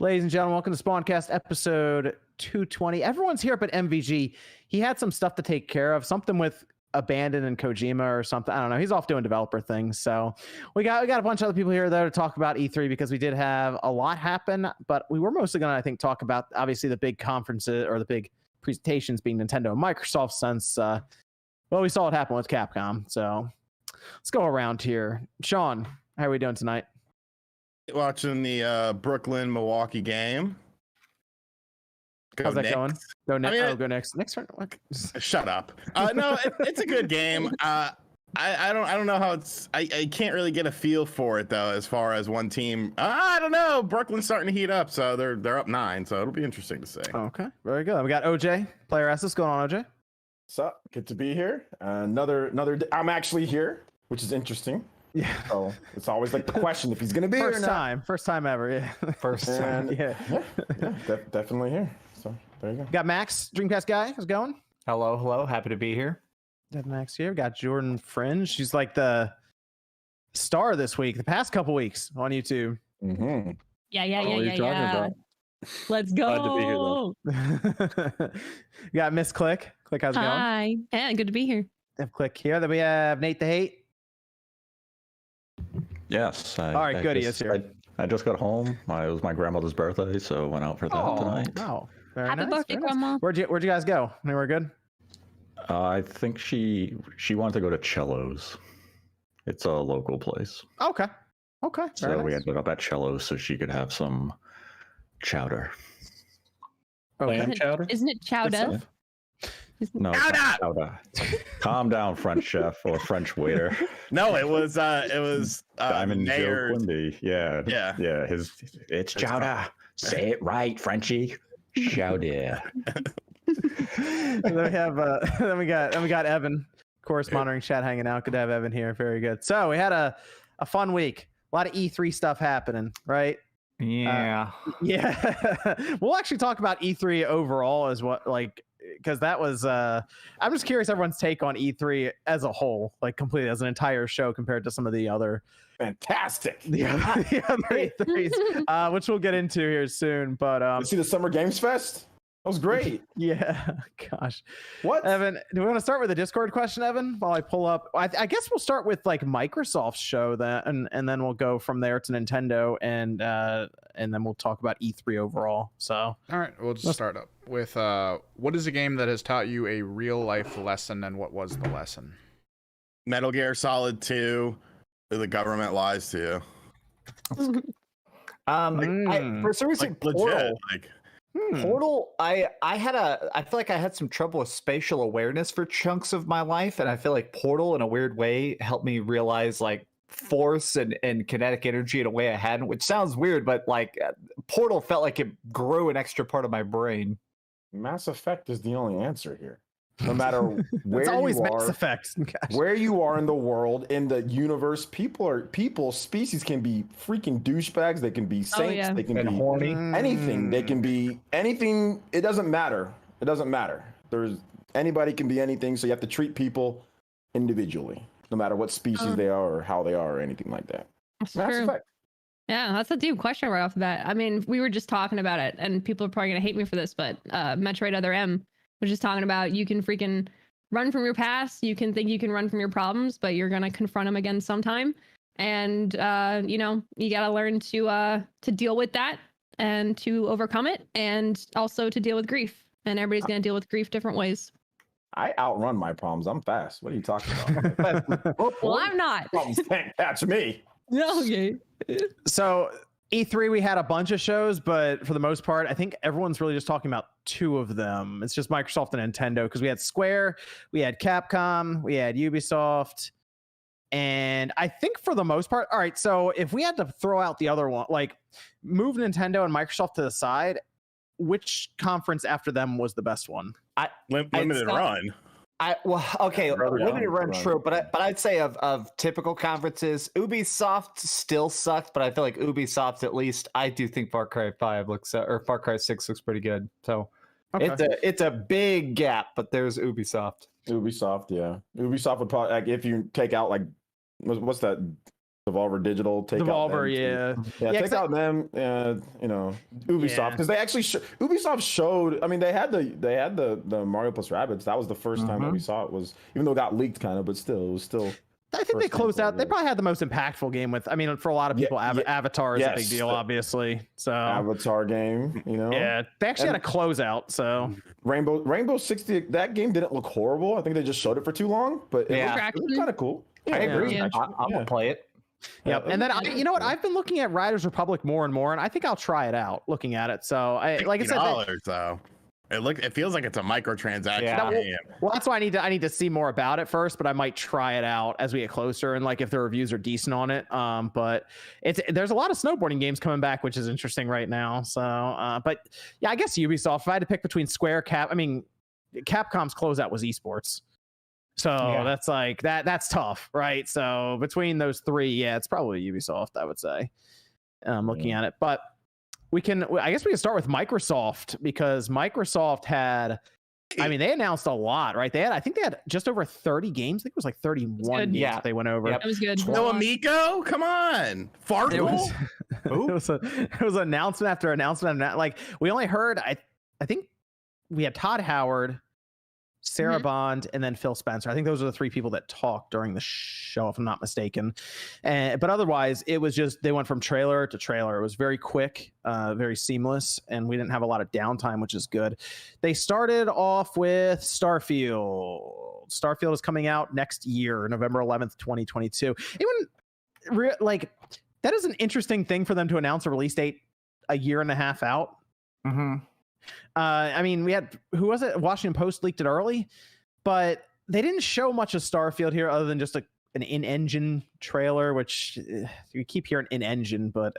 Ladies and gentlemen, welcome to Spawncast episode 220. Everyone's here but MVG. He had some stuff to take care of, something with Abandon and Kojima or something. I don't know. He's off doing developer things. So we got a bunch of other people here there to talk about E3 because we did have a lot happen, but we were mostly going to, I think, talk about obviously the big conferences or the big presentations being Nintendo and Microsoft since, we saw it happen with Capcom. So let's go around here. Sean, how are we doing tonight? Watching the Brooklyn-Milwaukee game. How's that going? Go next. Go next. Next turn. Shut up. No, it's a good game. I don't know how it's. I can't really get a feel for it though. As far as one team, I don't know. Brooklyn's starting to heat up, so they're up 9. So it'll be interesting to see. Okay, very good. We got OJ, player S. What's going on, OJ? What's up? Good to be here. Another. I'm actually here, which is interesting. Yeah. So it's always like the question if he's gonna be first here or not. First time ever. Yeah. First time. Yeah. Definitely here. So there you go. Got Max, Dreamcast guy. How's it going? Hello. Happy to be here. Got Max here. We got Jordan Fringe. She's like the star this week, the past couple weeks on YouTube. Mm-hmm. Yeah. Let's go. Glad to be here, though. We got Miss Click. Click, how's it going? Hi. Yeah, good to be here. We have Click here. Then we have Nate the Hate. Yes. All right, good. He is here. I just got home. It was my grandmother's birthday, so went out for that tonight. Wow. Very Happy nice, birthday, very nice. Grandma. Where'd you guys go? Anywhere good? I think she wanted to go to Cello's. It's a local place. Okay. So we ended up at Cello's so she could have some chowder. Okay. Chowder? Isn't it chowder? No, chowder. Calm down, French chef or French waiter. No, it was Diamond Joe Mayor. Quimby. Yeah. It's chowder. Say it right, Frenchie. Chowder. Then we got Evan, of course, monitoring chat, hanging out. Good to have Evan here. Very good. So we had a fun week. A lot of E3 stuff happening, right? Yeah. We'll actually talk about E3 overall as what because that was I'm just curious everyone's take on E3 as a whole, like completely as an entire show compared to some of the other Fantastic. the other E3s, which we'll get into here soon. But You see the Summer Games Fest? That was great. Yeah, gosh. What? Evan, do we want to start with a Discord question, Evan, while I pull up? I guess we'll start with like Microsoft's show and then we'll go from there to Nintendo and then we'll talk about E3 overall. So all right, we'll just start up with what is a game that has taught you a real life lesson, and what was the lesson? Metal Gear Solid 2. The government lies to you. For some reason, Legit. Portal, I feel like I had some trouble with spatial awareness for chunks of my life, and I feel like Portal in a weird way helped me realize like force and kinetic energy in a way I hadn't, which sounds weird, but like Portal felt like it grew an extra part of my brain. Mass Effect is the only answer here. No matter where it's always you Mass are, Effect. where you are in the world, in the universe, species can be freaking douchebags. They can be saints. They can be horny. Anything. They can be anything. It doesn't matter. Anybody can be anything. So you have to treat people individually, no matter what species they are or how they are or anything like that. That's Mass true. Effect. Yeah, that's a deep question right off the bat. I mean, we were just talking about it, and people are probably gonna hate me for this, but Metroid Other M was just talking about you can freaking run from your past. You can think you can run from your problems, but you're gonna confront them again sometime. And you gotta learn to deal with that and to overcome it, and also to deal with grief. And everybody's gonna deal with grief different ways. I outrun my problems. I'm fast. What are you talking about? Well, I'm not. Problems can't catch me. Okay. So E3, we had a bunch of shows, but for the most part, I think everyone's really just talking about 2 of them. It's just Microsoft and Nintendo, because we had Square, we had Capcom, we had Ubisoft, and I think for the most part, all right, so if we had to throw out the other one, like move Nintendo and Microsoft to the side, which conference after them was the best one? Limited run. Limited run, true, but I'd say of typical conferences, Ubisoft still sucked, but I feel like Ubisoft, at least, I do think Far Cry 5 or Far Cry 6 looks pretty good. So it's a big gap, but there's Ubisoft. Ubisoft, yeah. Ubisoft would probably, like, if you take out like what's that, the Devolver Digital take Devolver, out them, yeah. take out them. You know, Ubisoft, because they actually Ubisoft showed. I mean, they had the Mario plus Rabbids. That was the first time that we saw it. Was even though it got leaked kind of, but still, it was still. I think they closed out. They probably had the most impactful game with. I mean, for a lot of people, Avatar is a big deal, obviously. So Avatar game, you know. Yeah, they actually had a closeout. So Rainbow 60. That game didn't look horrible. I think they just showed it for too long, but it was kind of cool. I agree. I'm gonna play it. Yep. And then you know what? I've been looking at Riders Republic more and more, and I think I'll try it out. Looking at it, so like I said, though. It feels like it's a microtransaction game. Well, that's why I need to see more about it first, but I might try it out as we get closer and like if the reviews are decent on it. But there's a lot of snowboarding games coming back, which is interesting right now. So, but yeah, I guess Ubisoft. If I had to pick between Square, Capcom's closeout was esports. So that's like that's tough, right? So between those three, it's probably Ubisoft, I would say. Looking at it, but. I guess we can start with Microsoft because Microsoft had, they announced a lot, right? I think they had just over 30 games. I think it was like 31 games they went over. That was good. No Amico? Come on. Farkle? It was announcement after announcement. Like we only heard, I think we had Todd Howard, Sarah Bond, and then Phil Spencer. I think those are the three people that talked during the show, if I'm not mistaken. But otherwise, it was just they went from trailer to trailer. It was very quick, very seamless, and we didn't have a lot of downtime, which is good. They started off with Starfield. Starfield is coming out next year, November 11th, 2022. That is an interesting thing for them to announce a release date a year and a half out. We had, who was it? Washington Post leaked it early, but they didn't show much of Starfield here other than just an in-engine trailer, which you keep hearing in-engine, but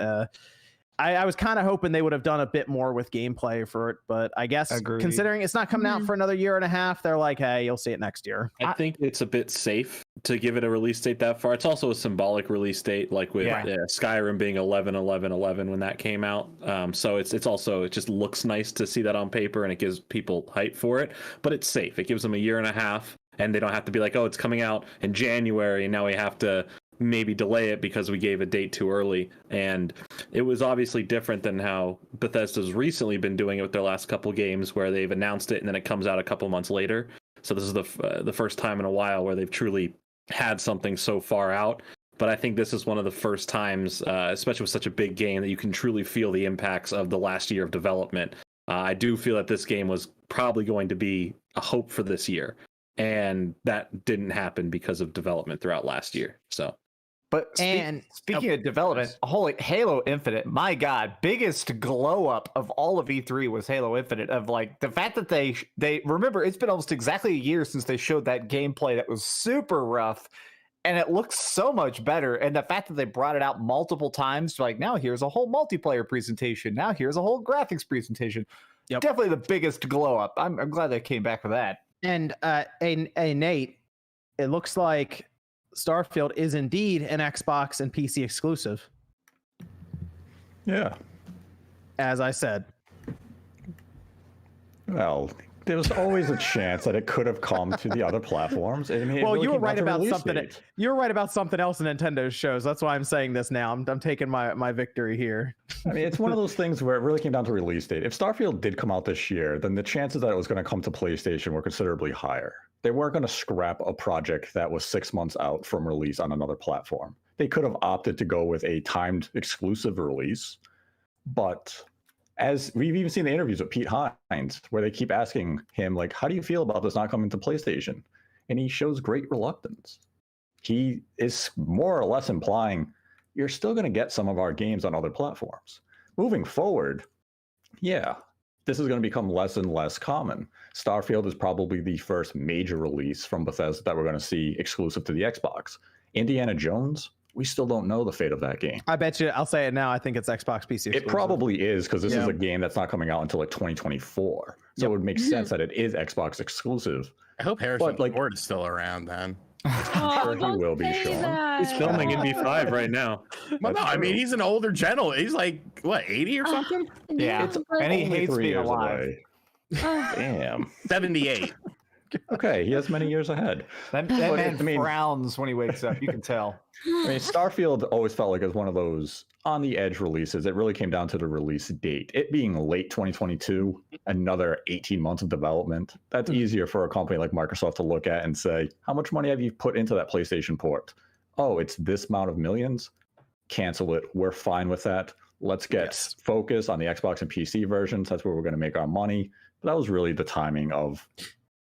I was kind of hoping they would have done a bit more with gameplay for it, but I guess considering it's not coming out for another year and a half, they're like, hey, you'll see it next year. I think it's a bit safe to give it a release date that far. It's also a symbolic release date, like with Skyrim being 11/11/11 when that came out. So it's also, it just looks nice to see that on paper and it gives people hype for it, but it's safe. It gives them a year and a half and they don't have to be like, oh, it's coming out in January and now we have to maybe delay it because we gave a date too early. And it was obviously different than how Bethesda's recently been doing it with their last couple games where they've announced it and then it comes out a couple months later. So this is the first time in a while where they've truly had something so far out. But I think this is one of the first times, especially with such a big game, that you can truly feel the impacts of the last year of development. I do feel that this game was probably going to be a hope for this year, and that didn't happen because of development throughout last year. So. But speaking of development, holy Halo Infinite, my God, biggest glow up of all of E3 was Halo Infinite. Of like the fact that they remember it's been almost exactly a year since they showed that gameplay that was super rough, and it looks so much better. And the fact that they brought it out multiple times, like now here's a whole multiplayer presentation, now here's a whole graphics presentation. Definitely the biggest glow up. I'm glad they came back for that. And Nate, it looks like Starfield is indeed an Xbox and PC exclusive. Yeah. As I said. Well, there was always a chance that it could have come to the other platforms. You were right about something. You were right about something else in Nintendo's shows. That's why I'm saying this now. I'm taking my victory here. It's one of those things where it really came down to release date. If Starfield did come out this year, then the chances that it was going to come to PlayStation were considerably higher. They weren't going to scrap a project that was 6 months out from release on another platform. They could have opted to go with a timed exclusive release, but as we've even seen the interviews with Pete Hines, where they keep asking him, like, how do you feel about this not coming to PlayStation? And he shows great reluctance. He is more or less implying, you're still going to get some of our games on other platforms. Moving forward, this is going to become less and less common. Starfield is probably the first major release from Bethesda that we're going to see exclusive to the Xbox. Indiana Jones, we still don't know the fate of that game. I bet you, I'll say it now, I think it's Xbox PC exclusive. It probably is, because this is a game that's not coming out until like 2024. So it would make sense that it is Xbox exclusive. I hope Harrison Ford is still around then. I'm sure he will be, Sean. He's filming Indy 5 right now. Well, no, he's an older general. He's like, what, 80 or something? Yeah, and he hates being alive. Damn. 78. Okay, he has many years ahead. That man frowns when he wakes up. You can tell. I mean, Starfield always felt like it was one of those on the edge releases. It really came down to the release date. It being late 2022, another 18 months of development. That's easier for a company like Microsoft to look at and say, how much money have you put into that PlayStation port? Oh, it's this amount of millions. Cancel it. We're fine with that. Let's get focused on the Xbox and PC versions. That's where we're going to make our money. But that was really the timing of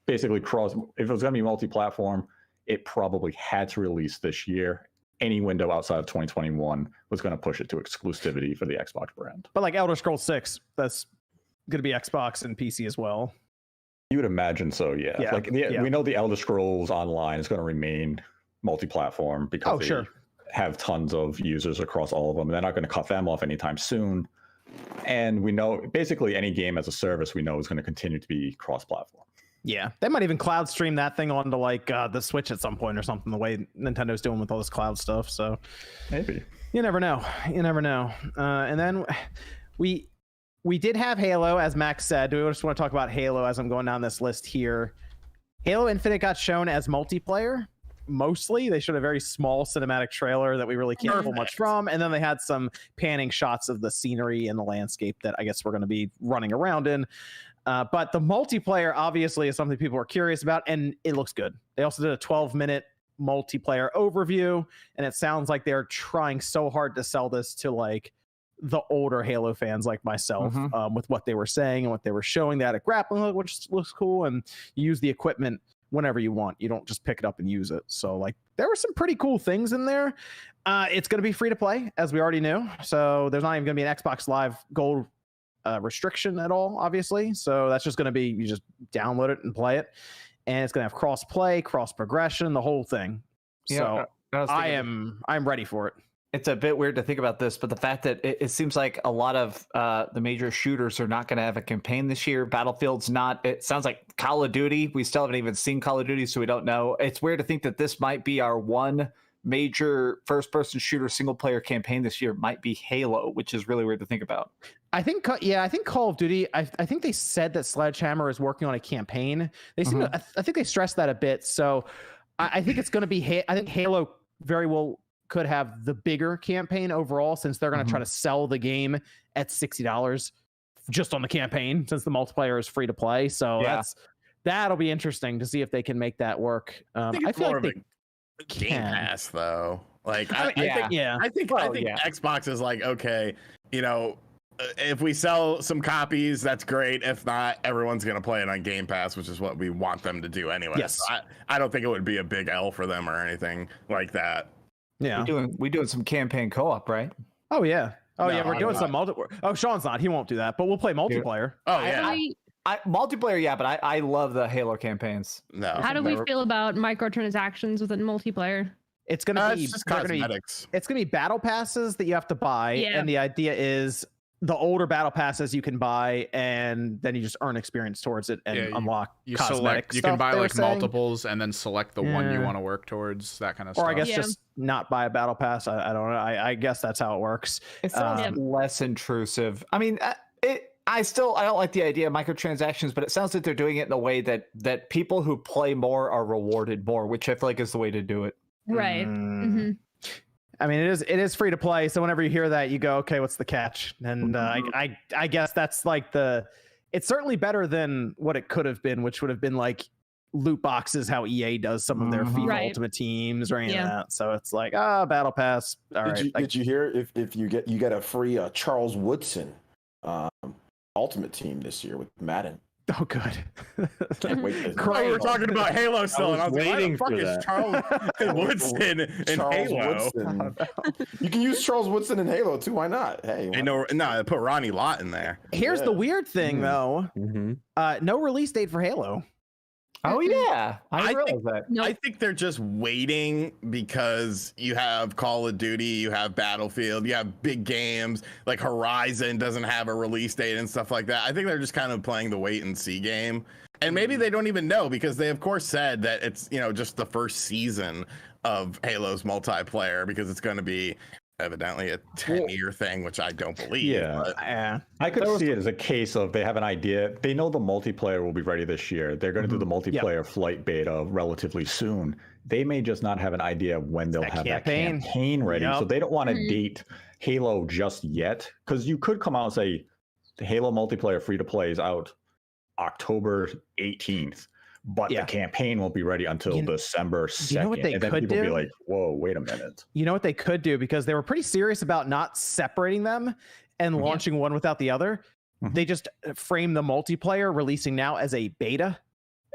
basically cross. If it was going to be multi-platform, it probably had to release this year. Any window outside of 2021 was going to push it to exclusivity for the Xbox brand. But like Elder Scrolls 6, that's going to be Xbox and PC as well. You would imagine so, yeah. Like we know the Elder Scrolls Online is going to remain multi-platform because they have tons of users across all of them. They're not going to cut them off anytime soon. And we know basically any game as a service we know is going to continue to be cross-platform. Yeah, they might even cloud stream that thing onto like the Switch at some point or something, the way Nintendo's doing with all this cloud stuff. So maybe. You never know. You never know. And then we did have Halo, as Max said. We just want to talk about Halo as I'm going down this list here. Halo Infinite got shown as multiplayer. Mostly, they showed a very small cinematic trailer that we really can't pull much from, and then they had some panning shots of the scenery and the landscape that I guess we're going to be running around in. But the multiplayer obviously is something people are curious about, and it looks good. They also did a 12-minute multiplayer overview, and it sounds like they're trying so hard to sell this to like the older Halo fans like myself, with what they were saying and what they were showing. That at grappling hook, which looks cool, and you use the equipment whenever you want. You don't just pick it up and use it. So like there were some pretty cool things in there. It's going to be free to play, as we already knew. So there's not even going to be an Xbox Live Gold restriction at all, obviously. So that's just going to be, you just download it and play it, and it's going to have cross play, cross progression, the whole thing. So I'm ready for it. It's a bit weird to think about this, but the fact that it seems like a lot of the major shooters are not going to have a campaign this year. Battlefield's not. It sounds like Call of Duty. We still haven't even seen Call of Duty, so we don't know. It's weird to think that this might be our one major first-person shooter single-player campaign this year. Might be Halo, which is really weird to think about. I think Call of Duty, I think they said that Sledgehammer is working on a campaign. They seem to, I think they stressed that a bit. So I think it's going to be, I think Halo very well could have the bigger campaign overall, since they're going to try to sell the game at $60 just on the campaign, since the multiplayer is free to play. So that'll be interesting to see if they can make that work. I feel like they Game Pass though. Like I think Xbox is like, okay, you know, if we sell some copies, that's great. If not, everyone's going to play it on Game Pass, which is what we want them to do anyway. Yes. So I don't think it would be a big L for them or anything like that. Yeah. We doing some campaign co-op, right? Oh yeah. We're doing some multiplayer. Oh, Sean's not. He won't do that, but we'll play multiplayer. Oh yeah. Multiplayer, yeah, but I love the Halo campaigns. No. How do we feel about microtransactions within multiplayer? It's gonna be just cosmetics. It's gonna be battle passes that you have to buy, and the idea is the older battle passes you can buy, and then you just earn experience towards it and unlock cosmetic stuff. You can buy like multiples and then select the one you want to work towards, that kind of stuff. Or I guess just not buy a battle pass. I don't know. I guess that's how it works. It sounds less intrusive. I mean, I don't like the idea of microtransactions, but it sounds like they're doing it in a way that people who play more are rewarded more, which I feel like is the way to do it. Right. I mean, it is free to play. So whenever you hear that, you go, okay, what's the catch? And I guess that's like it's certainly better than what it could have been, which would have been like loot boxes, how EA does some of their FIFA Ultimate Teams or any of that. So it's like, battle pass. Did you hear if you get a free Charles Woodson Ultimate Team this year with Madden? Oh, good. Can't wait. We're talking about Halo still, and I was waiting for that. Charles Woodson in Halo. Woodson. You can use Charles Woodson in Halo too. Why not? Hey, no, I put Ronnie Lott in there. Here's the weird thing, though. No release date for Halo. Oh yeah, I realize that. I think they're just waiting because you have Call of Duty, you have Battlefield, you have big games like Horizon doesn't have a release date and stuff like that. I think they're just kind of playing the wait and see game, and maybe they don't even know, because they of course said that it's just the first season of Halo's multiplayer, because it's going to be evidently a 10-year thing, which I don't believe. Yeah. But... I could see it as a case of they have an idea. They know the multiplayer will be ready this year. They're going to do the multiplayer flight beta relatively soon. They may just not have an idea of when they'll have that campaign ready. So they don't want to date Halo just yet, because you could come out and say the Halo multiplayer free to play is out October 18th, but the campaign won't be ready until December 2nd. You know what they and then could people do? be like, whoa, wait a minute. You know what they could do, because they were pretty serious about not separating them and launching one without the other. They just frame the multiplayer releasing now as a beta.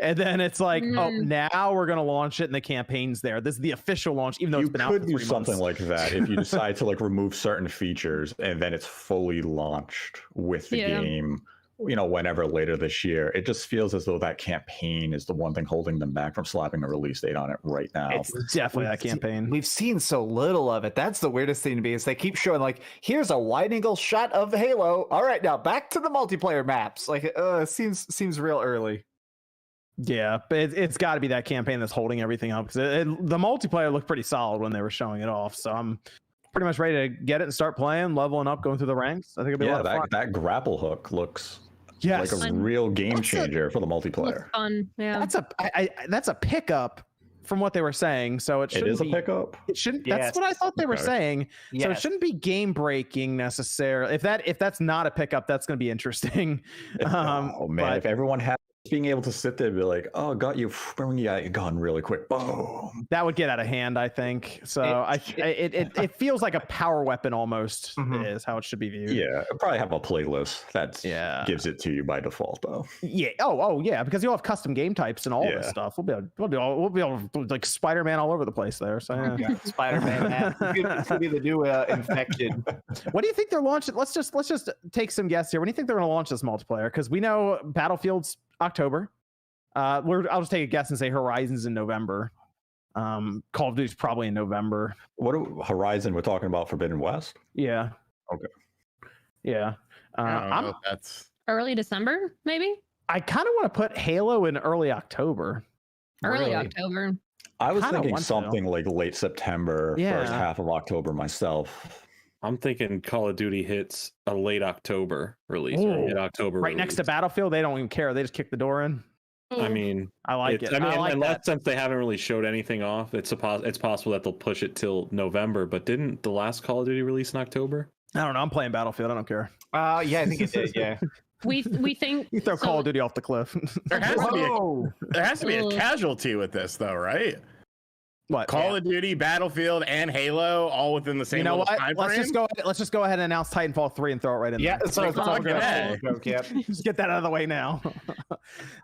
And then it's like, oh, now we're going to launch it and the campaign's there. This is the official launch, even though it's been out for 3 months. You could do something like that if you decide to like remove certain features and then it's fully launched with the game, you know, whenever later this year. It just feels as though that campaign is the one thing holding them back from slapping a release date on it right now. It's definitely that campaign. We've seen so little of it. That's the weirdest thing to me, is they keep showing like, here's a wide angle shot of Halo. All right, now back to the multiplayer maps. Like, it seems real early. Yeah, but it's got to be that campaign that's holding everything up, because the multiplayer looked pretty solid when they were showing it off. So I'm pretty much ready to get it and start playing, leveling up, going through the ranks. I think it'll be a lot of fun. That grapple hook looks like a real game changer for the multiplayer. Fun. Yeah, that's a pickup from what they were saying. So it is a pickup. It shouldn't. That's what I thought they were saying. So it shouldn't be game breaking necessarily. If that's not a pickup, that's going to be interesting. Oh man, if everyone had being able to sit there and be like, oh, got you, bring you out your gun really quick, boom. That would get out of hand, I think. So it feels like a power weapon almost is how it should be viewed. Yeah, it'll probably have a playlist that gives it to you by default, though. Yeah. Oh yeah, because you'll have custom game types and all this stuff. We'll be able to like Spider-Man all over the place there. So Spider-Man could be the new infection. What do you think they're launching? Let's just take some guesses here. When do you think they're going to launch this multiplayer? Because we know Battlefield's October. I'll just take a guess and say Horizon's in November. Call of Duty's probably in November. Horizon? We're talking about Forbidden West. Yeah. Okay. Yeah. I don't know if that's early December, maybe. I kind of want to put Halo in early October. Early October. I was thinking something like late September, first half of October myself. I'm thinking Call of Duty hits a late October release. Or October right next to Battlefield. They don't even care. They just kick the door in. I mean, I like it. I mean, unless since they haven't really showed anything off, it's possible that they'll push it till November. But didn't the last Call of Duty release in October? I don't know. I'm playing Battlefield. I don't care. Yeah, I think it did. Yeah. We think you throw Call of Duty off the cliff. There has to be a casualty with this, though, right? What? Call of Duty, Battlefield, and Halo all within the same. You know what? Time let's just go ahead and announce Titanfall 3 and throw it right in there. Yeah, so just get that out of the way now.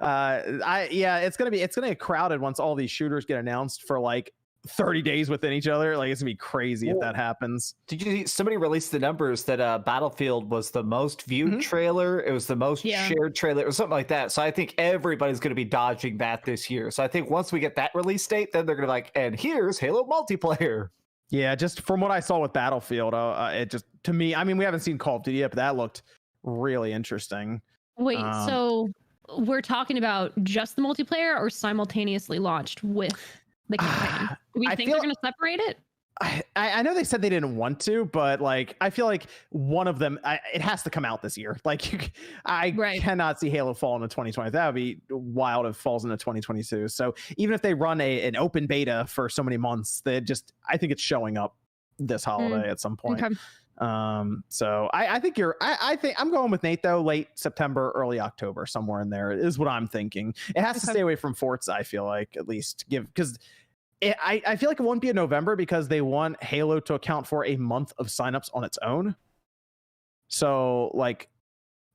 It's gonna get crowded once all these shooters get announced for like 30 days within each other. Like, it's gonna be crazy if that happens. Did you see somebody released the numbers that Battlefield was the most viewed trailer? It was the most shared trailer, or something like that. So I think everybody's gonna be dodging that this year. So I think once we get that release date, then they're gonna be like, and here's Halo multiplayer. Yeah, just from what I saw with Battlefield, it just, to me, I mean, we haven't seen Call of Duty yet, but that looked really interesting. Wait, so we're talking about just the multiplayer or simultaneously launched with the campaign? Do we think they're going to separate it? I know they said they didn't want to, but like, I feel like one of them, it has to come out this year. Like, I cannot see Halo fall into 2020. That would be wild if it falls into 2022. So even if they run an open beta for so many months, I think it's showing up this holiday at some point. Okay. So I think I think I'm going with Nate though. Late September, early October, somewhere in there is what I'm thinking. It has to stay away from Forza, I feel like, at least because I feel like it won't be in November because they want Halo to account for a month of signups on its own. So like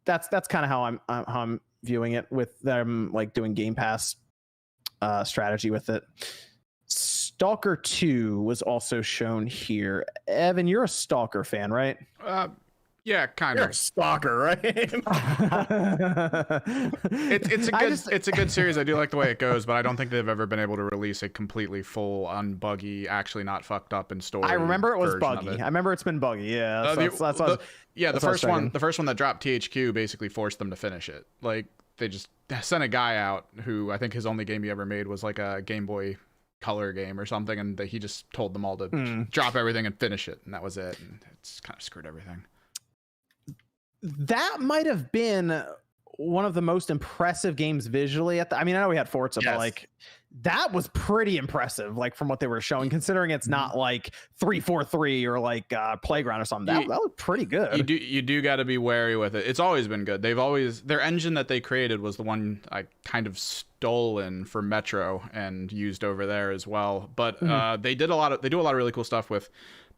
that's kind of how I'm viewing it, with them like doing Game Pass strategy with it. Stalker 2 was also shown here. Evan, you're a Stalker fan, right? Yeah, kind You're of. a stalker, right? It's a good series. I do like the way it goes, but I don't think they've ever been able to release a completely full, unbuggy, actually not fucked up in story. I remember it was buggy. I remember it's been buggy. Yeah. The first one that dropped, THQ, basically forced them to finish it. Like, they just sent a guy out who I think his only game he ever made was like a Game Boy color game or something, and he just told them all to drop everything and finish it, and that was it. And it's kind of screwed everything. That might have been one of the most impressive games visually I know we had Forza, but like that was pretty impressive, like from what they were showing, considering it's not like 343 or like Playground or something. That was pretty good. You do got to be wary with it. It's always been good. Their engine that they created was the one I kind of stolen for Metro and used over there as well. But they do a lot of really cool stuff with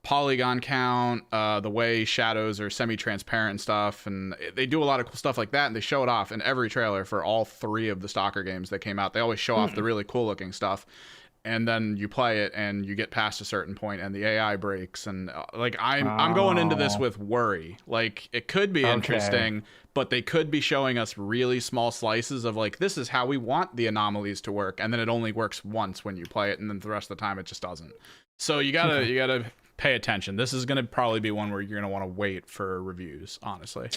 polygon count, the way shadows are semi-transparent stuff, and they do a lot of cool stuff like that, and they show it off in every trailer for all 3 of the Stalker games that came out. They always show off the really cool looking stuff, and then you play it and you get past a certain point and the AI breaks, and I'm going into this with worry. Like, it could be interesting, but they could be showing us really small slices of like, this is how we want the anomalies to work, and then it only works once when you play it, and then the rest of the time it just doesn't. So you gotta pay attention. This is going to probably be one where you're going to want to wait for reviews, honestly.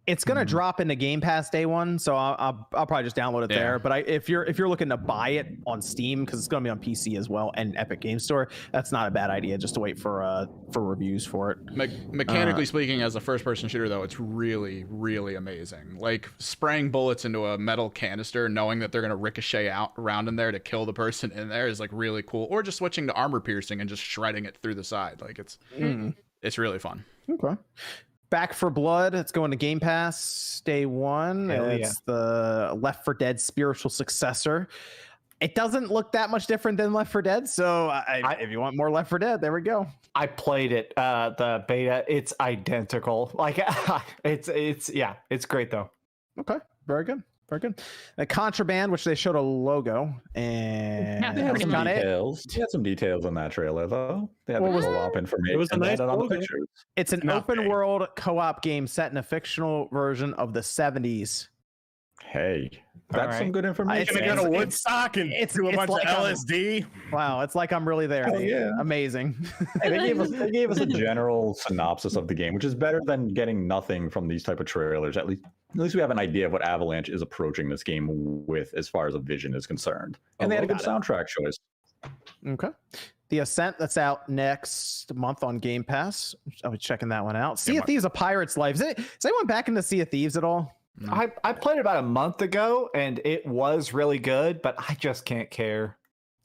It's going to drop into Game Pass day one, so I'll probably just download it there. But if you're looking to buy it on Steam, because it's going to be on PC as well and Epic Game Store, that's not a bad idea just to wait for reviews for it. Mechanically speaking, as a first-person shooter, though, it's really, really amazing. Like, spraying bullets into a metal canister, knowing that they're going to ricochet out around in there to kill the person in there is like really cool. Or just switching to armor piercing and just shredding it through the side. Like, it's really fun. Okay. Back 4 Blood, it's going to Game Pass day one. It's the Left 4 Dead spiritual successor. It doesn't look that much different than Left 4 Dead, so if you want more Left 4 Dead, there we go. I played it, the beta. It's identical. Like, it's great though. Okay, very good. Very good. The Contraband, which they showed a logo, and they had some details. They had some details on that trailer, though. They had the co-op information. It was a nice logo. Pictures. It's an open world co-op game set in a fictional version of the 70s. Hey, that's some good information. Gonna go to Woodstock and do a bunch of LSD. Wow, it's like I'm really there. Yeah. Amazing. Hey, they gave us a general synopsis of the game, which is better than getting nothing from these type of trailers. At least we have an idea of what Avalanche is approaching this game with as far as a vision is concerned. And they had a good soundtrack choice. Okay. The Ascent, that's out next month on Game Pass. I'll be checking that one out. Sea of Thieves, A Pirate's Life. Is anyone back into Sea of Thieves at all? No. I played it about a month ago, and it was really good, but I just can't care.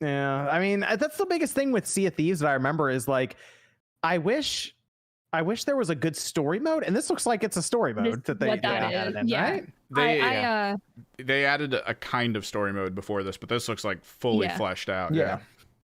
Yeah, I mean, that's the biggest thing with Sea of Thieves that I remember is like, I wish there was a good story mode, and this looks like it's a story mode that they added in, right? They added a kind of story mode before this, but this looks like fully fleshed out. Yeah.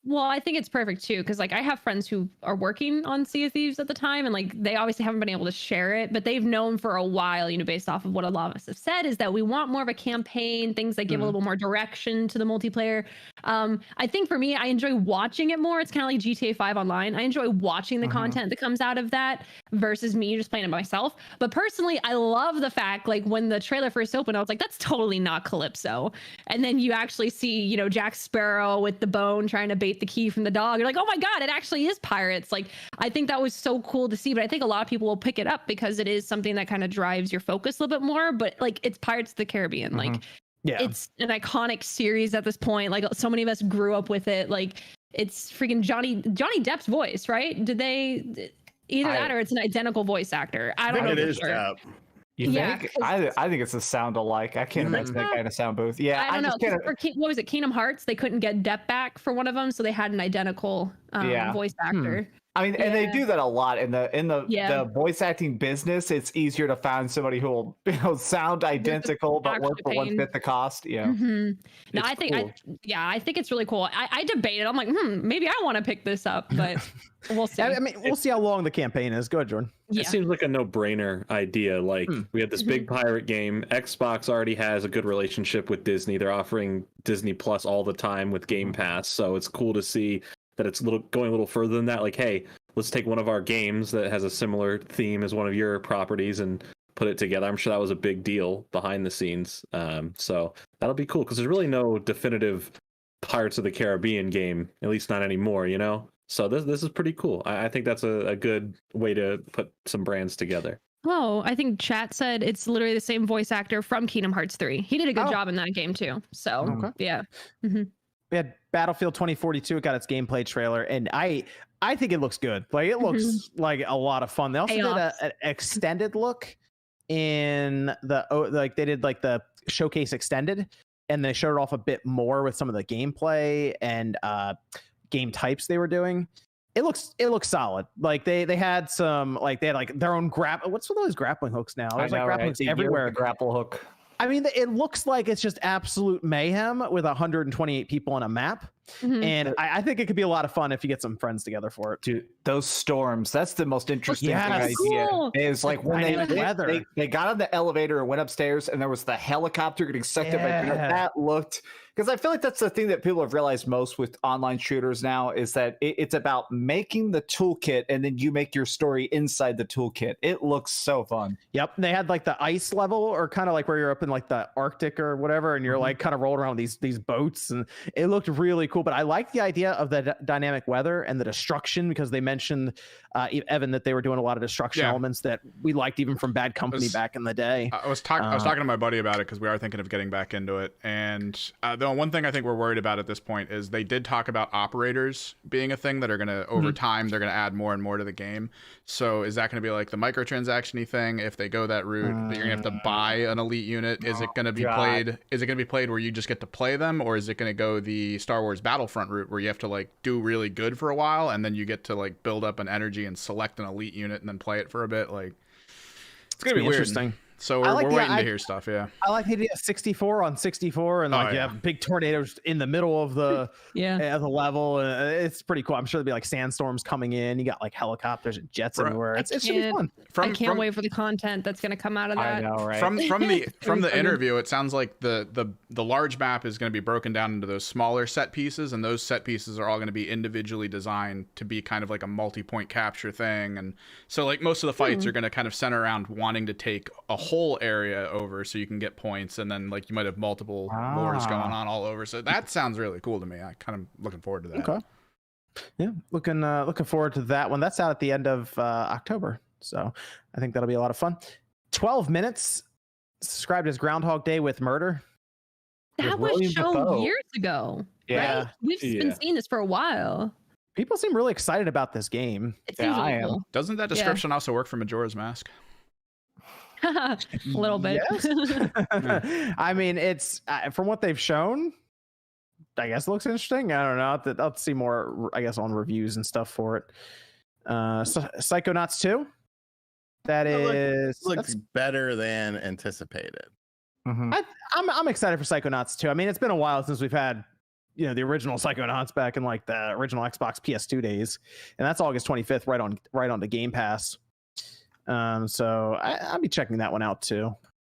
Well, I think it's perfect too, because like I have friends who are working on Sea of Thieves at the time, and like they obviously haven't been able to share it, but they've known for a while, based off of what a lot of us have said, is that we want more of a campaign, things that give a little more direction to the multiplayer. I think for me, I enjoy watching it more. It's kind of like GTA 5 Online. I enjoy watching the content that comes out of that versus me just playing it myself. But personally, I love the fact, like when the trailer first opened, I was like, that's totally not Calypso. And then you actually see, Jack Sparrow with the bone trying to bait the key from the dog. You're like, oh my God, it actually is pirates. Like, I think that was so cool to see, but I think a lot of people will pick it up because it is something that kind of drives your focus a little bit more, but like it's Pirates of the Caribbean. Like, it's an iconic series at this point. Like, so many of us grew up with it. Like, it's freaking Johnny Depp's voice, right? Did they either that or it's an identical voice actor? I don't know. It is sure. Depp. You think? I think it's a sound alike. I can't imagine that kind of sound booth. Yeah, I don't know. What was it? Kingdom Hearts? They couldn't get Depp back for one of them, so they had an identical voice actor. I mean, and they do that a lot in the voice acting business. It's easier to find somebody who will sound identical but work for 1/5 the cost. Yeah. No, I think I think it's really cool. I debated. I'm like, maybe I want to pick this up, but we'll see. I mean, we'll see how long the campaign is. Go ahead, Jordan. It seems like a no-brainer idea. Like, we have this big pirate game. Xbox already has a good relationship with Disney. They're offering Disney Plus all the time with Game Pass, so it's cool to see that it's going a little further than that. Like, hey, let's take one of our games that has a similar theme as one of your properties and put it together. I'm sure that was a big deal behind the scenes. So that'll be cool because there's really no definitive Pirates of the Caribbean game, at least not anymore, So this is pretty cool. I think that's a good way to put some brands together. Oh, I think chat said it's literally the same voice actor from Kingdom Hearts 3. He did a good job in that game too. So yeah. We had Battlefield 2042. It got its gameplay trailer, and I think it looks good. Like it looks like a lot of fun. They also did an extended look in they did like the showcase extended, and they showed off a bit more with some of the gameplay and game types they were doing. It looks solid. Like they had some they had their own what's with all those grappling hooks now? There's grappling hooks everywhere. Grapple hook. I mean, it looks like it's just absolute mayhem with 128 people on a map. And I think it could be a lot of fun if you get some friends together for it. Dude, those storms, that's the most interesting idea. Cool. Is like when they got on the elevator and went upstairs and there was the helicopter getting sucked up by that looked, because I feel like that's the thing that people have realized most with online shooters now is that it's about making the toolkit and then you make your story inside the toolkit. It looks so fun. Yep. They had like the ice level, or kind of like where you're up in like the Arctic or whatever, and you're like kind of rolling around these boats, and it looked really cool. But I like the idea of the dynamic weather and the destruction, because they mentioned Evan that they were doing a lot of destruction elements that we liked even from Bad Company back in the day. I was talking to my buddy about it because we are thinking of getting back into it, and the one thing I think we're worried about at this point is they did talk about operators being a thing that are going to over time they're going to add more and more to the game. So is that going to be like the microtransaction-y thing if they go that route, that you're going to have to buy an elite unit? Is it going to be played? Is it going to be played where you just get to play them, or is it going to go the Star Wars Battlefront route where you have to like do really good for a while and then you get to like build up an energy and select an elite unit and then play it for a bit? Like, it's going to be interesting. So we're waiting to hear stuff. Yeah, I like the idea of 64 on 64, and you have big tornadoes in the middle of the the level. It's pretty cool. I'm sure there'll be like sandstorms coming in. You got like helicopters and jets everywhere. It should be fun. I can't wait for the content that's going to come out of that. I know, right? From the interview, it sounds like the large map is going to be broken down into those smaller set pieces, and those set pieces are all going to be individually designed to be kind of like a multi-point capture thing. And so like most of the fights are going to kind of center around wanting to take a whole area over so you can get points, and then like you might have multiple wars going on all over. So that sounds really cool to me. I kind of looking forward to that. Okay. Yeah, looking forward to that one. That's out at the end of October, so I think that'll be a lot of fun. 12 minutes, described as Groundhog Day with murder. That was shown years ago. Yeah, right? We've been seeing this for a while. People seem really excited about this game. It seems really cool. Doesn't that description also work for Majora's Mask? A little bit. Yes. I mean, it's from what they've shown, I guess it looks interesting. I don't know. I'll see more, I guess, on reviews and stuff for it. Psychonauts 2. Looks better than anticipated. I'm excited for Psychonauts 2. I mean, it's been a while since we've had the original Psychonauts back in like the original Xbox PS2 days, and that's August 25th, right on the Game Pass. So I'll be checking that one out too.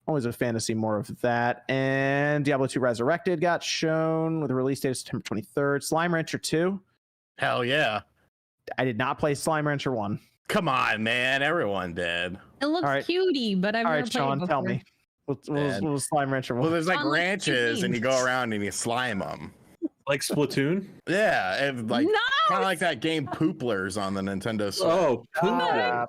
Always a fan to see more of that. And Diablo 2 Resurrected got shown with a release date of September 23rd. Slime Rancher 2. Hell yeah. I did not play Slime Rancher 1. Come on, man. Everyone did. It looks cutie, but I've never played Sean, it before. tell me. What Slime Rancher 1? Well, there's like ranches and you go around and you slime them. Like Splatoon? Yeah, and like kind of like that game Pooplers on the Nintendo Switch. Oh, Pooplers.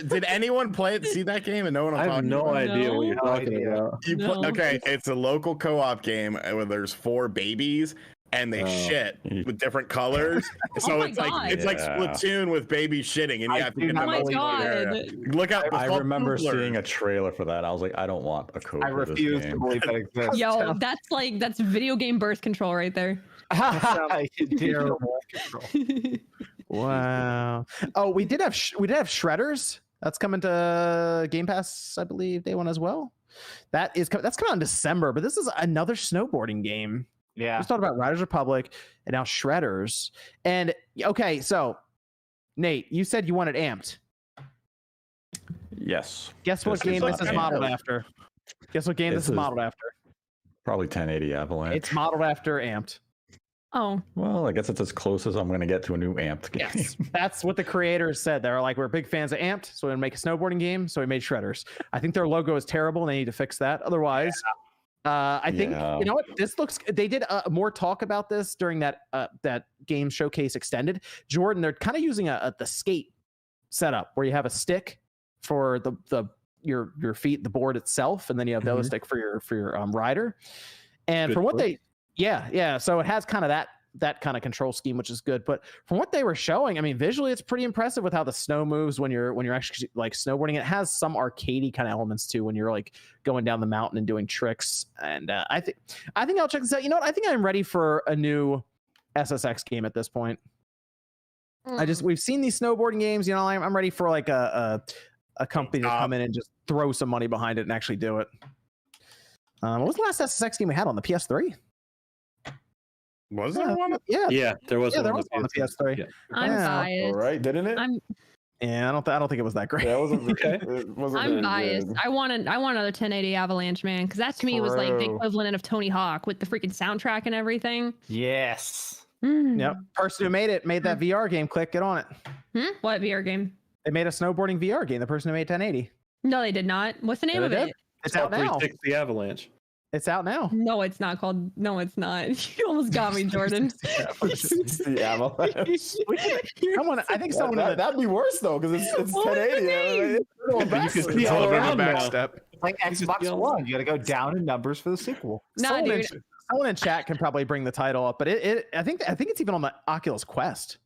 Did anyone see that game and know what I'm talking about? I have no idea what you're talking about. Okay, it's a local co-op game where there's 4 babies and they shit with different colors. So it's like Splatoon with babies shitting, and you have to get them area. Look up. I remember seeing a trailer for that. I was like, I don't want a code. I refuse to believe that exists. Yo, that's video game birth control right there. Terrible. Wow. Oh, we did have Shredders. That's coming to Game Pass, I believe, day one as well. That's coming out in December, but this is another snowboarding game. Yeah. We talked about Riders Republic and now Shredders. And okay, so Nate, you said you wanted Amped. Yes. Guess what game this is modeled after? Guess what game this is modeled after? Probably 1080 Avalanche. It's modeled after Amped. Oh. Well, I guess it's as close as I'm going to get to a new Amped game. Yes, that's what the creators said. They were like, we're big fans of Amped, so we're going to make a snowboarding game, so we made Shredders. I think their logo is terrible, and they need to fix that. Otherwise, I think, you know what? This looks... They did more talk about this during that game showcase extended. Jordan, they're kind of using the skate setup, where you have a stick for your feet, the board itself, and then you have the other stick for your rider. And from what Yeah. So it has kind of that kind of control scheme, which is good. But from what they were showing, I mean, visually, it's pretty impressive with how the snow moves when you're actually like snowboarding. It has some arcadey kind of elements too when you're like going down the mountain and doing tricks. And I think I'll check this out. You know what? I think I'm ready for a new SSX game at this point. We've seen these snowboarding games. You know, I'm ready for like a company to come in and just throw some money behind it and actually do it. What was the last SSX game we had on the PS3? Was there one? Yeah, there was. There was on the PS3. Yeah. I'm biased. All right, didn't it? Yeah, I don't think it was that great. Yeah, it wasn't Okay. It wasn't I'm very biased. good. I want another 1080 Avalanche, man, because that to me was like the True. equivalent of Tony Hawk with the freaking soundtrack and everything. Yes. Yep. Person who made that VR game. Click, get on it. What VR game? They made a snowboarding VR game. The person who made 1080. No, they did not. What's the name Yeah, of they it? did. It's out now. 360 Avalanche. It's out now. No, it's not called. No, it's not. You almost got me, Jordan. The Avalanche. I think someone in the That'd be worse though, because it's What was the 1080. name? It's going You backwards. can see It's a all little bit of a around now. backstep. Like Xbox One, you got to go down in numbers for the sequel. No, someone, dude. someone in chat can probably bring the title up, but I think it's even on the Oculus Quest.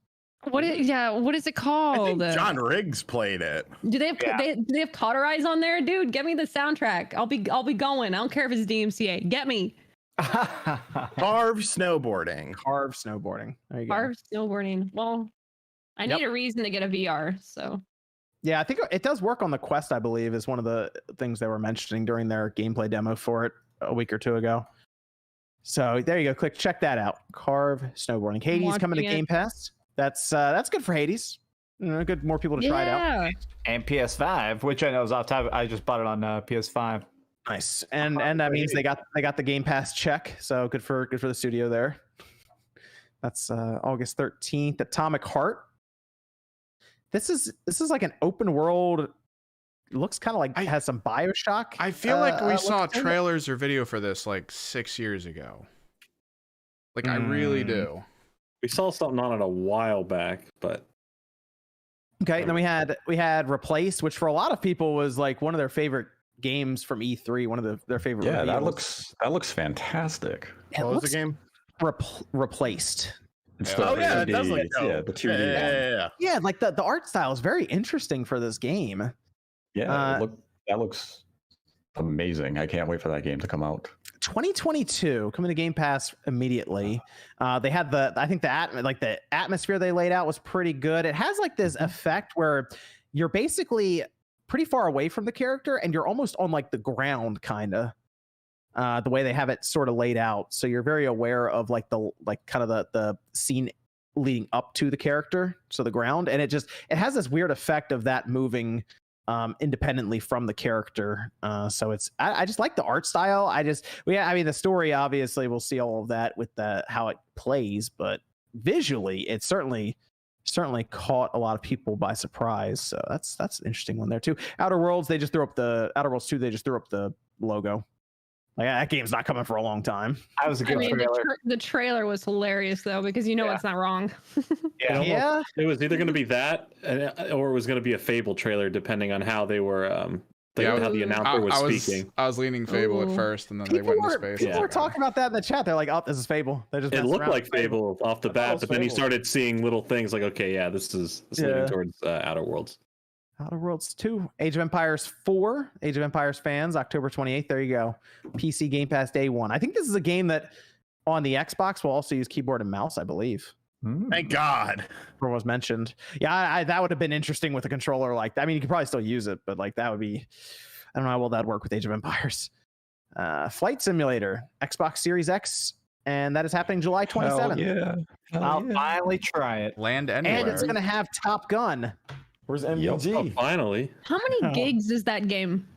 What is it I called? think John Riggs played it. Do they have Yeah. do they have Cauterize on there, dude? Get me the soundtrack. I'll be going. I don't care if it's DMCA. Get me Carve snowboarding. Carve snowboarding. There you go. Bar snowboarding. Well, I Yep. need a reason to get a VR. So Yeah, I think it does work on the Quest, I believe, is one of the things they were mentioning during their gameplay demo for it a week or two ago. So there you go. Click, check that out. Carve snowboarding. Hades coming to watching it. Game Pass. That's good for Hades. You know, good more people to try it out. And PS5, which I know is off top. I just bought it on PS5. Nice. And that means they got the Game Pass check. So good for the studio there. That's August 13th. Atomic Heart. This is like an open world. Looks kind of like has some BioShock. I feel like we saw looks to it. trailers or video for this like 6 years ago. Like I really do. We saw something on it a while back, but Okay, then we had Replaced, which for a lot of people was like one of their favorite games from E3, one of their favorite. Yeah, that reveals. looks fantastic. It What was looks the game? Replaced. It's Oh, the yeah, it 2D, does look yeah, dope. the 2D one. Yeah. Yeah, like the art style is very interesting for this game. Yeah, that looks amazing. I can't wait for that game to come out. 2022 coming to Game Pass immediately. They had the atmosphere they laid out was pretty good. It has like this effect where you're basically pretty far away from the character and you're almost on like the ground kind of. The way they have it sort of laid out, so you're very aware of like the scene leading up to the character, so the ground, and it has this weird effect of that moving independently from the character. So I just like the art style. I mean the story, obviously we'll see all of that with how it plays, but visually it certainly caught a lot of people by surprise. So that's an interesting one there too. Outer Worlds 2, they just threw up the logo. Like that game's not coming for a long time. That was a good trailer. the trailer was hilarious though, because it's not wrong. Yeah. it was either going to be that, or it was going to be a Fable trailer, depending on how they were, how the announcer was speaking. I was leaning Fable at Ooh. first, and then they went into space. People were talking about that in the chat. They're like, "Oh, this is Fable." They just It messed looked around like with Fable off the thought it bat, was but then you Fable. started seeing little things like, okay, yeah, this is leading towards Outer Worlds. Outer Worlds 2, Age of Empires 4, Age of Empires fans, October 28th. There you go. PC Game Pass day one. I think this is a game that on the Xbox will also use keyboard and mouse, I believe. Thank God. Or was mentioned. Yeah, that would have been interesting with a controller like that. I mean, you could probably still use it, but like that would be, I don't know how well that'd work with Age of Empires. Flight Simulator, Xbox Series X, and that is happening July 27th. Yeah. I'll finally try it. Land anywhere. And it's going to have Top Gun. Where's MVG? Oh, finally, How many gigs is that game?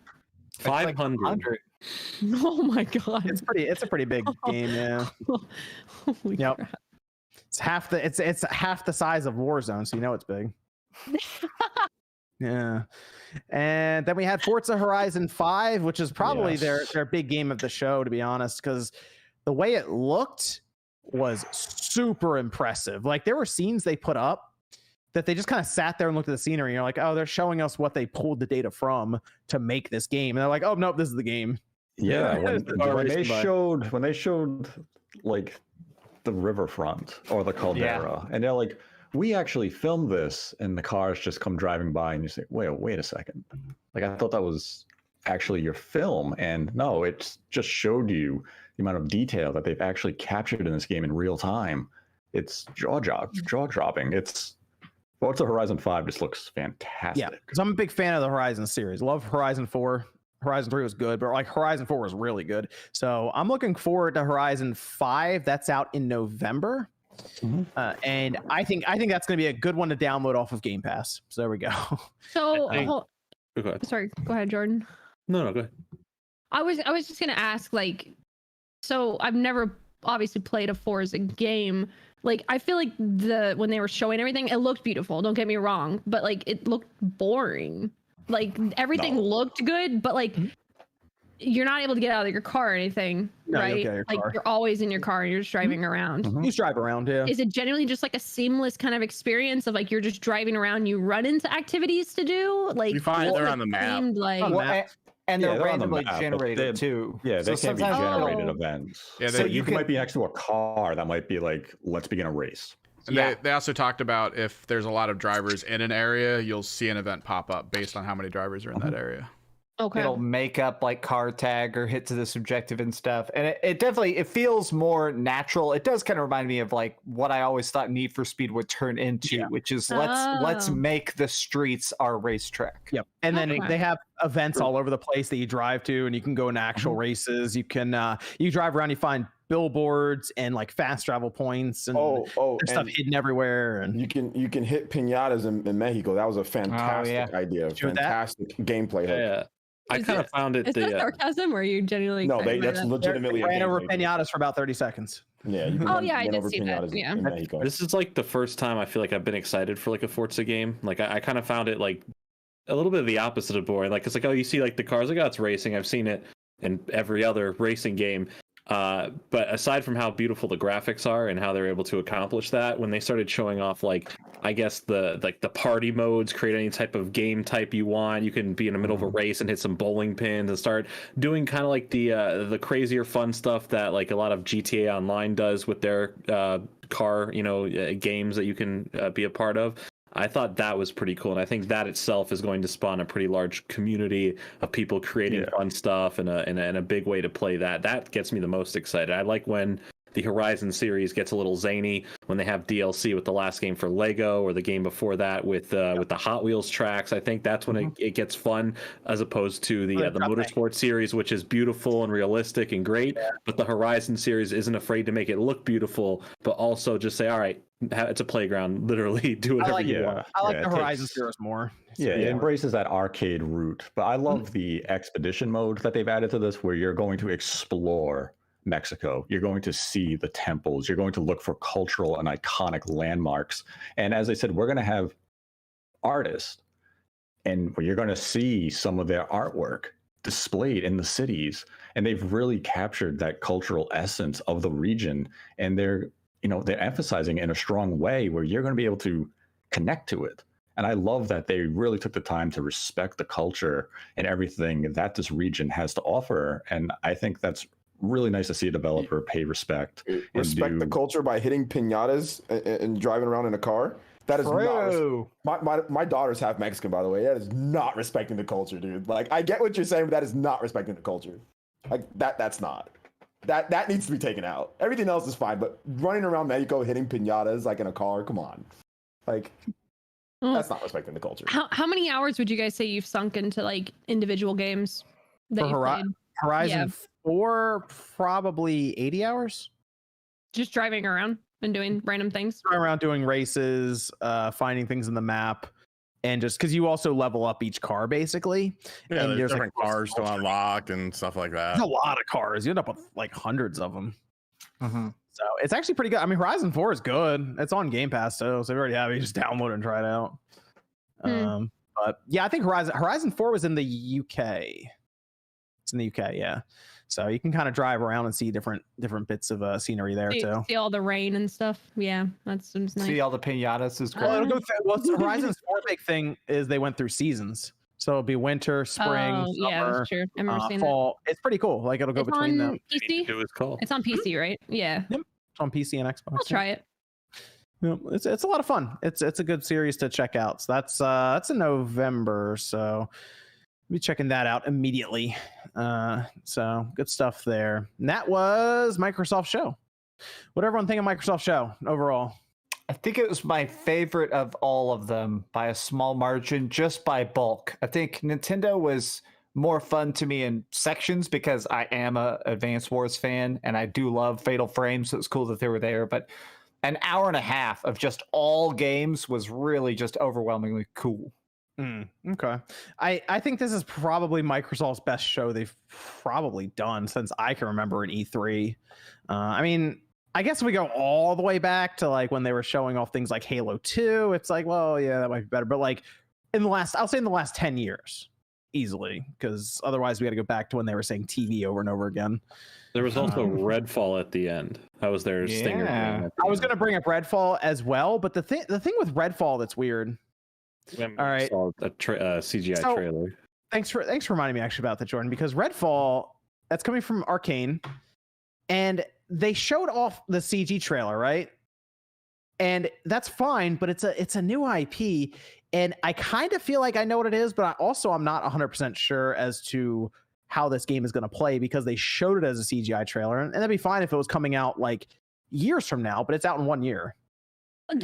500. Oh my god. It's a pretty big game, yeah. Holy Yep. crap. It's half the size of Warzone, so you know it's big. Yeah. And then we had Forza Horizon 5, which is probably their big game of the show, to be honest, because the way it looked was super impressive. Like there were scenes they put up that they just kind of sat there and looked at the scenery and you're like, oh, they're showing us what they pulled the data from to make this game. And they're like, oh, nope, this is the game. Yeah, when they showed like the riverfront or the caldera, and they're like, we actually filmed this, and the cars just come driving by, and you say, wait a second, like I thought that was actually your film, and no, it just showed you the amount of detail that they've actually captured in this game in real time. It's jaw dropping. It's Forza Horizon 5 just looks fantastic. Yeah, because I'm a big fan of the Horizon series. Love Horizon 4. Horizon 3 was good, but like Horizon 4 was really good. So I'm looking forward to Horizon 5. That's out in November. And I think that's going to be a good one to download off of Game Pass. So there we go. So, Go ahead. sorry, go ahead, Jordan. No, go ahead. I was just gonna ask, like, so I've never obviously played a Forza game. Like, I feel like when they were showing everything, it looked beautiful. Don't get me wrong, but like it looked boring. Like everything looked good, but like you're not able to get out of your car or anything, right? Like you're always in your car and you're just driving around. You just drive around, yeah. Is it genuinely just like a seamless kind of experience of like you're just driving around, you run into activities to do? Like You find they're on the map. Like, and they're randomly map, but generated too. Yeah, they So can be sometimes- generated events. Yeah, so they- you might be next to a car that might be like, let's begin a race. And they also talked about if there's a lot of drivers in an area, you'll see an event pop up based on how many drivers are in that area. okay. It'll make up like car tag or hit to this objective and stuff, and it definitely it feels more natural. It does kind of remind me of like what I always thought Need for Speed would turn into, which is let's Oh. make the streets our racetrack. Yep. And then Okay. they have events all over the place that you drive to, and you can go in actual races. You can you drive around, you find billboards and like fast travel points, and there's stuff hidden everywhere. And you can hit piñatas in Mexico. That was a fantastic idea. Do that? Fantastic gameplay. Yeah. I kind of found it. Is that sarcasm, or are you genuinely? No, excited by that's that? legitimately a ran over gameplay. pinatas for about 30 seconds. Yeah. You can Oh, run- yeah, I run did over see that, piñatas yeah. in Mexico. This is like the first time I feel like I've been excited for like a Forza game. Like I kind of found it like a little bit of the opposite of boring. Like it's like, oh, you see like the cars, like, oh, it's racing. I've seen it in every other racing game. But aside from how beautiful the graphics are and how they're able to accomplish that, when they started showing off like I guess the party modes, create any type of game type you want, you can be in the middle of a race and hit some bowling pins and start doing kind of like the crazier fun stuff that like a lot of GTA Online does with their car games that you can be a part of. I thought that was pretty cool, and I think that itself is going to spawn a pretty large community of people creating fun stuff and a big way to play that. That gets me the most excited. I like when the Horizon series gets a little zany, when they have DLC with the last game for Lego or the game before that with the Hot Wheels tracks. I think that's when it gets fun, as opposed to the Motorsport series, which is beautiful and realistic and great. But the Horizon series isn't afraid to make it look beautiful, but also just say, all right, it's a playground. Literally do whatever you want. I like the Horizon series more. Yeah, it embraces that arcade route. But I love the expedition mode that they've added to this, where you're going to explore Mexico. You're going to see the temples. You're going to look for cultural and iconic landmarks. And as I said, we're going to have artists, and you're going to see some of their artwork displayed in the cities. And they've really captured that cultural essence of the region. And they're emphasizing it in a strong way where you're going to be able to connect to it. And I love that they really took the time to respect the culture and everything that this region has to offer. And I think that's really nice to see a developer pay respect. Respect the culture by hitting piñatas and driving around in a car. That is not. My daughter's half Mexican, by the way. That is not respecting the culture, dude. Like, I get what you're saying, but that is not respecting the culture. Like that's not. That needs to be taken out. Everything else is fine, but running around Mexico hitting piñatas like in a car, come on. Like, that's not respecting the culture. How many hours would you guys say you've sunk into like individual games that you've played? Horizon 4, probably 80 hours. Just driving around and doing random things. Driving around doing races, finding things in the map, and just because you also level up each car basically. Yeah, and there's different cars to unlock and stuff like that. There's a lot of cars. You end up with like hundreds of them. Mm-hmm. So it's actually pretty good. I mean, Horizon 4 is good. It's on Game Pass too, so if you already have it, you just download it and try it out. But yeah, I think Horizon 4 was in the UK. It's in the UK, yeah. So you can kind of drive around and see different bits of scenery there too. See all the rain and stuff. Yeah, that's nice. See all the piñatas is great. Well, Horizon's 4 big thing is they went through seasons. So it'll be winter, spring, Oh, yeah, summer, that's true. I remember seeing that. fall. It's pretty cool. Like it'll go It's between them. on PC. Do his call. It's on PC, right? Yeah. Yep. It's on PC and Xbox. I'll try it. Yeah, it's a lot of fun. It's a good series to check out. So that's in November. So be checking that out immediately. So good stuff there. And that was Microsoft show. What everyone think of Microsoft show overall? I think it was my favorite of all of them by a small margin, just by bulk. I think Nintendo was more fun to me in sections because I am a Advance Wars fan and I do love Fatal Frame, so it's cool that they were there. But an hour and a half of just all games was really just overwhelmingly cool. Okay. I think this is probably Microsoft's best show they've probably done since I can remember an E3. I mean, I guess if we go all the way back to like when they were showing off things like Halo 2, it's like, well, yeah, that might be better. But like I'll say in the last 10 years, easily, because otherwise we got to go back to when they were saying TV over and over again. There was also Redfall at the end. That was their stinger. I was going to bring up Redfall as well, but the thing with Redfall that's weird. All right. Saw a CGI trailer. Thanks for reminding me actually about that, Jordan, because Redfall, that's coming from Arcane, and they showed off the CG trailer, right? And that's fine, but it's a new IP, and I kind of feel like I know what it is, but I'm not 100% sure as to how this game is going to play because they showed it as a CGI trailer, and that'd be fine if it was coming out like years from now, but it's out in 1 year.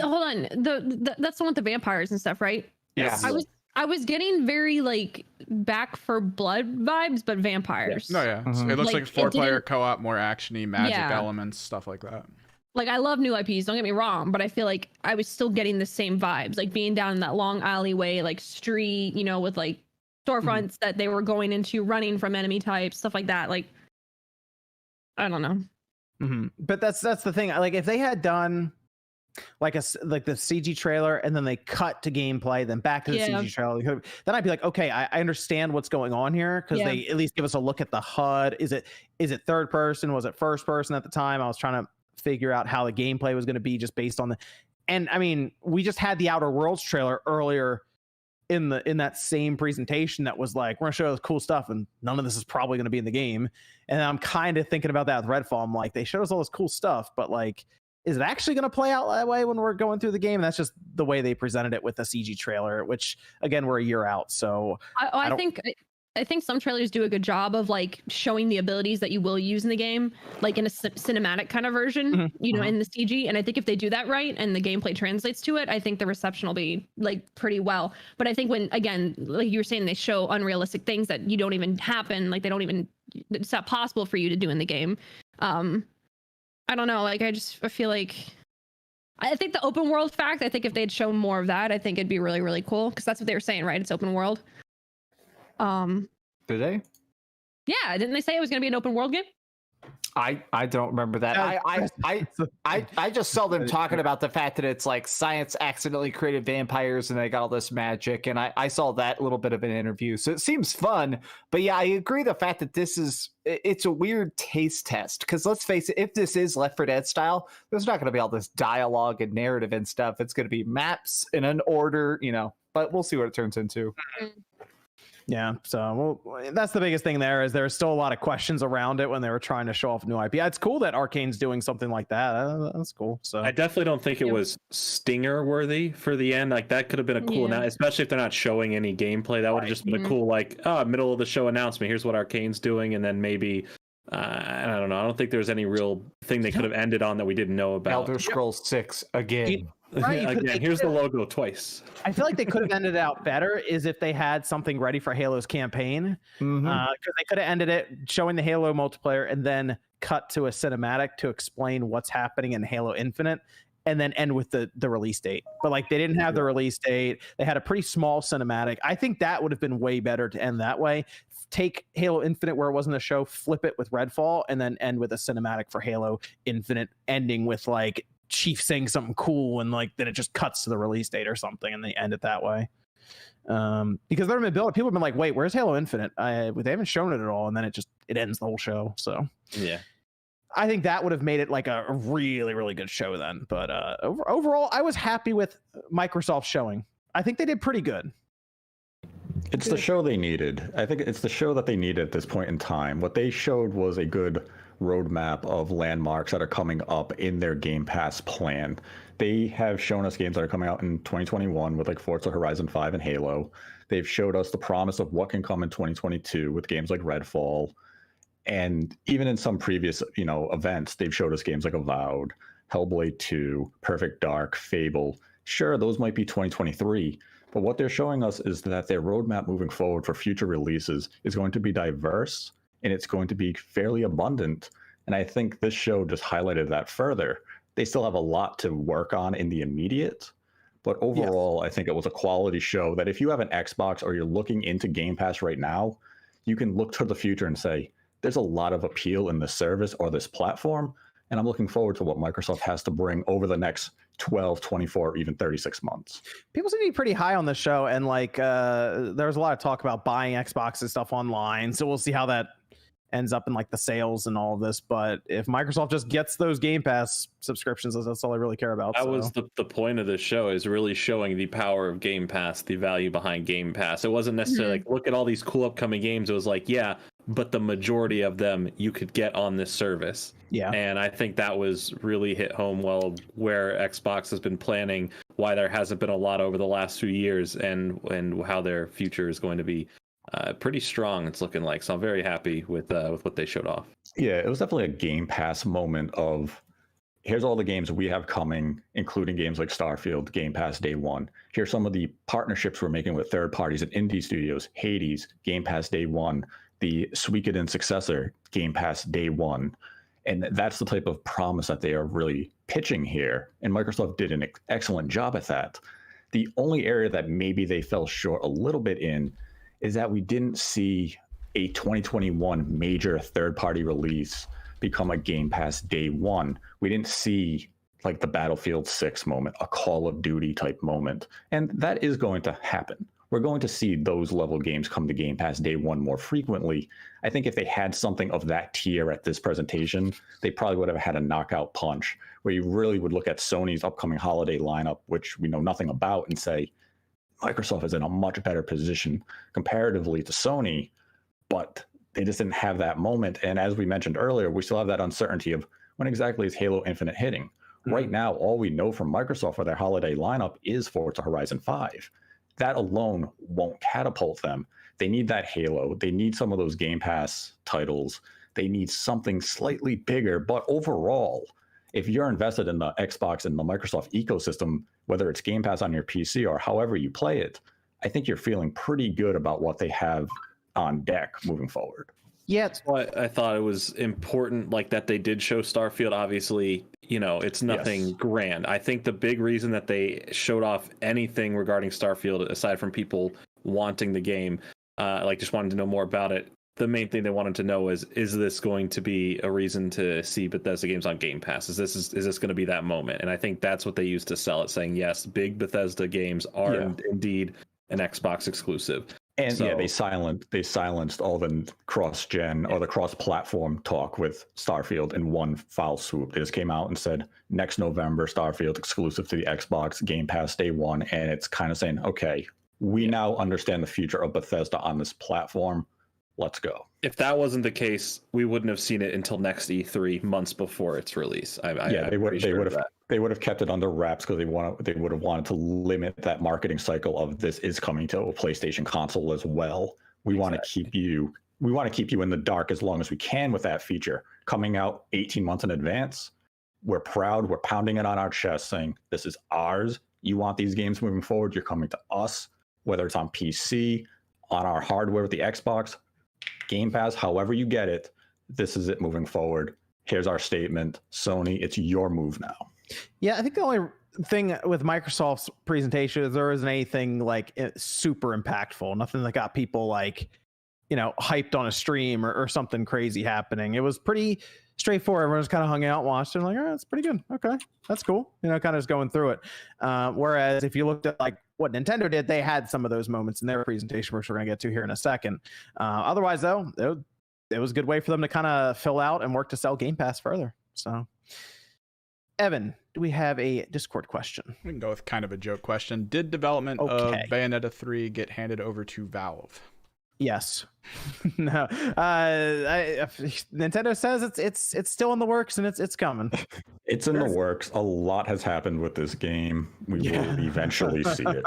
Hold on, that's the one with the vampires and stuff, right? Yes. I was getting very like Back for Blood vibes, but vampires. No, yeah. Mm-hmm. It looks Like, like 4-player didn't- co-op, more actiony, magic elements, stuff like that. Like I love new IPs, don't get me wrong, but I feel like I was still getting the same vibes, like being down in that long alleyway, like street, with like storefronts that they were going into, running from enemy types, stuff like that. Like, I don't know. Mm-hmm. But that's the thing. Like if they had done like the CG trailer and then they cut to gameplay, then back to the CG trailer, then I'd be like, okay, I understand what's going on here because they at least give us a look at the HUD. Is it third person? Was it first person at the time? I was trying to figure out how the gameplay was going to be just based on and I mean, we just had the Outer Worlds trailer earlier in that same presentation that was like, we're gonna show us cool stuff and none of this is probably going to be in the game. And I'm kind of thinking about that with Redfall. I'm like, they showed us all this cool stuff, but like, is it actually going to play out that way when we're going through the game? And that's just the way they presented it with the CG trailer, which again, we're a year out. So I think some trailers do a good job of like showing the abilities that you will use in the game, like in a cinematic kind of version, in the CG. And I think if they do that right and the gameplay translates to it, I think the reception will be like pretty well. But I think when, again, like you were saying, they show unrealistic things that you don't even happen, like it's not possible for you to do in the game. I don't know. Like, I feel like, I think the open world fact, I think if they'd shown more of that, I think it'd be really, really cool. Cause that's what they were saying, right? It's open world. Did they? Yeah. Didn't they say it was going to be an open world game? I don't remember that. I just saw them talking about the fact that it's like science accidentally created vampires and they got all this magic, and I saw that little bit of an interview, so it seems fun. But yeah, I agree the fact that it's a weird taste test, because let's face it, if this is Left 4 Dead style, there's not going to be all this dialogue and narrative and stuff. It's going to be maps in an order, but we'll see what it turns into. Yeah, so that's the biggest thing there, is there's still a lot of questions around it when they were trying to show off new IP. It's cool that Arcane's doing something like that. That's cool. So I definitely don't think it was stinger worthy for the end. Like that could have been a cool announcement, especially if they're not showing any gameplay. That would have just been a cool, like, middle of the show announcement. Here's what Arcane's doing, and then maybe I don't know. I don't think there's any real thing they could have ended on that we didn't know about. Elder Scrolls 6 again. Right, again, here's the logo twice. I feel like they could have ended it out better is if they had something ready for Halo's campaign, because they could have ended it showing the Halo multiplayer and then cut to a cinematic to explain what's happening in Halo Infinite, and then end with the release date. But like, they didn't have the release date. They had a pretty small cinematic. I think that would have been way better to end that way. Take Halo Infinite where it wasn't a show, flip it with Redfall, and then end with a cinematic for Halo Infinite, ending with like Chief saying something cool, and like then it just cuts to the release date or something, and they end it that way. Because they're building, people have been like, wait, where's Halo Infinite? They haven't shown it at all, and then it ends the whole show. So yeah, I think that would have made it like a really, really good show then. But overall, I was happy with Microsoft showing. I think they did pretty good. It's the show they needed. I think it's the show that they needed at this point in time. What they showed was a good roadmap of landmarks that are coming up in their Game Pass plan. They have shown us games that are coming out in 2021 with like Forza Horizon 5 and Halo. They've showed us the promise of what can come in 2022 with games like Redfall. And even in some previous, events, they've showed us games like Avowed, Hellblade 2, Perfect Dark, Fable. Sure, those might be 2023, but what they're showing us is that their roadmap moving forward for future releases is going to be diverse and it's going to be fairly abundant. And I think this show just highlighted that further. They still have a lot to work on in the immediate, but overall, I think it was a quality show that if you have an Xbox or you're looking into Game Pass right now, you can look to the future and say, there's a lot of appeal in this service or this platform, and I'm looking forward to what Microsoft has to bring over the next 12, 24, or even 36 months. People seem to be pretty high on the show, and there was a lot of talk about buying Xbox and stuff online, so we'll see how that ends up in like the sales and all of this. But if Microsoft just gets those Game Pass subscriptions, that's all I really care about. That was the point of the show, is really showing the power of Game Pass, the value behind Game Pass. It wasn't necessarily like, look at all these cool upcoming games. It was like, yeah, but the majority of them you could get on this service. Yeah. And I think that was really hit home well where Xbox has been planning, why there hasn't been a lot over the last few years, and how their future is going to be pretty strong, it's looking like. So I'm very happy with what they showed off. Yeah, it was definitely a Game Pass moment of, here's all the games we have coming, including games like Starfield, Game Pass day one. Here's some of the partnerships we're making with third parties and indie studios. Hades, Game Pass day one. The Suikoden successor, Game Pass day one. And that's the type of promise that they are really pitching here. And Microsoft did an excellent job at that. The only area that maybe they fell short a little bit in is that we didn't see a 2021 major third-party release become a Game Pass day one. We didn't see like the Battlefield 6 moment, a Call of Duty type moment. And that is going to happen. We're going to see those level games come to Game Pass day one more frequently. I think if they had something of that tier at this presentation, they probably would have had a knockout punch where you really would look at Sony's upcoming holiday lineup, which we know nothing about, and say, Microsoft is in a much better position comparatively to Sony, but they just didn't have that moment. And as we mentioned earlier, we still have that uncertainty of when exactly is Halo Infinite hitting. Mm-hmm. Right now, all we know from Microsoft for their holiday lineup is Forza Horizon 5. That alone won't catapult them. They need that Halo. They need some of those Game Pass titles. They need something slightly bigger. But overall, if you're invested in the Xbox and the Microsoft ecosystem, whether it's Game Pass on your PC or however you play it, I think you're feeling pretty good about what they have on deck moving forward. Yeah, I thought it was important, like that they did show Starfield. Obviously, it's nothing grand. I think the big reason that they showed off anything regarding Starfield, aside from people wanting the game, just wanting to know more about it, the main thing they wanted to know is this going to be a reason to see Bethesda games on Game Pass? Is this going to be that moment? And I think that's what they used to sell it, saying, yes, big Bethesda games are indeed an Xbox exclusive. And they silenced all the cross-gen or the cross-platform talk with Starfield in one foul swoop. They just came out and said, next November, Starfield exclusive to the Xbox, Game Pass day one. And it's kind of saying, okay, we now understand the future of Bethesda on this platform. Let's go. If that wasn't the case, we wouldn't have seen it until next E3, months before its release. They would have kept it under wraps because they would have wanted to limit that marketing cycle of this is coming to a PlayStation console as well. We want to keep you in the dark as long as we can with that feature coming out 18 months in advance. We're proud. We're pounding it on our chest, saying this is ours. You want these games moving forward? You're coming to us, whether it's on PC, on our hardware with the Xbox. Game Pass, however you get it, this is it moving forward. Here's our statement. Sony, it's your move now. Yeah, I think the only thing with Microsoft's presentation is there isn't anything like super impactful. Nothing that got people hyped on a stream or something crazy happening. It was pretty straightforward. Everyone just kind of hung out, watched it, like, that's pretty good. Okay, that's cool. Kind of just going through it. Whereas if you looked at what Nintendo did, they had some of those moments in their presentation, which we're going to get to here in a second. Otherwise, though, it was a good way for them to kind of fill out and work to sell Game Pass further. So, Evan, do we have a Discord question? We can go with kind of a joke question. Did development of Bayonetta 3 get handed over to Valve? Yes. No. Nintendo says it's still in the works and it's coming. It's in the works. A lot has happened with this game. We will eventually see it.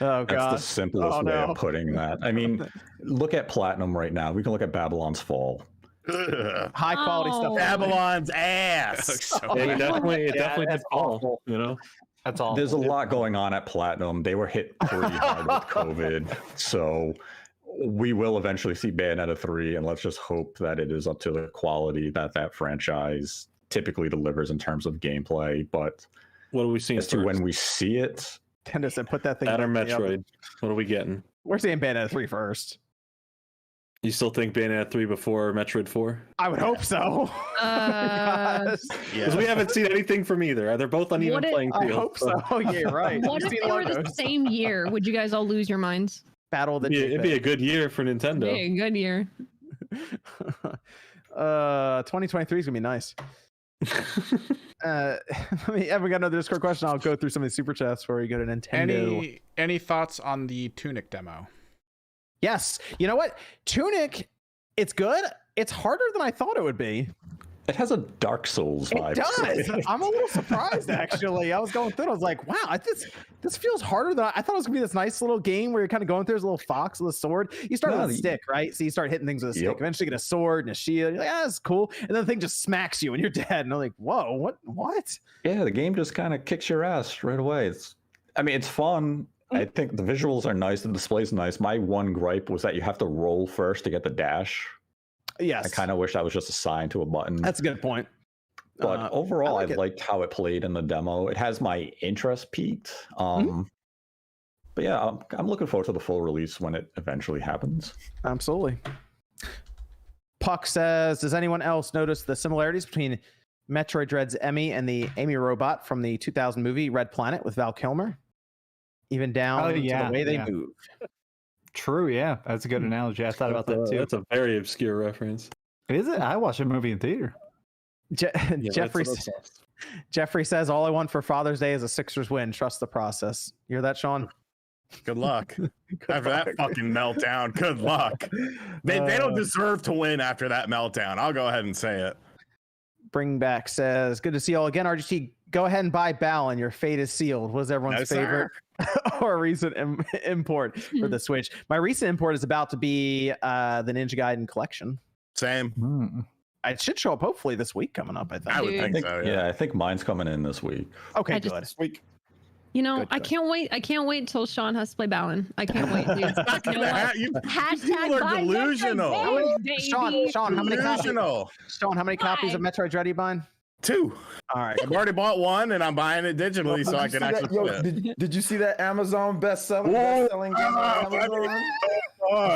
Oh god. That's the simplest way of putting that. I mean, look at Platinum right now. We can look at Babylon's Fall. High quality stuff. Babylon's ass. It definitely did fall. You know, That's all. There's a lot going on at Platinum. They were hit pretty hard with COVID, so we will eventually see Bayonetta 3, and let's just hope that it is up to the quality that that franchise typically delivers in terms of gameplay. But what are we seeing? as to when we see it, Nintendo said put that thing. That or back up. Metroid? What are we getting? We're saying Bayonetta 3 first. You still think Bayonetta 3 before Metroid 4? I would hope so. Because we haven't seen anything from either. They're both uneven playing I field. hope so. Yeah, right. What We've if seen they were the logos. same year? Would you guys all lose your minds? Battle the It'd be a good year for Nintendo. Yeah, good year. 2023 is gonna be nice. We got another Discord question. I'll go through some of the super chats before we go to Nintendo. Any thoughts on the Tunic demo? Yes. You know what? Tunic, it's good. It's harder than I thought it would be. it has a Dark Souls vibe. It does. I'm a little surprised, actually. I was going through it. I was like, wow, this feels harder than I thought it was going to be this nice little game where you're kind of going through as a little fox with a sword. You start with a stick, right? So you start hitting things with a stick. Eventually you get a sword and a shield. You're like, that's cool. And then the thing just smacks you and you're dead. And I'm like, whoa, what? Yeah, the game just kind of kicks your ass right away. It's fun. I think the visuals are nice. The display's nice. My one gripe was that you have to roll first to get the dash. Yes. I kind of wish that was just assigned to a button. That's a good point. But overall, I liked how it played in the demo. It has my interest peaked. But yeah, I'm looking forward to the full release when it eventually happens. Absolutely. Puck says, does anyone else notice the similarities between Metroid Dread's Emmy and the Amy robot from the 2000 movie Red Planet with Val Kilmer? Even down to the way they move. True, yeah. That's a good analogy. I thought about that too. That's a very obscure reference. Is it? I watched a movie in theater. Jeffrey says, all I want for Father's Day is a Sixers win. Trust the process. You hear that, Sean? Good luck. After that fucking meltdown, good luck. They don't deserve to win after that meltdown. I'll go ahead and say it. Bringback says, good to see you all again. RGT, go ahead and buy Balan. Your fate is sealed. What was everyone's favorite or recent import for the Switch? My recent import is about to be the Ninja Gaiden collection. Same. It should show up hopefully this week coming up, I think. I would think so. Yeah, I think mine's coming in this week. Okay, good. This week. You know, I can't wait. I can't wait till Sean has to play Balan. I can't wait, dude. People are delusional. Sean, how many copies of Metroid Dread are you buying? 2. All right. I've already bought 1 and I'm buying it digitally so I can actually play it. Did you see that Amazon best-selling game on Amazon?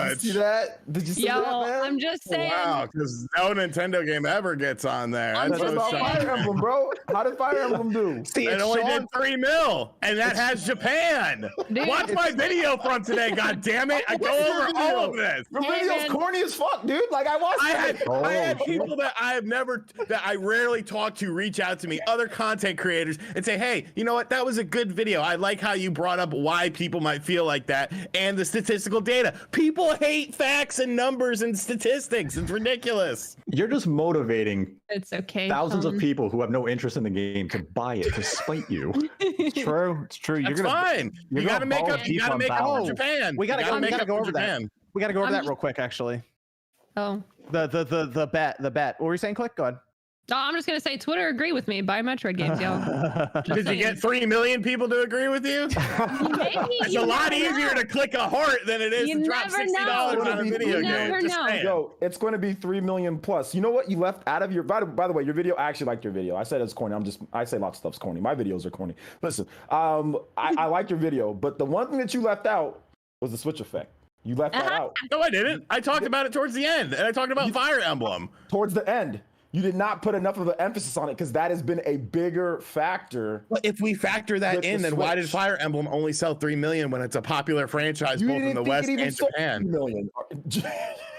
Did you see that? Did you see that, man? I'm just saying. Wow, because no Nintendo game ever gets on there. What about Fire Emblem, bro? How did Fire Emblem do? It only did 3 mil, and that has Japan. Dude, Watch my video from today, god damn it! I go over all of this. The video's corny as fuck, dude. Like I watched I had people that I rarely talk to reach out to me, other content creators, and say, hey, you know what? That was a good video. I like how you brought up why people might feel like that and the statistical data. People hate facts and numbers and statistics. It's ridiculous. You're just motivating thousands of people who have no interest in the game to buy it to spite you. It's true. That's fine. You gotta make up for Japan. We gotta go over that. We gotta go over that real quick, actually. Oh. The bet. What were you saying, Click? Go ahead. No, I'm just gonna say Twitter agree with me. Buy Metroid games, y'all. Did you get 3 million people to agree with you? Maybe. It's a lot easier to click a heart than it is to drop $60 on a video game. Yo, it's going to be 3 million plus. You know what you left out of your? By the way, your video. I actually liked your video. I said it's corny. I say lots of stuff's corny. My videos are corny. Listen, I like your video, but the one thing that you left out was the Switch effect. You left that out. No, I didn't. I talked about it towards the end, and I talked about Fire Emblem towards the end. You did not put enough of an emphasis on it because that has been a bigger factor. Well, if we factor that in, then why did Fire Emblem only sell 3 million when it's a popular franchise both in the West and Japan? 3 million.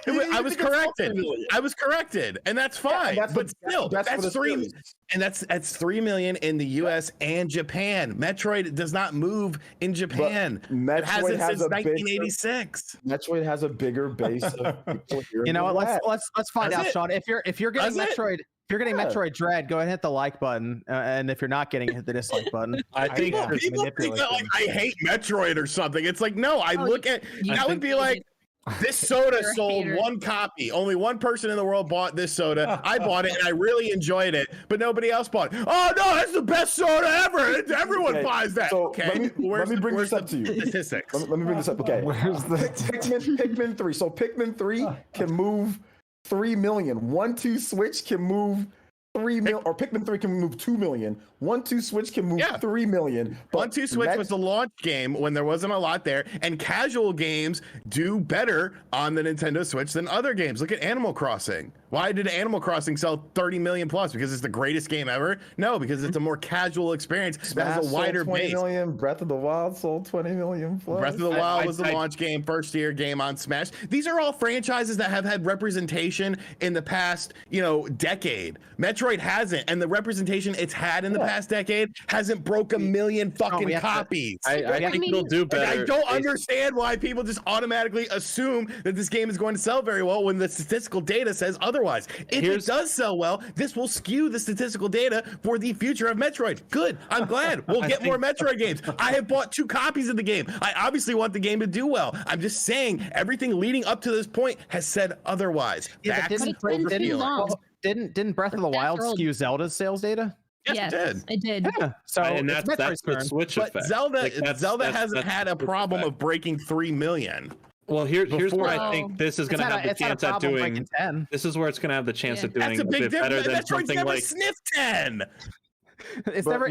I was corrected. I was corrected, and that's fine. Yeah, but still, that's 3, and that's 3 million in the U.S. and Japan. Metroid does not move in Japan. It hasn't since 1986. Metroid has a bigger base of people here. You know what? Let's find out, Sean. If you're getting Metroid. If you're getting Metroid Dread, go ahead and hit the like button, and if you're not getting it, hit the dislike button. I think people think that like I hate Metroid or something. It's like no, I look at that would be like this soda sold one copy. Only one person in the world bought this soda. I bought it and I really enjoyed it, but nobody else bought it. Oh no, that's the best soda ever. Everyone buys that. So okay, let me bring this up to you. Statistics. Let me bring this up. Okay, where's the Pikmin 3? So Pikmin 3 can move 3 million. 1-2 Switch can move 3 million, or Pikmin 3 can move 2 million. 1-2 Switch can move 3 million. 1-2 Switch was the launch game when there wasn't a lot there, and casual games do better on the Nintendo Switch than other games. Look at Animal Crossing. Why did Animal Crossing sell 30 million plus? Because it's the greatest game ever? No, because it's a more casual experience that has a wider sold 20 base. Million. Breath of the Wild sold 20 million plus. Breath of the Wild was the launch game, first year game on Smash. These are all franchises that have had representation in the past, decade. Metroid hasn't, and the representation it's had in the past decade hasn't broke 1 million fucking copies. I think it'll do better. And I don't understand why people just automatically assume that this game is going to sell very well when the statistical data says otherwise. If it does sell well, this will skew the statistical data for the future of Metroid. Good. I'm glad. We'll get more Metroid games. I have bought 2 copies of the game. I obviously want the game to do well. I'm just saying everything leading up to this point has said otherwise. Yeah, didn't Breath of the Wild skew Zelda's sales data? Yes, it did. Yeah. So and that's the Switch but effect. Zelda hasn't had a problem of breaking 3 million. Well, here's where I think this is going to have the chance at doing. This is where it's going to have the chance at doing a bit better than something like Sniff 10. It's never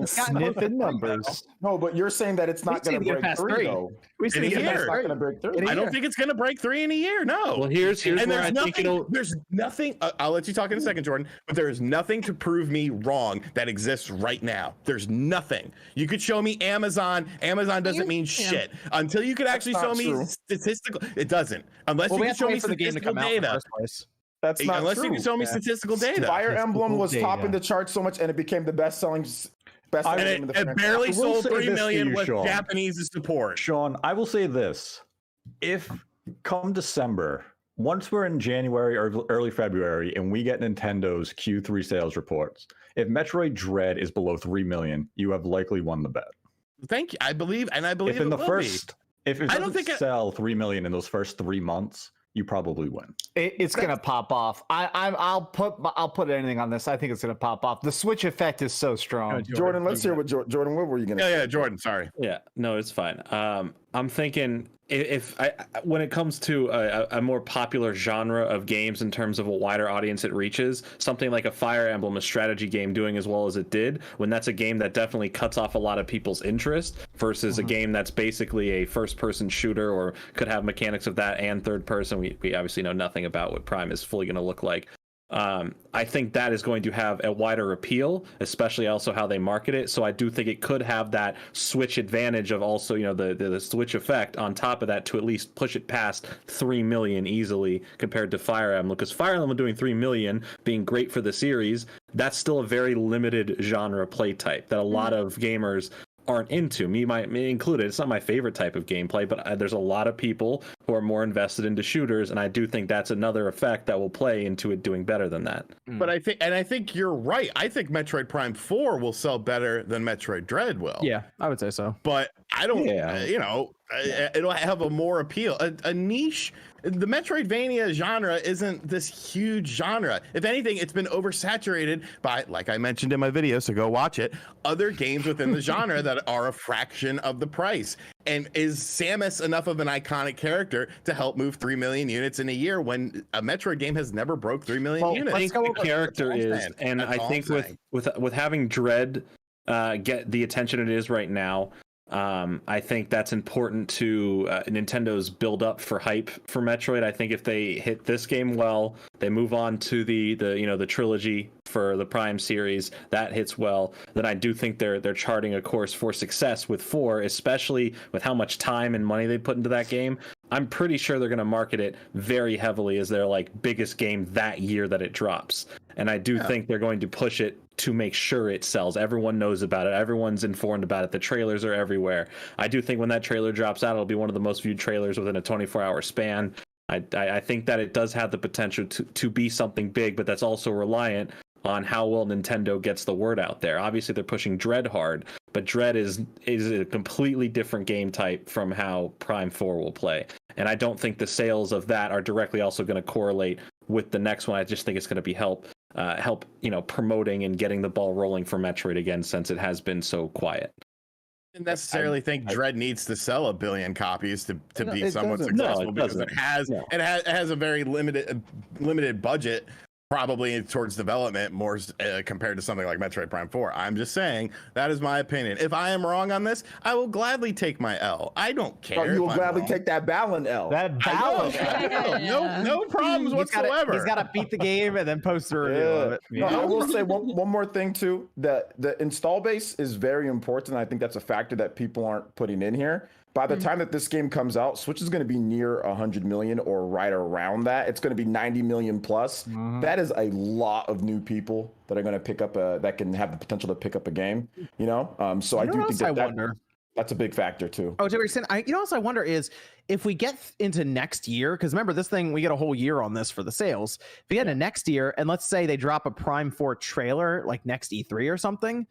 sniffing numbers. No, but you're saying that it's not going to break 3 though. In a year. Not going to break 3. I don't think it's going to break 3 in a year. No. Well, here's where I think it'll. There's nothing. I'll let you talk in a second, Jordan. But there is nothing to prove me wrong that exists right now. There's nothing. You could show me Amazon. Amazon doesn't mean shit until you could actually show me statistical. It doesn't unless you can show me statistical data. That's not unless true. you can show me statistical data. Fire Emblem was topping the charts so much, and it became the best-selling. And it barely sold 3 million with Japanese support. Sean, I will say this: if come December, once we're in January or early February, and we get Nintendo's Q3 sales reports, if Metroid Dread is below 3 million, you have likely won the bet. Thank you. I believe if in the first, if it doesn't sell 3 million in those first 3 months, you probably win. It's gonna pop off. I'll put anything on this. I think it's gonna pop off. The Switch effect is so strong. Jordan, let's hear what Jordan. What were you gonna? Yeah, Jordan. Sorry. Yeah, no, it's fine. I'm thinking when it comes to a more popular genre of games in terms of a wider audience it reaches, something like a Fire Emblem, a strategy game doing as well as it did, when that's a game that definitely cuts off a lot of people's interest versus a game that's basically a first-person shooter or could have mechanics of that and third person. We obviously know nothing about what Prime is fully going to look like. I think that is going to have a wider appeal, especially also how they market it. So I do think it could have that Switch advantage of also, the Switch effect on top of that to at least push it past 3 million easily compared to Fire Emblem. Because Fire Emblem doing 3 million, being great for the series, that's still a very limited genre play type that a lot of gamers aren't into, me included. It's not my favorite type of gameplay, but there's a lot of people who are more invested into shooters, and I do think that's another effect that will play into it doing better than that. But I think you're right. I think Metroid Prime 4 will sell better than Metroid Dread will. Yeah, I would say so. But I don't, it'll have a more appeal, a niche. The Metroidvania genre isn't this huge genre. If anything, it's been oversaturated by, like I mentioned in my video, so go watch it, other games within the genre that are a fraction of the price. And is Samus enough of an iconic character to help move 3 million units in a year when a Metroid game has never broke 3 million units? I think the character is, and I think with having Dread get the attention it is right now, I think that's important to Nintendo's build up for hype for Metroid. I think if they hit this game well, they move on to the trilogy for the Prime series, that hits well, then I do think they're charting a course for success with 4, especially with how much time and money they put into that game. I'm pretty sure they're going to market it very heavily as their like biggest game that year that it drops. And I do think they're going to push it to make sure it sells. Everyone knows about it. Everyone's informed about it. The trailers are everywhere. I do think when that trailer drops out, it'll be one of the most viewed trailers within a 24-hour span. I think that it does have the potential to be something big, but that's also reliant on how well Nintendo gets the word out there. Obviously, they're pushing Dread hard, but Dread is a completely different game type from how Prime 4 will play. And I don't think the sales of that are directly also going to correlate with the next one. I just think it's going to be help promoting and getting the ball rolling for Metroid again, since it has been so quiet. Didn't necessarily think Dread needs to sell 1 billion copies to be somewhat successful, because it has a very limited budget, probably towards development more compared to something like Metroid Prime 4. I'm just saying that is my opinion. If I am wrong on this, I will gladly take my L. I don't care. You will gladly take that Balin L. That Balin. No problems whatsoever. He's got to beat the game and then post a review of it. No, I will say one more thing too. That the install base is very important. I think that's a factor that people aren't putting in here. By the time that this game comes out, Switch is going to be near 100 million or right around that. It's going to be 90 million plus. That is a lot of new people that are going to pick up that can have the potential to pick up a game. So I do think that's a big factor too. Oh, Jason, I wonder is if we get into next year, because remember this thing, we get a whole year on this for the sales. If we get into next year, and let's say they drop a Prime 4 trailer like next E3 or something,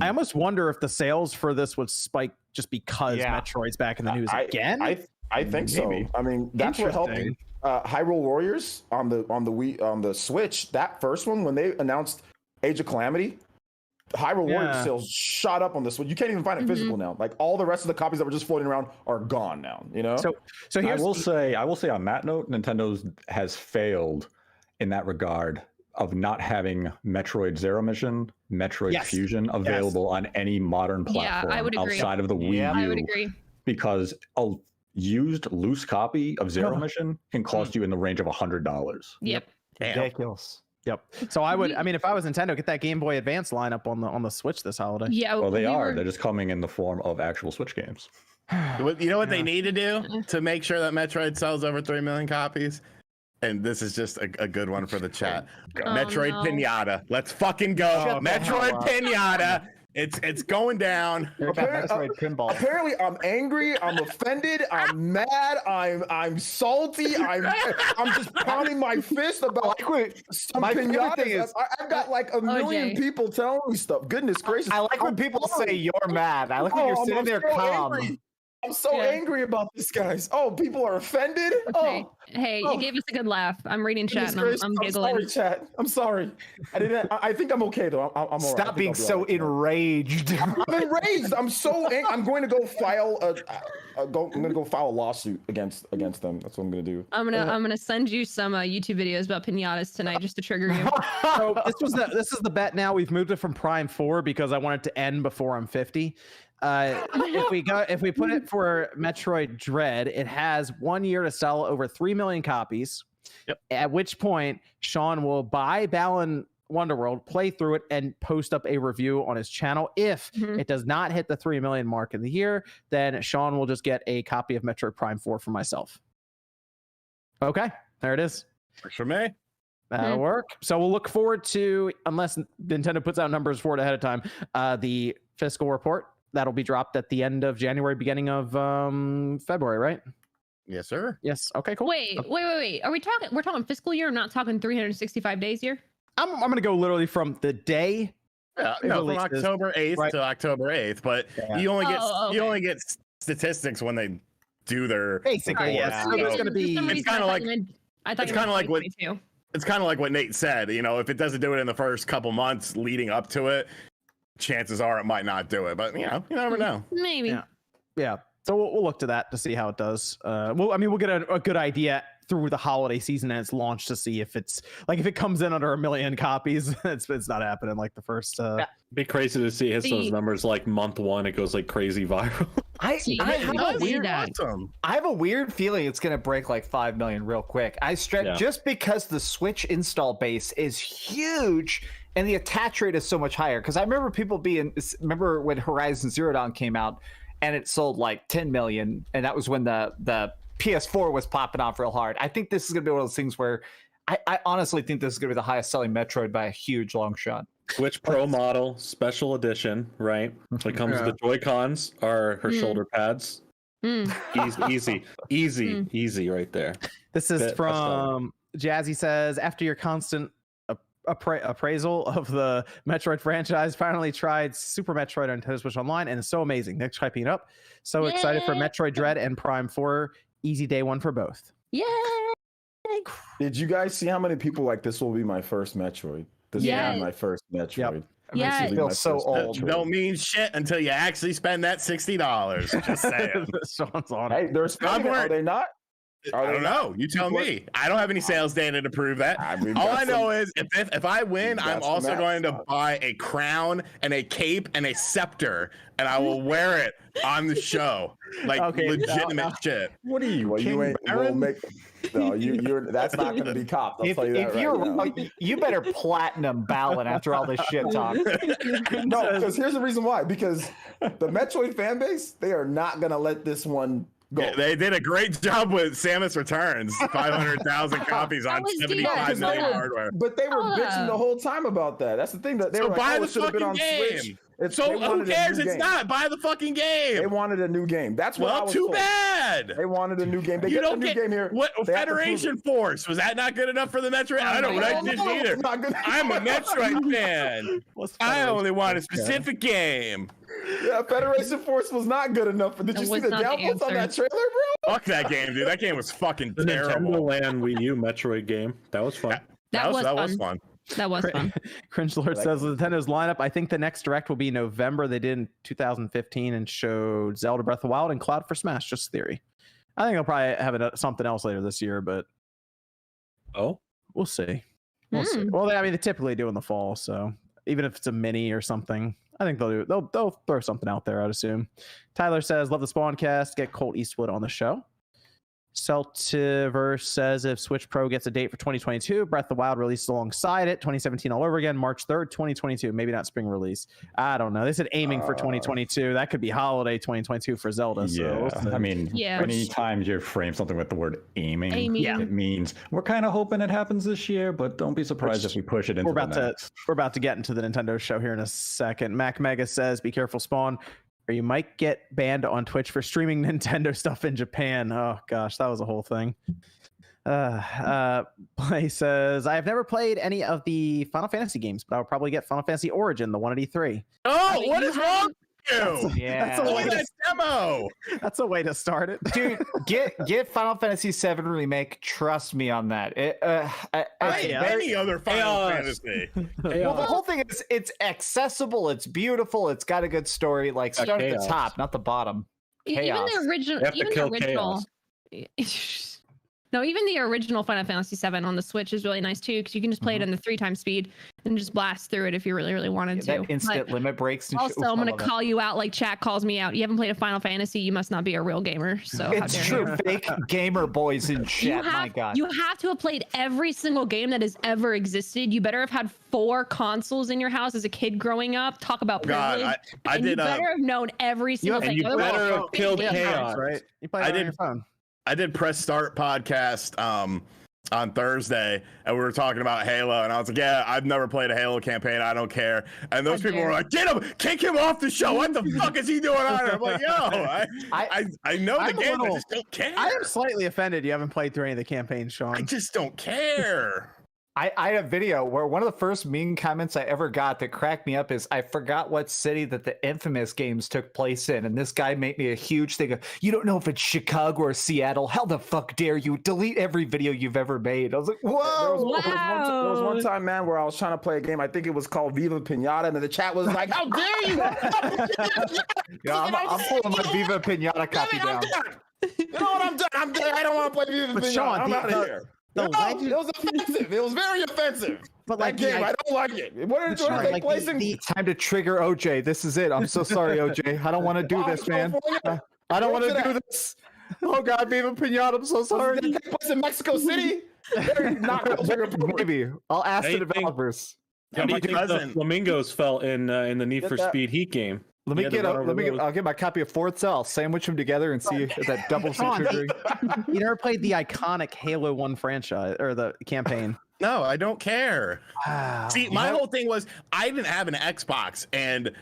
I almost wonder if the sales for this would spike just because Metroid's back in the news again. I think so. I mean, that's what helped Hyrule Warriors on the Switch. That first one, when they announced Age of Calamity, Hyrule Warriors sales shot up on this one. You can't even find it physical now. Like all the rest of the copies that were just floating around are gone now. So here's I will say on that note, Nintendo has failed in that regard of not having Metroid Zero Mission, Metroid Fusion available on any modern platform outside of the Wii U. I would agree. Because a used loose copy of Zero Mission can cost you in the range of $100. Yep. Ridiculous. Yep. So I would, if I was Nintendo, get that Game Boy Advance lineup on the Switch this holiday. Yeah. Well, they're just coming in the form of actual Switch games. You know what they need to do to make sure that Metroid sells over 3 million copies? And this is just a good one for the chat. Metroid Pinata. Let's fucking go. Metroid Pinata. It's going down. Apparently, I'm angry. I'm offended. I'm mad. I'm salty. I'm just pounding my fist about some pinatas. I've got like a million people telling me stuff. Goodness gracious! I like when people say you're mad. I like when you're sitting there calm. Angry. I'm so angry about this, guys. Oh, people are offended. Okay. Hey, you gave us a good laugh. I'm reading chat and I'm giggling. I'm sorry, chat. I'm sorry. I think I'm okay though. I'm Stop right. being so enraged. I'm enraged. I'm so angry. I'm going to go file a lawsuit against them. That's what I'm going to do. I'm gonna send you some YouTube videos about pinatas tonight just to trigger you. So this is the bet now. We've moved it from Prime 4 because I want it to end before I'm 50. If we put it for Metroid Dread, it has 1 year to sell over 3 million copies. Yep. At which point Sean will buy Balan Wonderworld, play through it, and post up a review on his channel. If it does not hit the 3 million mark in the year, then Sean will just get a copy of Metroid Prime 4 for myself. Okay, there it is. Works for me. That'll work. So we'll look forward to, unless Nintendo puts out numbers for it ahead of time, the fiscal report. That'll be dropped at the end of January, beginning of February, right? Yes, sir. Yes. Okay, cool. Wait. Are we talking? We're talking fiscal year. I'm not talking 365 days here. I'm gonna go literally from the day. From October 8th to October 8th, but you only get statistics when they do their basically. Yes. So it's gonna be. It's kind of like what Nate said. If it doesn't do it in the first couple months leading up to it, chances are it might not do it, but you never know. Maybe. Yeah. So we'll look to that to see how it does. We'll get a good idea through the holiday season and its launch to see if it's like, if it comes in under 1 million copies, it's not happening like the first. It'd be crazy to see it hits those numbers like month one. It goes like crazy viral. I have a weird feeling it's gonna break like 5 million real quick. Just because the Switch install base is huge and the attach rate is so much higher. Because I remember remember when Horizon Zero Dawn came out and it sold like 10 million, and that was when the PS4 was popping off real hard. I think this is going to be one of those things where I honestly think this is going to be the highest selling Metroid by a huge long shot. Switch Pro model, special edition, right? It comes with the Joy-Cons or her shoulder pads. Easy right there. This is from Jazzy says, after your constant appraisal of the Metroid franchise, finally tried Super Metroid on Nintendo Switch Online, and it's so amazing. Next hyping it up. So excited for Metroid Dread and Prime 4. Easy day one for both. Yeah. Did you guys see how many people like this will be my first Metroid? This will be my first Metroid. Yep. Yeah, I feel so old. Don't mean shit until you actually spend that $60. Just saying. Sean's on it. Hey, they're spending. Are they not? I don't know. You tell me. I don't have any sales data to prove that. I mean, all I know is if I win, I'm also going to buy a crown and a cape and a scepter, and I will wear it on the show, like legitimate shit. What are you? Well, you ain't. We'll make. No, you're. That's not going to be copped. I'll tell you that right now. You better platinum Balin after all this shit talk. No, because here's the reason why. Because the Metroid fan base, they are not going to let this one go. Yeah, they did a great job with Samus Returns, 500,000 copies on 75 million hardware. But they were bitching the whole time about that. That's the thing that they were like, buy oh, the it should have been on game. Switch. So who cares? It's not. Buy the fucking game. They wanted a new game. That's what I was too told. bad. They wanted a new game. They get a new game here. What Federation Force? Was that not good enough for the Metroid? I don't like this either. I'm a Metroid fan. I only want a specific game. Yeah, Federation Force was not good enough. Did you see the downloads on that trailer, bro? Fuck that game, dude. That game was fucking the terrible. Nintendo Land Wii U Metroid game. That was fun. That was fun. That was fun. Cringe Lord says Nintendo's lineup. I think the next direct will be November. They did in 2015 and showed Zelda Breath of the Wild and Cloud for Smash. Just theory. I think they'll probably have something else later this year, but we'll see. We'll see. Well, I mean, they typically do in the fall, so even if it's a mini or something, I think they'll throw something out there, I'd assume. Tyler says, love the Spawncast. Get Colt Eastwood on the show. Celtiverse says if Switch Pro gets a date for 2022, Breath of the Wild released alongside it, 2017 all over again, March 3rd, 2022. Maybe not spring release. I don't know. They said aiming for 2022. That could be holiday 2022 for Zelda. Yeah, so I mean, anytime you frame something with the word aiming. It means we're kind of hoping it happens this year, but don't be surprised if we push it into We're about to get into the Nintendo show here in a second. Mac Mega says, be careful, Spawn, or you might get banned on Twitch for streaming Nintendo stuff in Japan. Oh gosh, that was a whole thing. Play says, I have never played any of the Final Fantasy games, but I'll probably get Final Fantasy Origin, the one at E3. Oh, what is wrong with you? That's a way to demo. That's a way to start it, dude. Get Final Fantasy VII remake. Trust me on that. Any other Final Fantasy. Well, the whole thing is it's accessible. It's beautiful. It's got a good story. Like start at the top, not the bottom. Even the original. No, even the original Final Fantasy VII on the Switch is really nice too, because you can just play it in the 3x speed and just blast through it if you really, really wanted to. That instant limit breaks. And also, I'm going to call you out like chat calls me out. You haven't played a Final Fantasy, you must not be a real gamer. So it's true. Fake gamer boys in chat. My God. You have to have played every single game that has ever existed. You better have had 4 consoles in your house as a kid growing up. Talk about privilege. You better have known every single thing. And you better have killed Chaos. Right? You play it on your phone. I did Press Start podcast on Thursday, and we were talking about Halo, and I was like, yeah, I've never played a Halo campaign. I don't care. And those people were like, get him, kick him off the show. What the fuck is he doing on it? I'm like, yo, I know the game, I just don't care. I am slightly offended you haven't played through any of the campaigns, Sean. I just don't care. I had a video where one of the first mean comments I ever got that cracked me up is I forgot what city that the Infamous games took place in, and this guy made me a huge thing of, you don't know if it's Chicago or Seattle. How the fuck dare you delete every video you've ever made? I was like, whoa. There was one time, man, where I was trying to play a game. I think it was called Viva Pinata, and the chat was like, how dare you? I'm pulling my Viva Pinata copy down. You know what? I'm done. I don't want to play Viva Pinata. Sean, I'm out of here. No, it was offensive. It was very offensive. But like, that game, I don't like it. What did it take place in? Time to trigger OJ. This is it. I'm so sorry, OJ. I don't want to do this, man. I don't want to do this. Oh God, Viva Pinata. I'm so sorry. Did it take place in Mexico City? Maybe. I'll ask the developers. The Flamingos fell in the Need for Speed Heat game. Let me get I'll get my copy of Forza. I'll sandwich them together and see if that doubles the triggering. You never played the iconic Halo 1 franchise or the campaign? No, I don't care. Wow. See, my whole thing was I didn't have an Xbox, and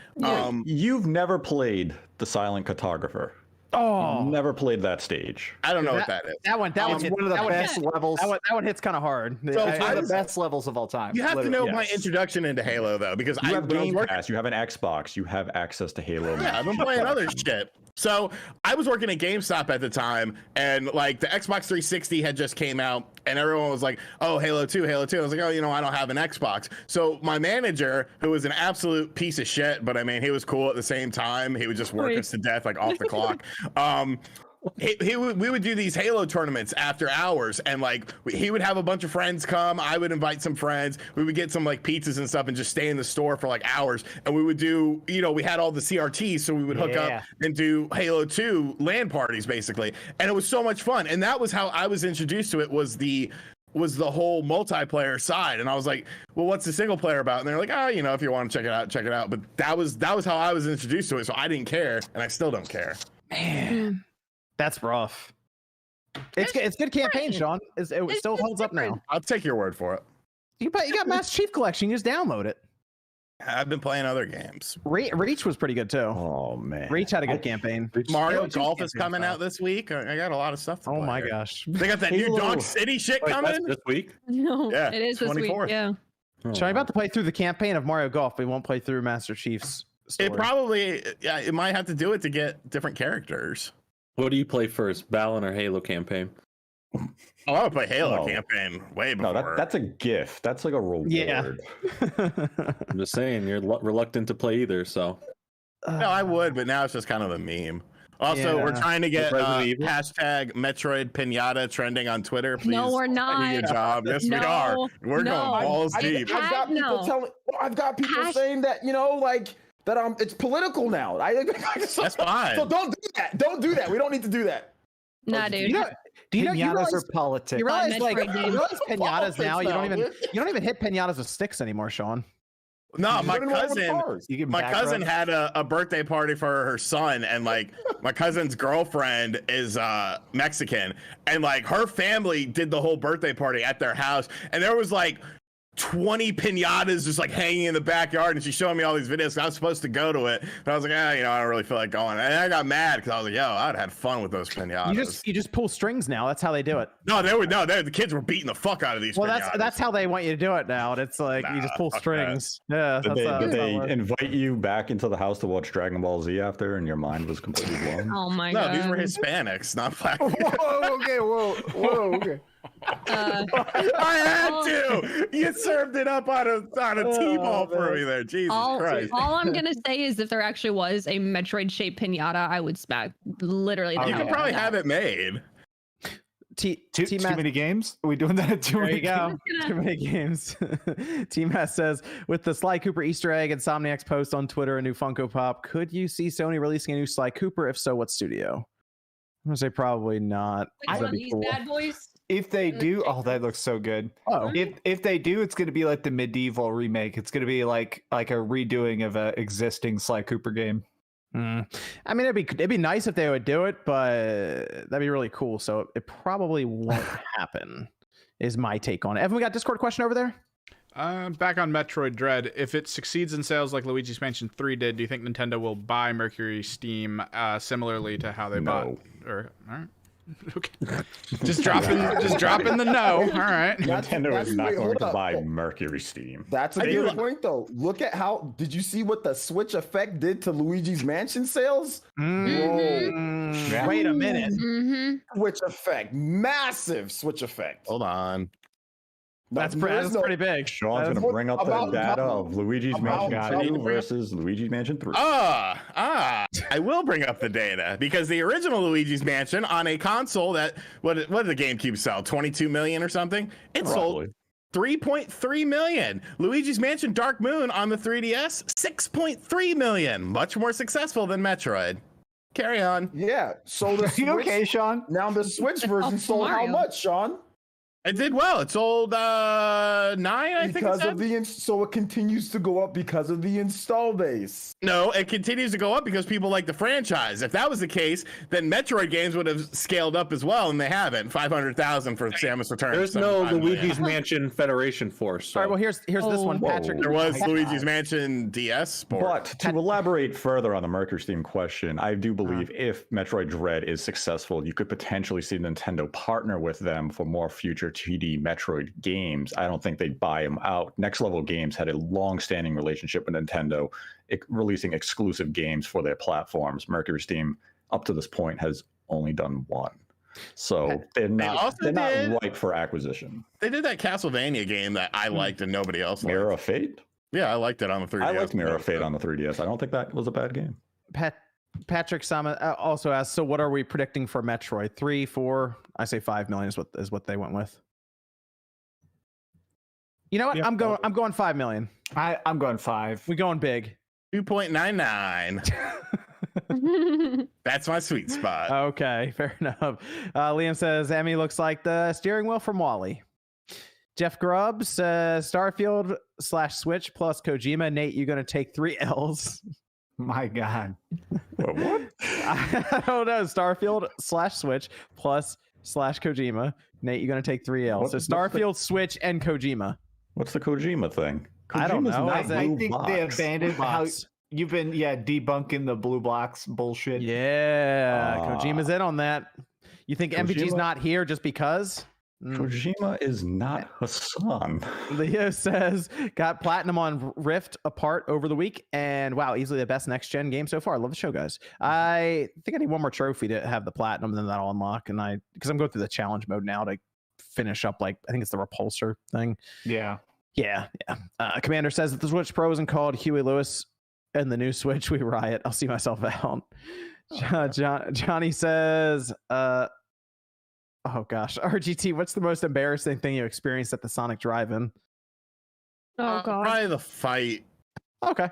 You've never played the Silent Cartographer. Oh, Never played that stage. I don't know what that is. that one It's one of the best levels. That one hits kind of hard. So It's one of the best levels of all time. You have to know my yes. introduction into Halo, though, because You have when I was Game working, Pass, you have an Xbox, you have access to Halo. yeah, I've been playing other shit. So I was working at GameStop at the time, and like the Xbox 360 had just came out, and everyone was like, "Oh, Halo 2, Halo 2." I was like, "Oh, I don't have an Xbox." So my manager, who was an absolute piece of shit, but I mean, he was cool at the same time. He would just work us to death, like off the clock. We would do these Halo tournaments after hours, and like he would have a bunch of friends come. I would invite some friends. We would get some like pizzas and stuff and just stay in the store for like hours. And we would do, we had all the CRTs, so we would hook up and do Halo 2 LAN parties basically. And it was so much fun. And that was how I was introduced to it, was the whole multiplayer side. And I was like, well, what's the single player about? And they're like, if you want to check it out, check it out. But that was how I was introduced to it. So I didn't care, and I still don't care. Man. That's rough. It's good campaign, Sean. It still holds up now. I'll take your word for it. You got Master Chief Collection. You just download it. I've been playing other games. Reach was pretty good too. Oh man, Reach had a good campaign. Mario Golf is coming out this week. I got a lot of stuff to play. Oh my gosh. They got that new Dog City shit coming this week. No, Yeah, it is this week. 24th. Yeah. So I'm about to play through the campaign of Mario Golf. We won't play through Master Chief's story. It might have to do it to get different characters. What do you play first, Balan or Halo campaign? Oh, I would play Halo campaign way before. No, that's a gift. That's like a reward. Yeah. I'm just saying, you're reluctant to play either, so. No, I would, but now it's just kind of a meme. Also, we're trying to get hashtag Metroid Pinata trending on Twitter. Please, No, we're not. do your job. Yes, we are. We're going balls deep. I've got people saying that that it's political now. That's fine. So don't do that. Don't do that. We don't need to do that. Nah, dude. Pinatas are politics. You realize Metroid pinatas now. You don't even hit pinatas with sticks anymore, Sean. No, my cousin had a birthday party for her son, and like my cousin's girlfriend is Mexican, and like her family did the whole birthday party at their house, and there was like 20 pinatas just like hanging in the backyard, and she's showing me all these videos. I was supposed to go to it, but I was like, I don't really feel like going. And I got mad because I was like, I'd had fun with those pinatas. You just pull strings now. That's how they do it. No, the kids were beating the fuck out of these. Well, pinatas. that's how they want you to do it now. It's like you just pull strings. Yeah. Did they invite you back into the house to watch Dragon Ball Z after, and your mind was completely blown? Oh my god. No, these were Hispanics, not black. Whoa, okay. I had to. You served it up on a T-ball for me there. Jesus Christ. All I'm gonna say is, if there actually was a Metroid-shaped pinata, I would smack literally. You could probably have it made. Too many games? Are we doing that? There you go. Too many games. T-Mass says, with the Sly Cooper Easter egg and Insomniac's post on Twitter, a new Funko Pop, could you see Sony releasing a new Sly Cooper? If so, what studio? I'm gonna say probably not. That'd be cool. Bad boys. If they do, that looks so good. Oh, if they do, it's going to be like the medieval remake. It's going to be like a redoing of an existing Sly Cooper game. I mean, it'd be nice if they would do it, but that'd be really cool. So it probably won't happen. Is my take on it. Evan, we got Discord question over there. Back on Metroid Dread, if it succeeds in sales like Luigi's Mansion 3 did, do you think Nintendo will buy Mercury Steam similarly to how they bought? All right. Okay. Just dropping the no. All right. Nintendo is not going to buy Mercury Steam. That's a good point, though. Look at did you see what the Switch effect did to Luigi's Mansion sales? Whoa. Wait a minute. Switch effect. Massive Switch effect. Hold on. That's pretty big. Sean's going to bring up the data of Luigi's Mansion 2 versus Luigi's Mansion 3. I will bring up the data, because the original Luigi's Mansion on a console that, what did the GameCube sell? 22 million or something? It sold 3.3 million. Luigi's Mansion Dark Moon on the 3DS, 6.3 million. Much more successful than Metroid. Carry on. Yeah. So the Switch, okay, Sean? Now the Switch version sold how much, Sean? It did well. It sold 9, I think. Because of so it continues to go up because of the install base. No, it continues to go up because people like the franchise. If that was the case, then Metroid games would have scaled up as well, and they haven't. 500,000 for Samus Returns. There's no Luigi's Mansion Federation Force. So. All right, well, here's this one, Patrick. There was Luigi's Mansion DS port. But to elaborate further on the Mercury Steam question, I do believe if Metroid Dread is successful, you could potentially see Nintendo partner with them for more future 2D Metroid games. I don't think they'd buy them out. Next Level Games had a long-standing relationship with Nintendo, releasing exclusive games for their platforms. Mercury Steam, up to this point, has only done one. So they're not ripe for acquisition. They did that Castlevania game that I liked and nobody else liked. Mirror of Fate? Yeah, I liked it on the 3DS. I liked Mirror of Fate on the 3DS. I don't think that was a bad game. Patrick Sama also asked, so what are we predicting for Metroid? 3, 4? I say 5 million is what they went with. You know what? Yeah. I'm going 5 million. I'm going 5. We're going big. 2.99. That's my sweet spot. Okay, fair enough. Liam says Emmy looks like the steering wheel from WALL-E. Jeff Grubb says Starfield / Switch plus Kojima. Nate, you're gonna take 3 L's. My God. What? I don't know. Starfield / Switch plus / Kojima. Nate, you're gonna take 3 L's. So Starfield, Switch, and Kojima. What's the Kojima thing? I don't know. I think they Blue abandoned how box. you've been debunking the blue box bullshit. Yeah, Kojima's in on that. You think MVG's not here just because? Kojima is not Hassan. Leo says got platinum on Rift apart over the week, and wow, easily the best next gen game so far. I love the show, guys. I think I need one more trophy to have the platinum, and then that'll unlock. And because I'm going through the challenge mode now to finish up, like I think it's the repulsor thing. Yeah. Commander says that the Switch Pro isn't called Huey Lewis, and the new Switch we riot. I'll see myself out. Johnny says, oh gosh, RGT, what's the most embarrassing thing you experienced at the Sonic Drive-In? Oh god. Probably the fight. Okay.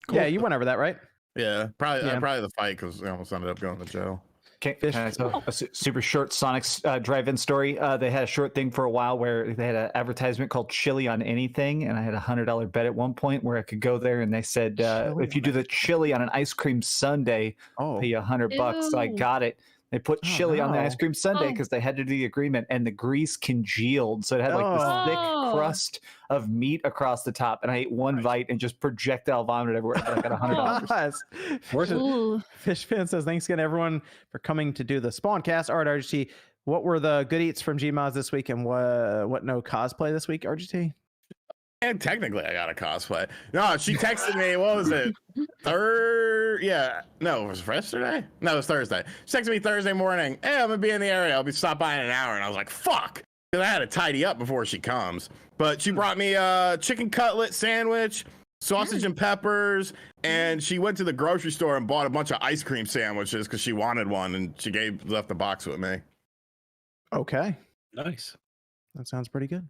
Cool. Yeah, you went over that, right? Yeah, probably Yeah. Probably the fight because I almost ended up going to jail. Can I tell a super short Sonic's drive-in story? They had a short thing for a while where they had an advertisement called Chili on Anything, and I had a $100 bet at one point where I could go there, and they said if you do the chili on an ice cream sundae, pay you $100. So I got it. They put chili on the ice cream sundae because they had to do the agreement, and the grease congealed, so it had like this thick crust of meat across the top. And I ate one bite and just projectile vomited everywhere. I got $100. Fish Fan says thanks again everyone for coming to do the Spawncast. Art RGT, what were the good eats from Gmod this week, and what no cosplay this week, RGT? And technically, I got a cosplay. No, she texted me. What was it? Yeah. No, it was yesterday. No, it was Thursday. She texted me Thursday morning. Hey, I'm gonna be in the area. I'll be stop by in an hour. And I was like, fuck, because I had to tidy up before she comes. But she brought me a chicken cutlet sandwich, sausage and peppers, and she went to the grocery store and bought a bunch of ice cream sandwiches because she wanted one, and she left the box with me. Okay. Nice. That sounds pretty good.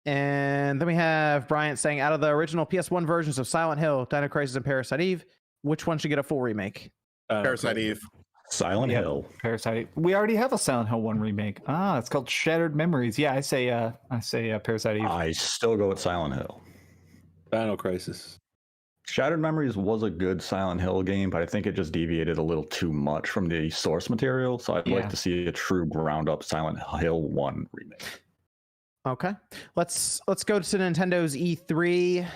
And then we have Bryant saying, out of the original PS1 versions of Silent Hill, Dino Crisis, and Parasite Eve, which one should get a full remake? Parasite Eve. Silent Hill. Parasite. We already have a Silent Hill 1 remake. It's called Shattered Memories. Yeah, I say Parasite Eve. I still go with Silent Hill. Dino Crisis. Shattered Memories was a good Silent Hill game, but I think it just deviated a little too much from the source material. So I'd like to see a true ground up Silent Hill 1 remake. Okay, let's go to Nintendo's E3.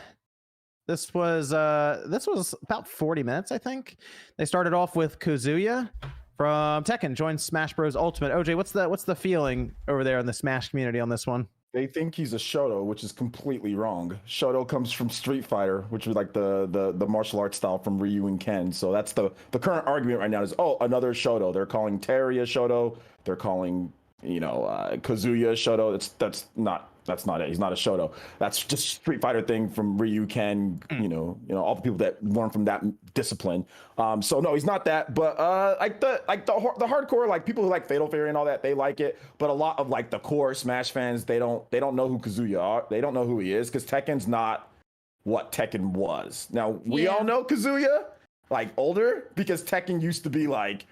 This was about 40 minutes, I think. They started off with Kazuya from Tekken, joined Smash Bros. Ultimate. OJ, what's the feeling over there in the Smash community on this one? They think he's a Shoto, which is completely wrong. Shoto comes from Street Fighter, which is like the martial arts style from Ryu and Ken. So that's the current argument right now is, another Shoto. They're calling Terry a Shoto. They're calling Kazuya a Shoto. That's not it. He's not a Shoto. That's just Street Fighter thing from Ryu, Ken, all the people that learn from that discipline. So no, he's not that. But like the hardcore, like people who like Fatal Fury and all that, they like it. But a lot of like the core Smash fans, they don't know who Kazuya are. They don't know who he is because Tekken's not what Tekken was. Now we all know Kazuya, like older, because Tekken used to be like,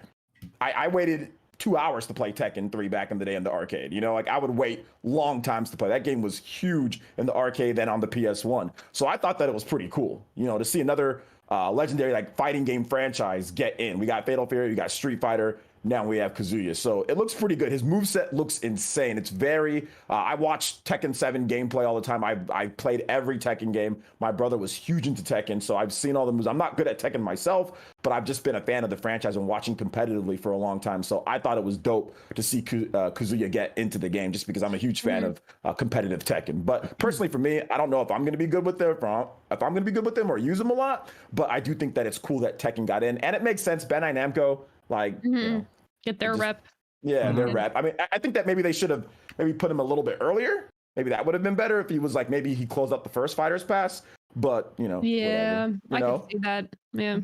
I waited 2 hours to play Tekken 3 back in the day in the arcade. You know, like I would wait long times to play. That game was huge in the arcade then on the PS1. So I thought that it was pretty cool, you know, to see another legendary like fighting game franchise get in. We got Fatal Fury, we got Street Fighter, now we have Kazuya. So it looks pretty good. His moveset looks insane. It's very, I watch Tekken 7 gameplay all the time. I played every Tekken game. My brother was huge into Tekken, so I've seen all the moves. I'm not good at Tekken myself, but I've just been a fan of the franchise and watching competitively for a long time. So I thought it was dope to see Kazuya get into the game just because I'm a huge fan of competitive Tekken. But personally for me, I don't know if I'm going to be good with them, or use them a lot, but I do think that it's cool that Tekken got in, and it makes sense. Bandai Namco, like, you know, get their rep. Yeah, their rep. I mean, I think that maybe they should have maybe put him a little bit earlier. Maybe that would have been better if he was like, maybe he closed up the first Fighters Pass, but you know. Yeah, whatever, I can see that. Yeah.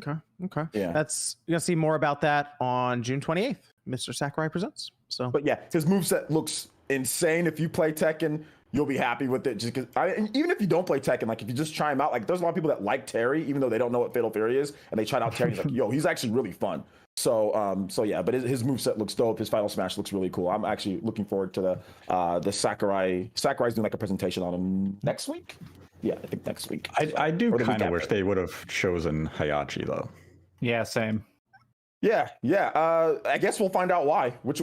Okay. Yeah. That's, you're going to see more about that on June 28th. Mr. Sakurai presents. So, but yeah, his moveset looks insane. If you play Tekken, you'll be happy with it. Just because, even if you don't play Tekken, like if you just try him out, like there's a lot of people that like Terry, even though they don't know what Fatal Fury is, and they tried out Terry. He's like, yo, he's actually really fun. So yeah, but his moveset looks dope. His Final Smash looks really cool. I'm actually looking forward to the Sakurai. Sakurai's doing like a presentation on him next week. Yeah, I think next week. I do kind of wish they would have chosen Hayachi though. Yeah, same. Yeah. I guess we'll find out why. Which,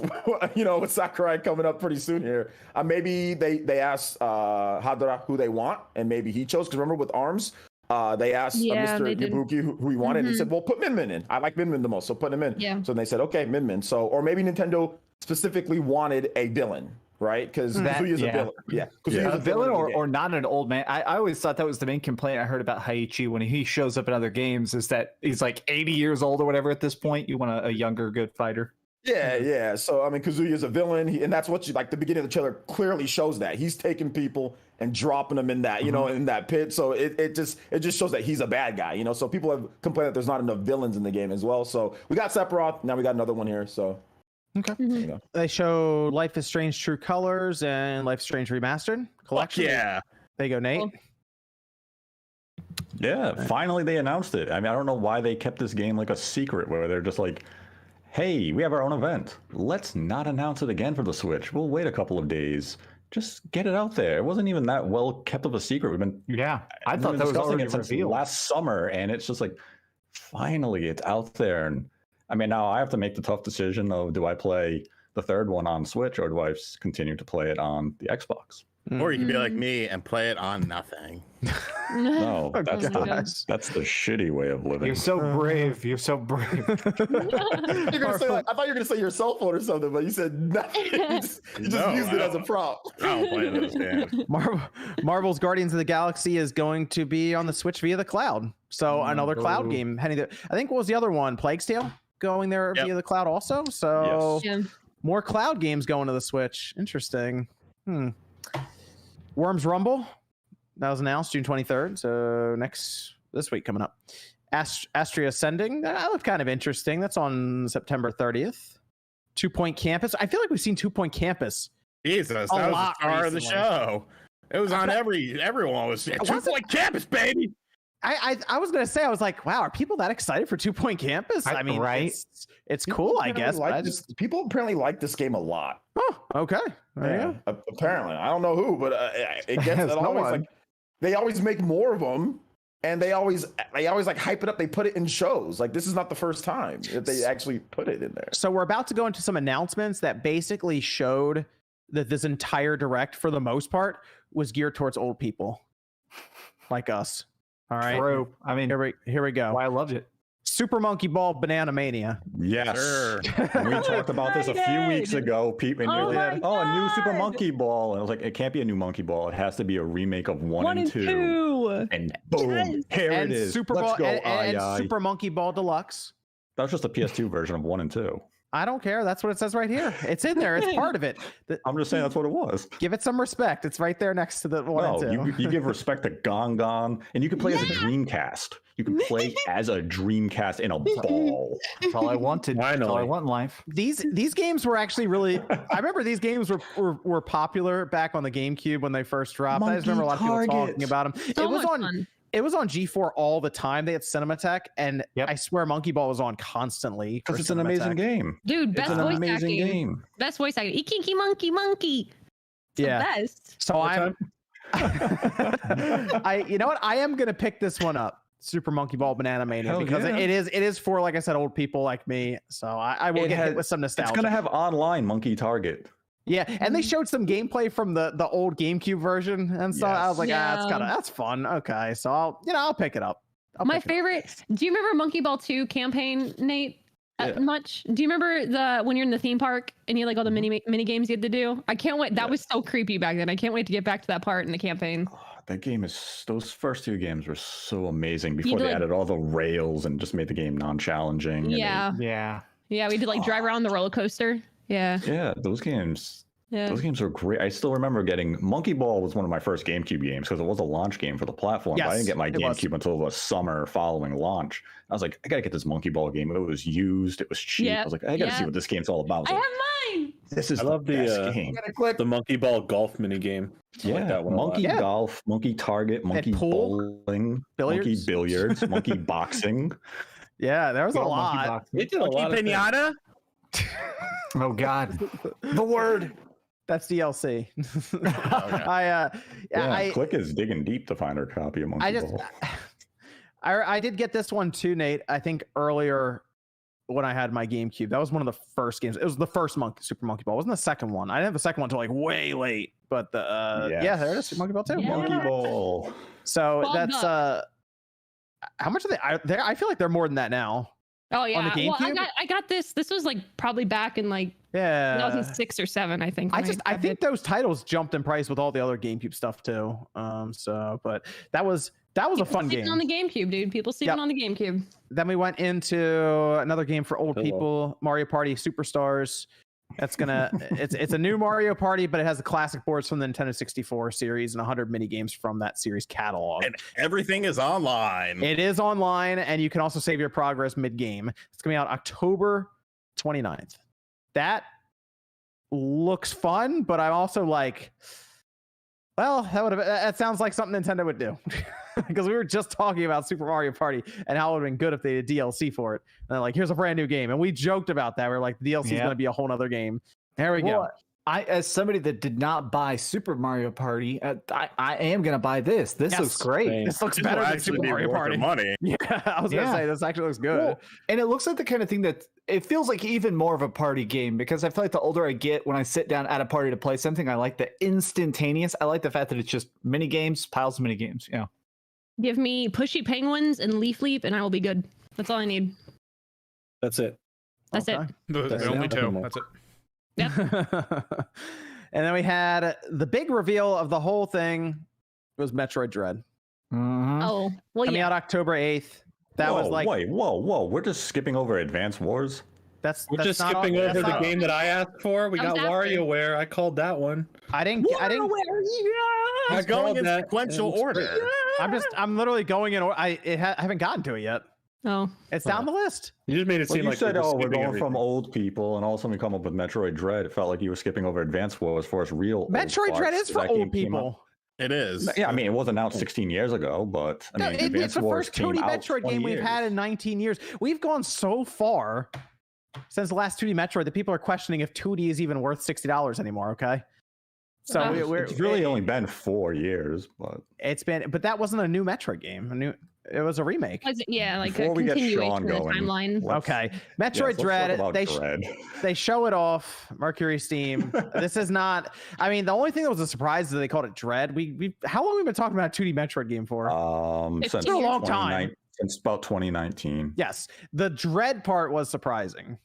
you know, with Sakurai coming up pretty soon here, maybe they asked Hadara who they want, and maybe he chose. Because remember with ARMS, they asked Mr. Yabuki who he wanted. And he said, "Well, put Min Min in. I like Min Min the most, so put him in." Yeah. So they said, "Okay, Min Min." So, or maybe Nintendo specifically wanted a villain, right? Because Kazuya's a villain. Yeah, a villain or not an old man. I always thought that was the main complaint I heard about Heiichi when he shows up in other games, is that he's like 80 years old or whatever at this point. You want a younger, good fighter. Yeah. So I mean, Kazuya's a villain, and that's what like the beginning of the trailer clearly shows that he's taking people and dropping them in that, you know, in that pit. So it just shows that he's a bad guy, you know. So people have complained that there's not enough villains in the game as well. So we got Sephiroth, now we got another one here. So okay. You know. They show Life is Strange True Colors and Life is Strange Remastered collection. Fuck yeah. There you go, Nate. Cool. Yeah, finally they announced it. I mean, I don't know why they kept this game like a secret, where they're just like, hey, we have our own event. Let's not announce it again for the Switch. We'll wait a couple of days. Just get it out there. It wasn't even that well kept of a secret. I thought that was already since revealed last summer, and it's just like, finally, it's out there. And I mean, now I have to make the tough decision of, do I play the third one on Switch, or do I continue to play it on the Xbox? Or you can be like me and play it on nothing. No, that's the shitty way of living. You're so brave. You're so brave. I thought you were gonna say your cell phone or something, but you said nothing. You just used it as a prop. I don't play those games. Marvel's Guardians of the Galaxy is going to be on the Switch via the cloud. So another cloud game heading there. I think what was the other one? Plague's Tale going there via the cloud also. So more cloud games going to the Switch. Interesting. Worms Rumble, that was announced June 23rd. So this week coming up. Astria Ascending, that looked kind of interesting. That's on September 30th. 2 Point Campus. I feel like we've seen 2 Point Campus. Jesus, that was the star of the show. It was on everyone was 2 Point Campus, baby. I was gonna say, I was like, wow, are people that excited for 2 Point Campus? I mean, right? It's cool, I guess. People apparently like this game a lot. Oh, okay. Apparently, I don't know who, but it gets it always like they always make more of them, and they always like hype it up. They put it in shows. Like this is not the first time that they actually put it in there. So we're about to go into some announcements that basically showed that this entire direct, for the most part, was geared towards old people like us. All right. True. I mean, here we go. Why I loved it. Super Monkey Ball Banana Mania. Yes. Sure. We talked about this a few weeks ago. People, and you're like, a new Super Monkey Ball. And I was like, it can't be a new Monkey Ball. It has to be a remake of 1 and 2. And boom, here it is. Let's go, and Super Monkey Ball Deluxe. That was just a PS2 version of 1 and 2. I don't care. That's what it says right here. It's in there. It's part of it. I'm just saying that's what it was. Give it some respect. It's right there next to the 1 and 2. You give respect to Gong Gong, and you can play as a Dreamcast. You can play as a Dreamcast in a ball. That's all I wanted. That's all I want in life. These games were actually really. I remember these games were popular back on the GameCube when they first dropped. I just remember a lot of people talking about them. it was on G4 all the time. They had Cinematech, and Yep. I swear Monkey Ball was on constantly Because it's an amazing game. Dude, It's best an voice amazing acting. game. Best voice acting. Ikinky monkey. It's Yeah. the best. So I'm. You know what? I am gonna pick this one up, Super Monkey Ball Banana Mania, Hell because yeah. it is for, like I said, old people like me. So I will It get has- hit with some nostalgia. It's gonna have online Monkey Target. Yeah, and they showed some gameplay from the old GameCube version, and so I was like, Yes. that's fun. Okay, so I'll pick it up. My favorite. Do you remember Monkey Ball 2 campaign, Nate? Yeah. Much? Do you remember when you're in the theme park and you like all the mini games you had to do? I can't wait. That was so creepy back then. I can't wait to get back to that part in the campaign. Oh, that game is those first two games were so amazing before had to, they like- added all the rails and just made the game non-challenging. Yeah. Yeah. Yeah, we did like drive around the roller coaster. Yeah. Yeah, those games. Yeah. Those games were great. I still remember getting Monkey Ball was one of my first GameCube games because it was a launch game for the platform. But I Yes, didn't get my it was. GameCube until the summer following launch. I was like, I gotta get this Monkey Ball game. It was used. It was cheap. Yeah, I was like, I gotta yeah. see what this game's all about. I I was have mine. like, this is I love the, best game. The Monkey Ball golf mini game. I like that one a lot. Monkey Yeah. golf, monkey target, monkey pool, bowling, billiards. monkey billiards, monkey boxing. Yeah, there was a Good old monkey lot. box. They did a lot of things. Pinata. Oh God. The word. That's DLC. Yeah, I Click is digging deep to find her copy of Monkey I just Ball. I did get this one too, Nate. I think earlier when I had my GameCube, that was one of the first games. It was the first Super Monkey Ball. It wasn't the second one. I didn't have the second one until like way late. But yeah, there it is, Super Monkey Ball 2. Yeah. Monkey Ball. So $12. that's how much are they? I feel like they're more than that now. Oh yeah. the Well, GameCube? I got this. This was like probably back in like Yeah. 2006 or 7, I think. I when I got think it. those titles jumped in price with all the other GameCube stuff too. But that was a People fun sleeping game. on the GameCube, dude. People sleeping Yep. on the GameCube. Then we went into another game for old Hello. people, Mario Party Superstars. That's gonna it's a new Mario Party, but it has the classic boards from the Nintendo 64 series and 100 mini games from that series catalog. And everything is online. It is online, and you can also save your progress mid-game. It's coming out October 29th. That looks fun, but I'm also like, well, that sounds like something Nintendo would do. Because we were just talking about Super Mario Party and how it would have been good if they did DLC for it. And they're like, here's a brand new game. And we joked about that. We are like, the DLC is going to be a whole nother game. There we go. I, as somebody that did not buy Super Mario Party, I am gonna buy this. This Yes. looks great. Same. This looks This better will than actually Super be Mario worth Party. the money. Yeah, I was going to Yeah. say, this actually looks good. Well, and it looks like the kind of thing that it feels like even more of a party game because I feel like the older I get, when I sit down at a party to play something, I like the instantaneous. I like the fact that it's just mini games, piles of mini games. Yeah. Give me Pushy Penguins and Leaf Leap, and I will be good. That's all I need. That's it. That's it. The only two. That's it. And then we had the big reveal of the whole thing was Metroid Dread. Mhm. Oh, well, Coming yeah. out October 8th. That was like whoa. We're just skipping over Advance Wars. We're that's just not skipping all- over that's the not- game that I asked for. We That was got after. WarioWare. I called that one. I didn't We're Just going called in that, sequential and- order. I'm literally going in I haven't gotten to it yet. Oh, It's down the list. You just made it Well, seem you like said, we're just we're skipping going everything. from old people, and all of a sudden we come up with Metroid Dread. It felt like you were skipping over Advance Wars for us real old Metroid Dread farts. is for That game old came out- people. It is. Yeah, I mean, it wasn't out 16 years ago, but I No, mean, it's Advance the Wars first came 2D out Metroid 20 game we've years. had in 19 years. We've gone so far since the last 2D Metroid that people are questioning if 2D is even worth $60 anymore. Okay, so Wow. It's really only been 4 years, but but that wasn't a new Metroid game. It was a remake. yeah, like Before a we get continuation Sean of the going, timeline. let's- Okay, yes, Metroid let's talk Dread. about They Dread. they show it off. Mercury Steam. This is not. I mean, the only thing that was a surprise is that they called it Dread. How long have we been talking about a 2D Metroid game for? It's Since been a long 29 time. Since about 2019. Yes, the Dread part was surprising.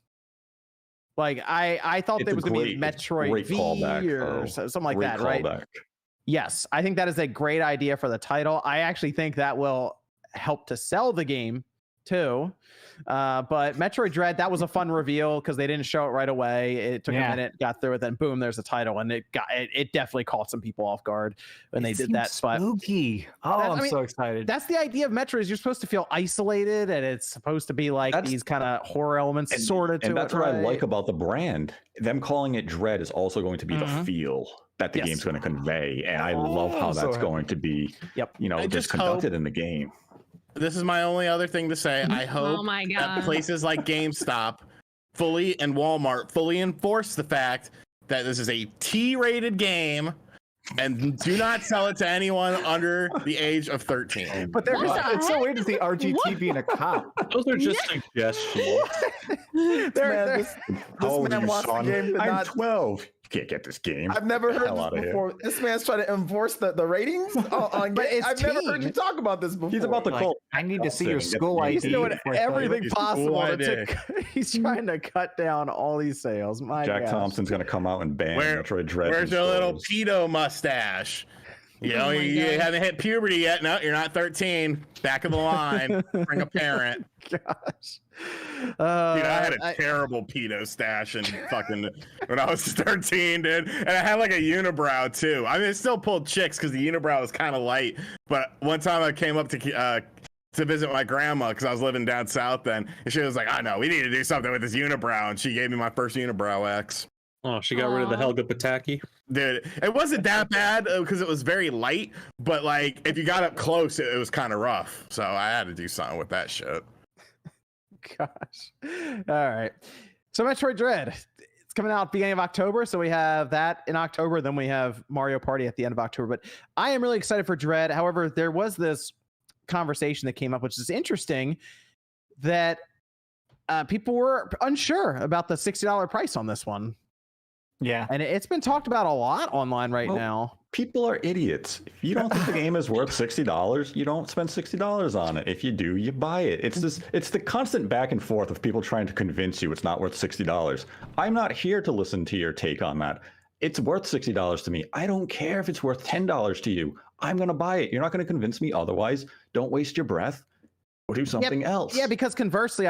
Like I thought It's there a was going to be great- it's a Metroid great V callback, or though. something like Great that, right? callback. Yes, I think that is a great idea for the title. I actually think that will help to sell the game too. But Metroid Dread, that was a fun reveal because they didn't show it right away. It took a minute, got through it, then boom, there's a title, and it definitely caught some people off guard when they did that. Spooky. I'm so excited. That's the idea of Metroid, is you're supposed to feel isolated, and it's supposed to be like these kind of horror elements sort of. And that's what I like about the brand. Them calling it Dread is also going to be the feel that the game's going to convey, and I love how that's going to be. Just conducted in the game. This is my only other thing to say. I hope that places like GameStop and Walmart fully enforce the fact that this is a T-rated game and do not sell it to anyone under the age of 13. But it's so weird to see RGT being a cop. Those are just suggestions. This man wants the game I'm 12. Can't get this game. I've never heard this before. This man's trying to enforce the ratings on games. I've never heard you talk about this before. He's about to call. I need to see your school ID. He's doing everything possible. He's Mm-hmm. trying to cut down all these sales. Jack Thompson's going to come out and ban Metroid Dread. Where's your little pedo mustache? You haven't hit puberty yet. No, you're not 13. Back of the line. Bring a parent. Gosh. Dude, I had a terrible pedo stash and when I was 13, dude. And I had like a unibrow too. I mean, it still pulled chicks because the unibrow was kind of light. But one time I came up to visit my grandma because I was living down south then, and she was like, "I know, we need to do something with this unibrow," and she gave me my first unibrow X. Oh, she got rid of the Helga Pataki. Dude, it wasn't that bad because it was very light, but like if you got up close, it was kind of rough. So I had to do something with that shit. Gosh. All right. So Metroid Dread, it's coming out beginning of October. So we have that in October. Then we have Mario Party at the end of October. But I am really excited for Dread. However, there was this conversation that came up, which is interesting, that people were unsure about the $60 price on this one. Yeah. And it's been talked about a lot online now. People are idiots. If you don't think the game is worth $60, you don't spend $60 on it. If you do, you buy it. It's the constant back and forth of people trying to convince you it's not worth $60. I'm not here to listen to your take on that. It's worth $60 to me. I don't care if it's worth $10 to you. I'm going to buy it. You're not going to convince me otherwise. Don't waste your breath or do something else. Yeah, because conversely,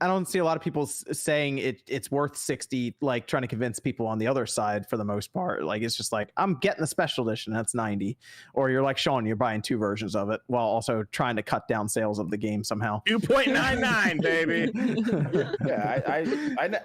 I don't see a lot of people saying it's worth 60, like trying to convince people on the other side for the most part. Like, it's just like, I'm getting the special edition, that's 90. Or you're like Sean, you're buying two versions of it while also trying to cut down sales of the game somehow. 2.99, baby.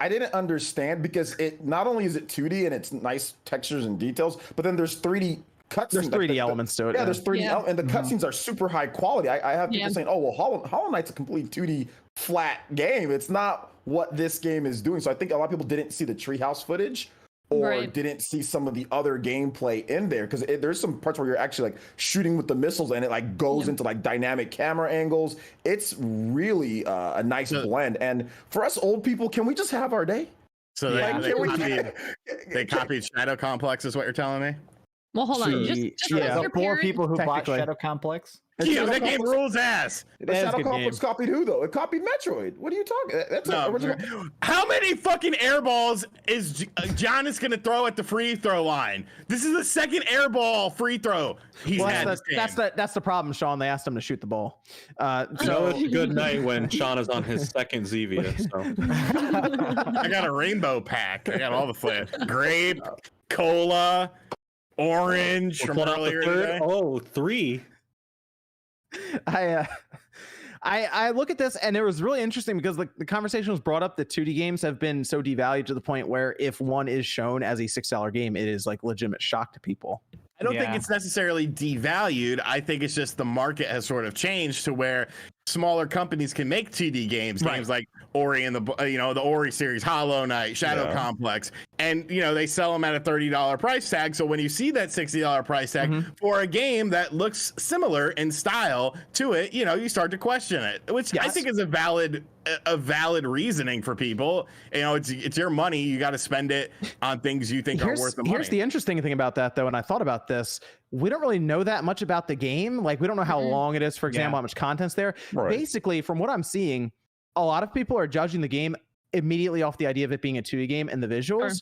I didn't understand because it not only is it 2D and it's nice textures and details, but then there's 3D cutscenes. There's 3D elements to it. Yeah, there's 3D and the cutscenes are super high quality. I have people saying, "Oh, well, Hollow Knight's a complete 2D flat game." It's not what this game is doing. So I think a lot of people didn't see the treehouse footage or didn't see some of the other gameplay in there because there's some parts where you're actually like shooting with the missiles and it like goes into like dynamic camera angles. It's really a nice blend. And for us old people, can we just have our day? So they copied Shadow Complex, is what you're telling me? Well, hold on. Just the poor people who bought Shadow Complex. Yeah, that game rules ass. Shadow Complex copied who though? It copied Metroid. What are you talking? That's original. How many fucking airballs is John is gonna throw at the free throw line? This is the second airball free throw he's had. That's the problem, Sean. They asked him to shoot the ball. So it's a good night when Sean is on his second Zevia. So I got a rainbow pack. I got all the flavors: grape, cola, orange from earlier today. Oh, 3. I look at this and it was really interesting because the conversation was brought up that 2D games have been so devalued to the point where if one is shown as a $6 game, it is like legitimate shock to people. I don't think it's necessarily devalued. I think it's just the market has sort of changed to where smaller companies can make 2D games, games like Ori and the Ori series, Hollow Knight, Shadow Complex, and they sell them at a $30 price tag. So when you see that $60 price tag for a game that looks similar in style to it, you start to question it, which I think is a valid reasoning for people. It's your money. You got to spend it on things you think are worth the money. Here's the interesting thing about that, though, and I thought about this. We don't really know that much about the game. Like, we don't know how long it is, for example, how much content's there. Right. Basically, from what I'm seeing, a lot of people are judging the game immediately off the idea of it being a 2D game and the visuals.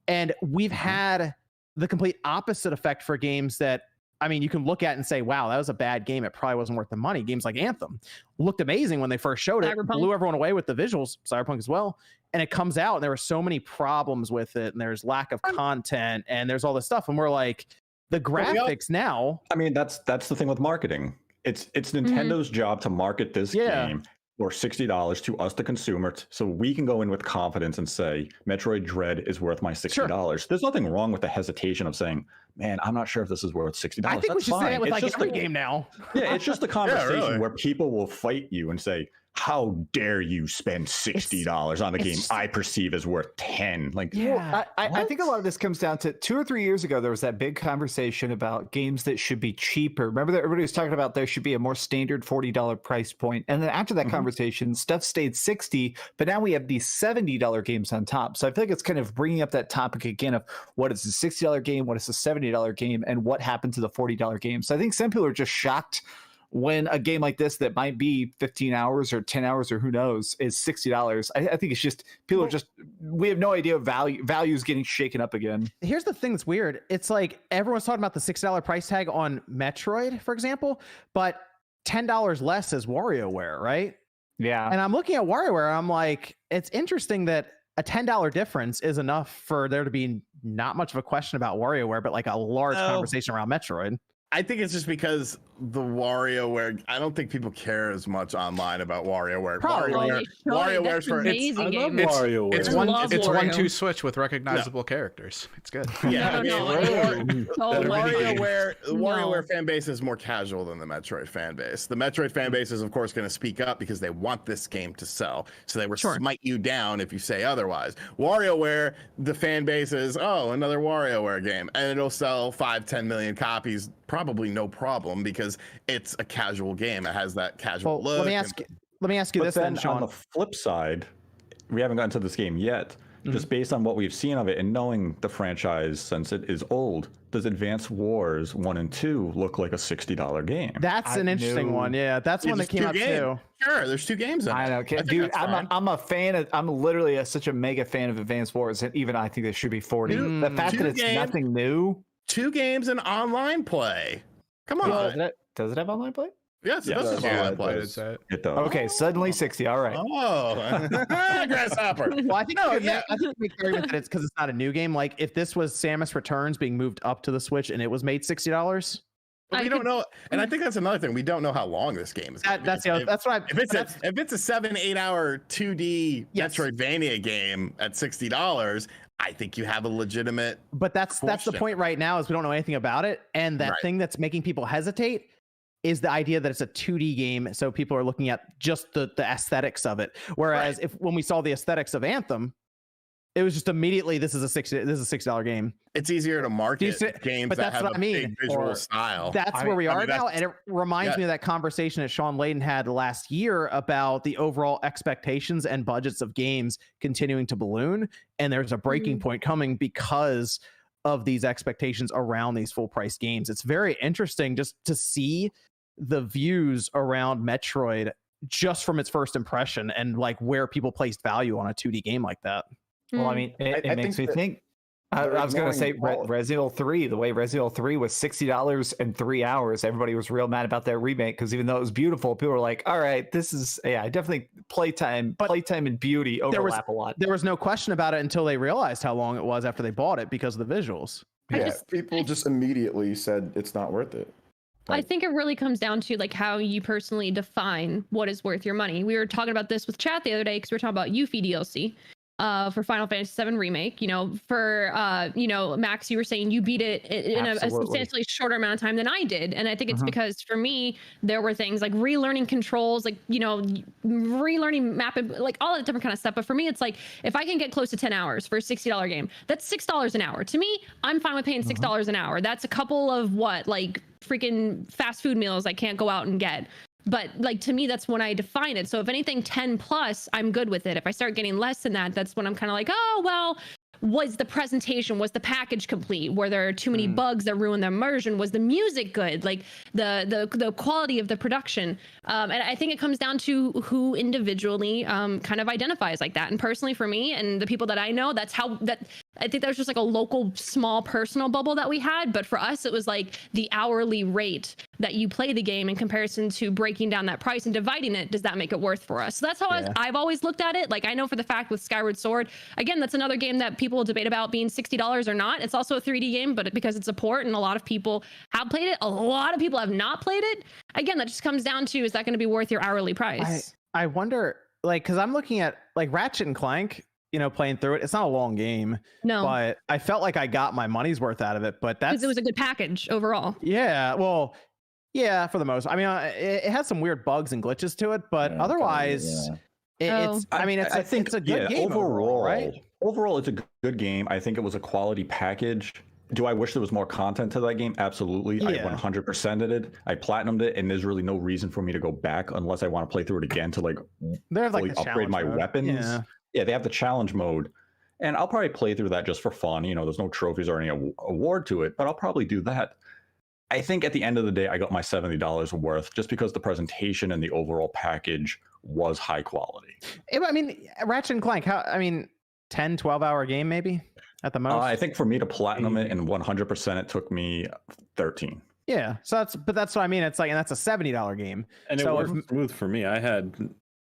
And we've had the complete opposite effect for games that I mean, you can look at it and say, wow, that was a bad game. It probably wasn't worth the money. Games like Anthem looked amazing when they first showed it, blew everyone away with the visuals, Cyberpunk as well. And it comes out and there were so many problems with it, and there's lack of content, and there's all this stuff. And we're like, the graphics now. I mean, that's the thing with marketing. It's Nintendo's job to market this game for $60 to us, the consumer, so we can go in with confidence and say, Metroid Dread is worth my $60. Sure. There's nothing wrong with the hesitation of saying, man, I'm not sure if this is worth $60. I think we should say that with like every game now. Yeah, it's just a conversation where people will fight you and say, how dare you spend $60 on a game I perceive as worth 10? Like, I think a lot of this comes down to 2 or 3 years ago, there was that big conversation about games that should be cheaper. Remember that everybody was talking about there should be a more standard $40 price point. And then after that conversation, stuff stayed $60, but now we have these $70 games on top. So I feel like it's kind of bringing up that topic again of what is a $60 game, what is a $70 game, and what happened to the $40 game. So I think some people are just shocked when a game like this that might be 15 hours or 10 hours or who knows is $60. I think it's just people are just, we have no idea values getting shaken up again. Here's the thing that's weird. It's like everyone's talking about the $6 price tag on Metroid, for example, but $10 less is WarioWare, right? Yeah. And I'm looking at WarioWare and I'm like, it's interesting that a $10 difference is enough for there to be not much of a question about WarioWare, but like a large conversation around Metroid. I think it's just because the WarioWare. I don't think people care as much online about WarioWare. WarioWare's for WarioWare. It's 1-2 switch with recognizable characters. It's good. Yeah, WarioWare fan base is more casual than the Metroid fan base. The Metroid fan base is, of course, going to speak up because they want this game to sell, so they will smite you down if you say otherwise. WarioWare, the fan base is another WarioWare game, and it'll sell 5-10 million copies. Probably no problem because it's a casual game. It has that casual look. Let me ask you this then, Sean. On the flip side, we haven't gotten to this game yet. Just based on what we've seen of it and knowing the franchise since it is old, does Advance Wars 1 and 2 look like a $60 game? That's an interesting one. Yeah, that's one that came up too. Sure, there's 2 games in it. I know, dude. I'm a fan of. I'm literally such a mega fan of Advance Wars, and even I think it should be 40. The fact that it's nothing new. 2 games in online play. Come on. Does it have online play? Yes, it does have online play. It does. Okay, suddenly 60. All right. Oh, grasshopper. Well, I think it's because it's not a new game. Like if this was Samus Returns being moved up to the Switch and it was made $60. We don't know, and I think that's another thing. We don't know how long this game is. That's what if it's a 7-8 hour 2D Metroidvania game at $60. I think you have a legitimate. But that's the point right now is we don't know anything about it, and that thing that's making people hesitate is the idea that it's a 2D game, so people are looking at just the aesthetics of it. Whereas when we saw the aesthetics of Anthem, it was just immediately this is a $6 game. It's easier to market games that have a big visual style. That's where we are now, and it reminds me of that conversation that Sean Layden had last year about the overall expectations and budgets of games continuing to balloon, and there's a breaking point coming because of these expectations around these full price games. It's very interesting just to see the views around Metroid just from its first impression and like where people placed value on a 2D game like that. Well, I mean, it makes me think. I was going to say Resident Evil 3, the way Resident Evil 3 was $60 in 3 hours. Everybody was real mad about that remake because even though it was beautiful, people were like, all right, this is, definitely playtime and beauty overlap a lot. There was no question about it until they realized how long it was after they bought it because of the visuals. People just immediately said it's not worth it. I think it really comes down to like how you personally define what is worth your money. We were talking about this with chat the other day because we were talking about Yuffie DLC. For Final Fantasy VII Remake, for Max, you were saying you beat it in a substantially shorter amount of time than I did, and I think it's because for me there were things like relearning controls, like relearning mapping, like all that different kind of stuff. But for me, it's like if I can get close to 10 hours for a $60 game, that's $6 an hour. To me, I'm fine with paying $6 an hour. That's a couple of freaking fast food meals I can't go out and get. But like to me, that's when I define it. So if anything 10 plus, I'm good with it. If I start getting less than that, that's when I'm kind of like, oh, well, was the presentation, was the package complete? Were there too many bugs that ruined the immersion? Was the music good? Like the quality of the production. And I think it comes down to who individually kind of identifies like that. And personally for me and the people that I know, I think that was just like a local, small, personal bubble that we had. But for us, it was like the hourly rate that you play the game in comparison to breaking down that price and dividing it. Does that make it worth for us? So that's how I've always looked at it. Like, I know for the fact with Skyward Sword, again, that's another game that people debate about being $60 or not. It's also a 3D game, but because it's a port and a lot of people have played it, a lot of people have not played it. Again, that just comes down to, is that going to be worth your hourly price? I wonder, like, because I'm looking at like Ratchet and Clank, playing through it. It's not a long game. No. But I felt like I got my money's worth out of it. But because it was a good package overall. Yeah. Well, yeah, for the most. I mean, it has some weird bugs and glitches to it, but otherwise, it's. I mean, I think it's a good game overall, right? Overall, it's a good game. I think it was a quality package. Do I wish there was more content to that game? Absolutely. Yeah. I 100%ed it. I platinumed it, and there's really no reason for me to go back unless I want to play through it again to they have fully upgrade my weapons. Yeah, they have the challenge mode, and I'll probably play through that just for fun. There's no trophies or any award to it, but I'll probably do that. I think at the end of the day, I got my $70 worth just because the presentation and the overall package was high quality. I mean, Ratchet and Clank, 10, 12-hour game maybe at the most? I think for me to platinum it and 100%, it took me 13. Yeah, so that's what I mean. It's like, and that's a $70 game. And it worked smooth for me. I had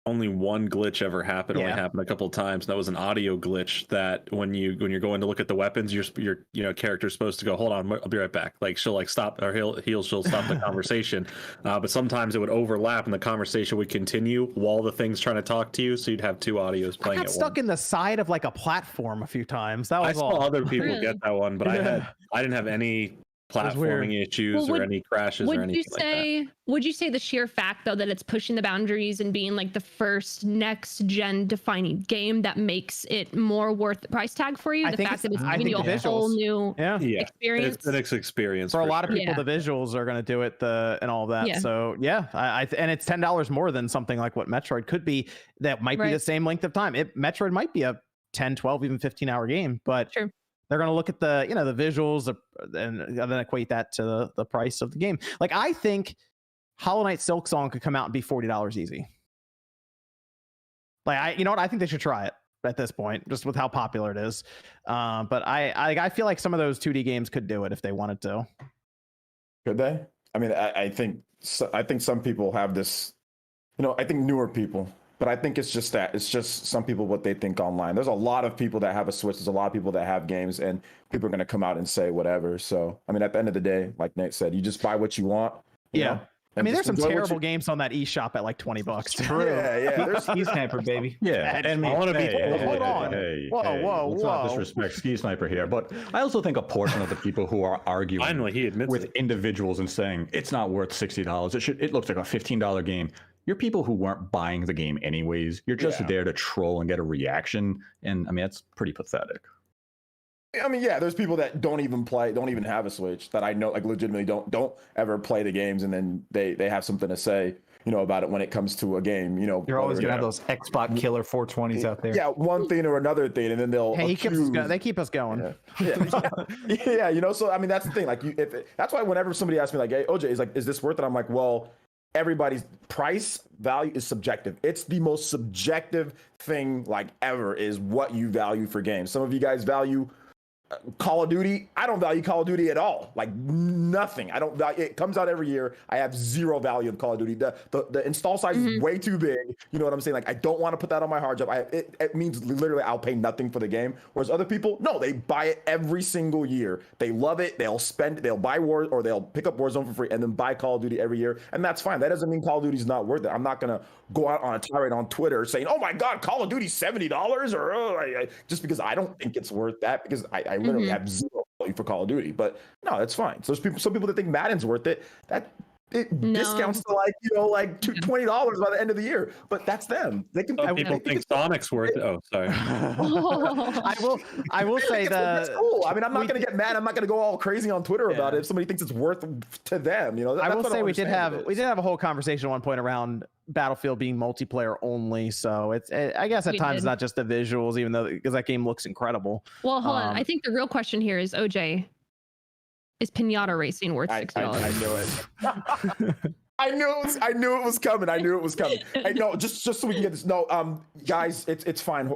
only one glitch ever happen. It only happened a couple of times. And that was an audio glitch that when you're going to look at the weapons, your character's supposed to go, hold on, I'll be right back. Like she'll stop, or she'll stop the conversation. But sometimes it would overlap and the conversation would continue while the thing's trying to talk to you. So you'd have two audios playing. I got stuck in the side of like a platform a few times. That was I saw other people get that one, but I didn't have any platforming issues or any crashes or anything like that. Would you say the sheer fact though that it's pushing the boundaries and being like the first next gen defining game that makes it more worth the price tag for you? The fact that it's giving you a whole new experience. It's an experience for a lot of people. The visuals are going to do it and all that. So and it's $10 more than something like what Metroid could be. That might be the same length of time. Metroid might be a 10, 12, even 15-hour game, but they're going to look at the the visuals and then equate that to the price of the game. Like, I think Hollow Knight Silksong could come out and be $40 easy. Like, I think they should try it at this point, just with how popular it is. But I feel like some of those 2D games could do it if they wanted to. Could they? I mean, I think some people have this. I think newer people. But I think it's just some people what they think online. There's a lot of people that have a Switch. There's a lot of people that have games, and people are going to come out and say whatever. So, I mean, at the end of the day, like Nate said, you just buy what you want. You know? I mean, there's some terrible games on that eShop at like $20. True. Yeah. There's Ski Sniper, baby. Yeah. And I want to be. Hold on. Whoa. Let's not disrespect Ski Sniper here, but I also think a portion of the people who are arguing with individuals and saying it's not worth $60. It looks like a $15 game. You're people who weren't buying the game anyways. You're just there to troll and get a reaction. And I mean, that's pretty pathetic. I mean, there's people that don't even have a Switch that I know, like, legitimately don't ever play the games, and then they have something to say, about it when it comes to a game. You're always gonna have those Xbox killer 420s out there. Yeah, one thing or another thing, and then they'll. Hey, they keep us going. Yeah. So I mean, that's the thing. Like, that's why whenever somebody asks me, like, "Hey, OJ, is this worth it?" I'm like, well. Everybody's price value is subjective. It's the most subjective thing like ever is what you value for games. Some of you guys value Call of Duty. I don't value Call of Duty at all. Like, nothing. I don't value it. Comes out every year. I have zero value of Call of Duty. The install size is way too big. You know what I'm saying? Like, I don't want to put that on my hard drive. It means literally I'll pay nothing for the game. Whereas other people, no, they buy it every single year. They love it. They'll buy they'll pick up Warzone for free and then buy Call of Duty every year. And that's fine. That doesn't mean Call of Duty's not worth it. I'm not gonna go out on a tirade on Twitter saying, "Oh my God, Call of Duty's $70," or just because I don't think it's worth that, because I literally have zero value for Call of Duty. But no, that's fine. So there's some people that think Madden's worth it. Discounts to like $20 by the end of the year. But that's them. They can. People think Sonic's worth it. Oh, sorry. I will say that's cool. I mean, I'm not going to get mad. I'm not going to go all crazy on Twitter about it if somebody thinks it's worth to them. I will say we did have a whole conversation at one point around Battlefield being multiplayer only. So I guess at times it's not just the visuals, even though because that game looks incredible. Well, hold on. I think the real question here is, OJ, is Pinata Racing worth $60? I knew it. I knew it was coming. No, just so we can get this. No, guys, it's fine.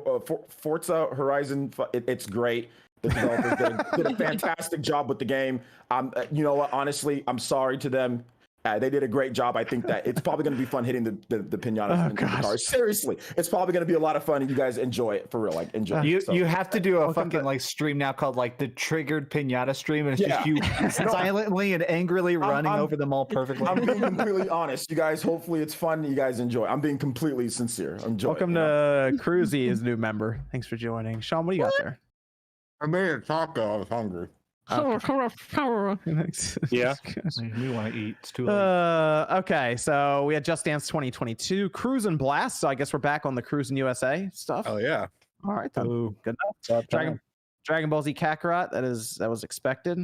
Forza Horizon, it's great. The developers did a fantastic job with the game. You know what? Honestly, I'm sorry to them. They did a great job. I think that it's probably going to be fun hitting the pinatas in the cars. Seriously, it's probably going to be a lot of fun, and you guys enjoy it for real. Like enjoy. You have to do a fucking like stream now called like the Triggered Pinata stream, and it's just you silently and angrily running over them all perfectly. I'm being completely honest. You guys, hopefully it's fun. You guys enjoy. I'm being completely sincere. Enjoy. Welcome to Cruzy, his new member. Thanks for joining. Sean, what do you got there? I made a taco. I was hungry. Yeah, we want to eat. It's too late. Okay, so we had Just Dance 2022, Cruise and Blast. So I guess we're back on the Cruise and USA stuff. Oh yeah. All right, then. Good enough. Dragon Ball Z Kakarot. That was expected.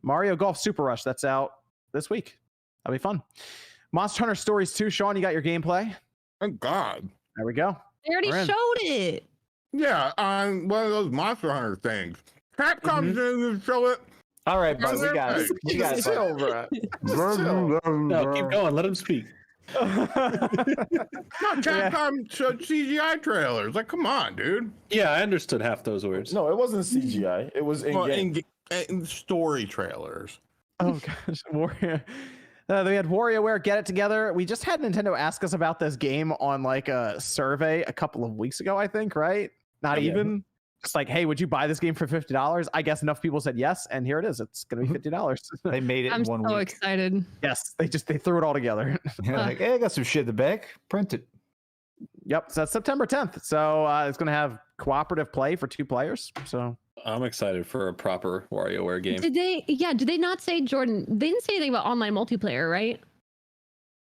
Mario Golf Super Rush. That's out this week. That'll be fun. Monster Hunter Stories 2. Sean, you got your gameplay? Thank God. There we go. They already showed it. Yeah, on one of those Monster Hunter things. Capcom didn't show it. All right, bud. We got it. We got it. over. No, keep going. Let him speak. Capcom showed CGI trailers. Like, come on, dude. Yeah, I understood half those words. No, it wasn't CGI. It was in-game. In story trailers. Oh gosh, Warrior. They had WarioWare Get It Together. We just had Nintendo ask us about this game on like a survey a couple of weeks ago, I think, right? Not even. Just like, hey, would you buy this game for $50? I guess enough people said yes, and here it is. It's gonna be $50. They made it in 1 week. I'm so excited. Yes, they threw it all together. Like, hey, I got some shit in the back. Print it. Yep, so that's September 10th. So it's gonna have cooperative play for 2 players. So I'm excited for a proper WarioWare game. Did they not say, Jordan? They didn't say anything about online multiplayer, right?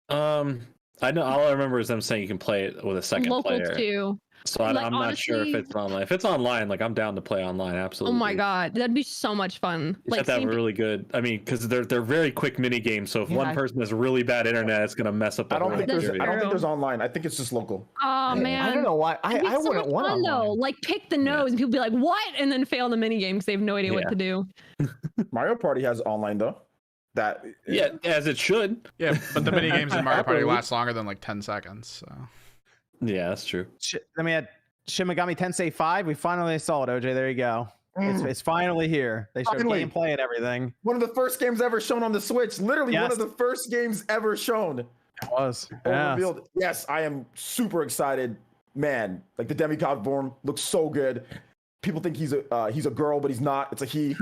I know all I remember is them saying you can play it with a second Local player. too. So I'm not sure if it's online. If it's online, like I'm down to play online. Absolutely. Oh my god, that'd be so much fun. You have to have a really good. I mean, because they're very quick mini games. So if one person has really bad internet, it's gonna mess up. I don't think there's online. I think it's just local. Oh man, I don't know why. I wouldn't want fun, though. Like pick the nose, and people be like, "What?" and then fail the mini game because they have no idea what to do. Mario Party has online though. Yeah, as it should. Yeah, but the mini games in Mario Party last longer than like 10 seconds. So. Yeah, that's true. Then we had Shin Megami Tensei 5. We finally saw it, OJ. There you go. It's finally here. They showed gameplay and everything. One of the first games ever shown on the Switch. Literally one of the first games ever shown. It was. Revealed. Yes, I am super excited. Man, like the demigod form looks so good. People think he's a girl, but he's not. It's a he.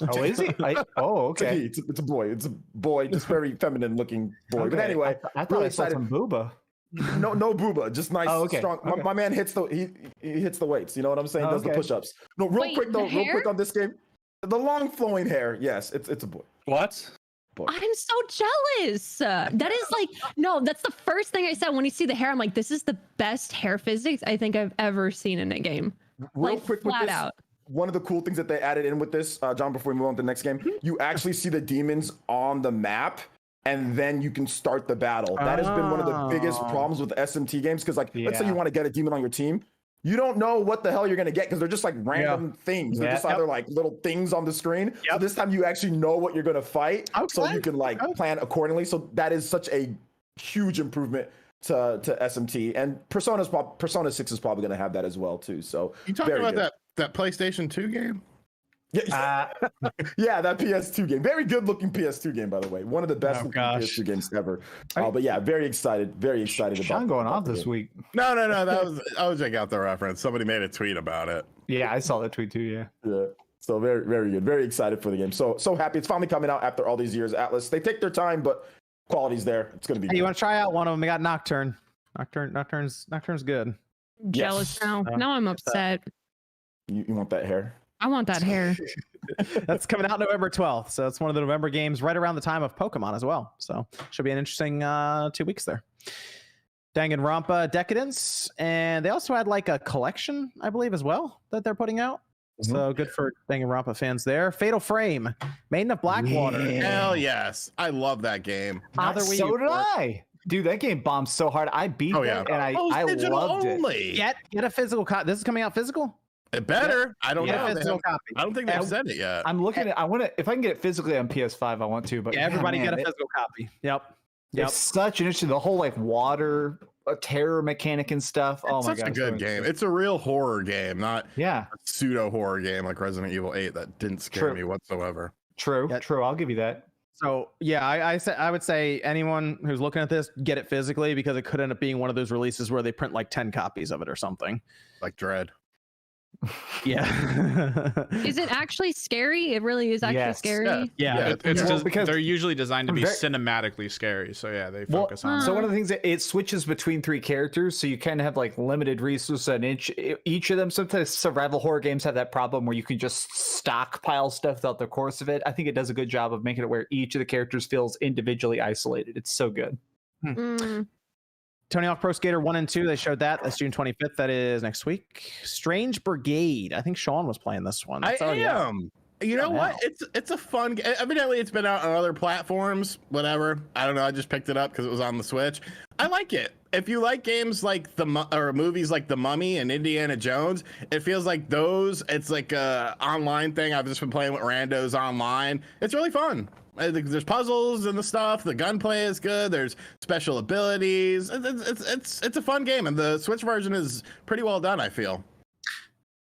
Oh, is he? Okay. It's a boy. It's a boy. Just very feminine looking boy. Okay. But anyway, I thought I saw some booba. No booba. Just nice, strong. Okay. My man hits he hits the weights. You know what I'm saying? Does the push-ups. No, real quick on this game. The long flowing hair. Yes, it's a boy. What? Boy. I'm so jealous. That is like that's the first thing I said when you see the hair. I'm like, this is the best hair physics I think I've ever seen in a game. Real quick with flat this. out. One of the cool things that they added in with this, John, before we move on to the next game, you actually see the demons on the map, and then you can start the battle. That has been one of the biggest problems with SMT games, because let's say you want to get a demon on your team, you don't know what the hell you're going to get, because they're just like random things. They're just either like little things on the screen. So this time you actually know what you're going to fight, so you can like plan accordingly. So that is such a huge improvement to SMT, and Persona 6 is probably going to have that as well too. So you talking about that PlayStation 2 game? Yeah, that PS2 game. Very good looking PS2 game, by the way. One of the best looking PS2 games ever. But yeah, very excited about Sean going off this week. No. That was OJ got the reference. Somebody made a tweet about it. Yeah, I saw that tweet too. Yeah. So very, very good. Very excited for the game. So happy it's finally coming out after all these years. Atlas. They take their time, but quality's there. It's gonna be. Hey, you want to try out one of them? We got Nocturne. Nocturne's good. Jealous now. Now I'm upset. You want that hair? I want that hair. That's coming out November 12th. So it's one of the November games right around the time of Pokemon as well. So should be an interesting 2 weeks there. Danganronpa Decadence. And they also had like a collection, I believe, as well that they're putting out. So good for Danganronpa fans there. Fatal Frame, Maiden of Blackwater. Hell yes. I love that game. So did I. Dude, that game bombed so hard. I beat it and I loved it. Get a physical copy. This is coming out physical? It better. I don't know. Copy. I don't think they've said it yet. I'm looking at. I want to. If I can get it physically on PS5, I want to. But everybody get a physical copy. Yep. It's such an interesting. The whole like water a terror mechanic and stuff. Oh my It's god, such a good game. It's a real horror game, not a pseudo horror game like Resident Evil 8 that didn't scare me whatsoever. True. I'll give you that. So yeah, I would say anyone who's looking at this, get it physically, because it could end up being one of those releases where they print like 10 copies of it or something. Like Dread. Yeah. Is it actually scary? It really is actually scary. Yeah, it's Well, because they're usually designed to be cinematically scary. So yeah, they focus on So one of the things that it switches between 3 characters, so you kind of have like limited resources on each of them. Sometimes survival horror games have that problem where you can just stockpile stuff throughout the course of it. I think it does a good job of making it where each of the characters feels individually isolated. It's so good. Tony Hawk Pro Skater 1 and 2, they showed that. That's June 25th. That is next week. Strange Brigade. I think Sean was playing this one. I am. You know what? It's a fun game. Evidently, it's been out on other platforms. Whatever. I don't know. I just picked it up because it was on the Switch. I like it. If you like games like or movies like The Mummy and Indiana Jones, it feels like those. It's like a online thing. I've just been playing with randos online. It's really fun. There's puzzles and the stuff. The gunplay is good. There's special abilities. It's a fun game, and the Switch version is pretty well done, I feel.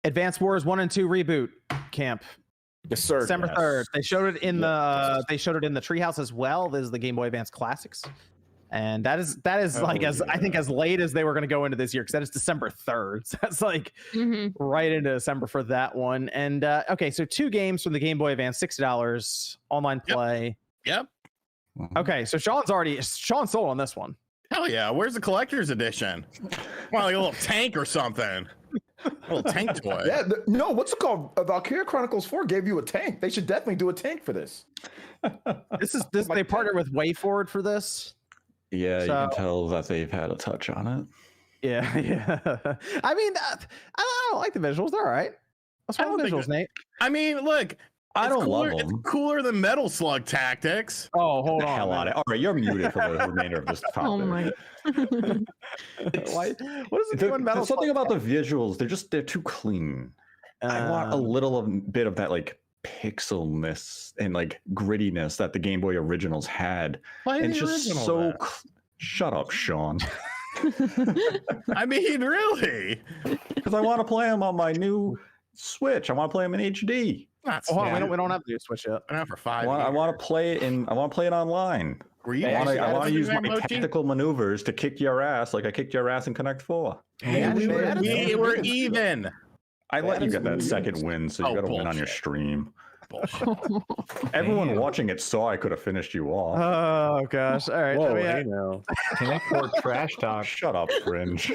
Advance Wars 1 and 2 reboot camp. Yes, sir. December 3rd. They showed it in the Treehouse as well. This is the Game Boy Advance Classics. And that is like I think as late as they were going to go into this year, because that is December 3rd. So that's like right into December for that one. And okay, so 2 games from the Game Boy Advance, $60 online play. Yep. Okay, so Sean sold on this one. Hell yeah! Where's the collector's edition? Well, like a little tank or something. A little tank toy. Yeah. No, what's it called? Valkyria Chronicles 4 gave you a tank. They should definitely do a tank for this. This they partnered with WayForward for this. Yeah, you can tell that they've had a touch on it. Yeah. I mean, I don't like the visuals. They're all right. What's wrong with visuals, Nate? I mean, look, I don't love them. It's cooler than Metal Slug Tactics. Oh, hold on. Hell on it. All right, you're muted for the remainder of this topic. Oh my. Why? What is it doing? Metal something about the visuals. They're too clean. I want a little bit of that like pixelness and like grittiness that the Game Boy originals had. It's just so shut up, Sean. I mean, really? Because I want to play them on my new Switch. I want to play them in HD. We don't have to Switch yet. Been out for 5 I want to play it online. I want to use my tactical maneuvers to kick your ass like I kicked your ass in Connect 4. We were even. I let you get that second win, so you got to win on your stream. Everyone watching it saw I could have finished you off. Oh gosh! All right. Whoa, hey now. Connect 4 trash talk. Shut up, Fringe.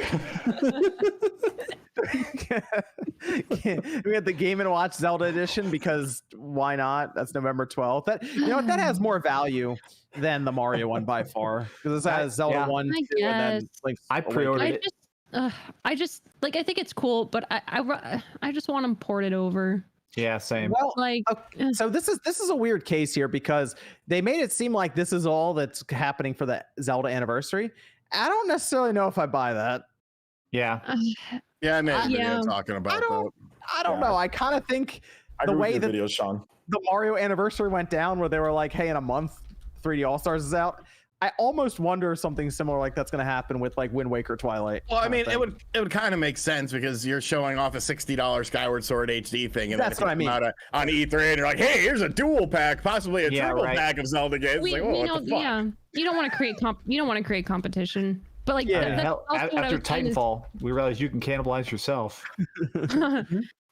We had the Game & Watch Zelda edition because why not? That's November 12th. That that has more value than the Mario one by far, because this has Zelda 1, 2, and then like I pre-ordered it. I just like I think it's cool, but I just want them ported over. Yeah, same. Well, so this is a weird case here because they made it seem like this is all that's happening for the Zelda anniversary. I don't necessarily know if I buy that. Yeah. Yeah, I made a video talking about that. I don't know. I kind of think the way that Sean. the Mario anniversary went down, where they were like, "Hey, in a month, 3D All Stars is out." I almost wonder if something similar like that's going to happen with like Wind Waker Twilight. Well, I mean, it would kind of make sense because you're showing off a $60 Skyward Sword HD thing, and that's what I mean. On E3, and you're like, "Hey, here's a dual pack, possibly a triple pack of Zelda games." You don't want to create you don't want to create competition. But like, after Titanfall, we realized you can cannibalize yourself.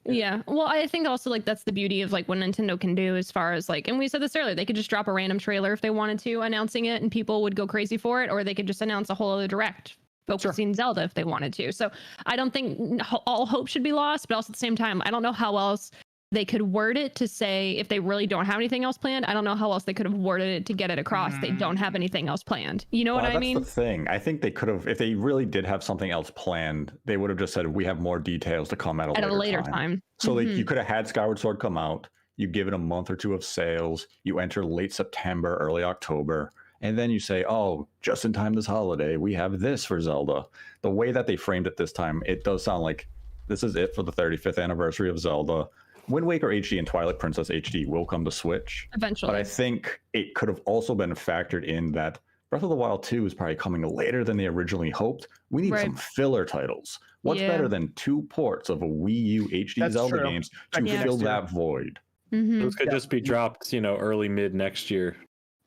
Yeah. Well, I think also like that's the beauty of like what Nintendo can do as far as like, and we said this earlier, they could just drop a random trailer if they wanted to, announcing it, and people would go crazy for it, or they could just announce a whole other direct focusing Zelda if they wanted to. So I don't think all hope should be lost, but also at the same time, I don't know how else they could word it to say if they really don't have anything else planned. I don't know how else they could have worded it to get it across. They don't have anything else planned. You know what I mean? That's the thing. I think they could have, if they really did have something else planned, they would have just said, we have more details to come at a later time. So like you could have had Skyward Sword come out, you give it a month or two of sales, you enter late September, early October, and then you say, oh, just in time this holiday, we have this for Zelda. The way that they framed it this time, it does sound like this is it for the 35th anniversary of Zelda. Wind Waker HD and Twilight Princess HD will come to Switch eventually, but I think it could have also been factored in that Breath of the Wild 2 is probably coming later than they originally hoped. We need some filler titles. What's better than 2 ports of a Wii U HD Zelda games to fill that void? Those could just be dropped, early mid next year.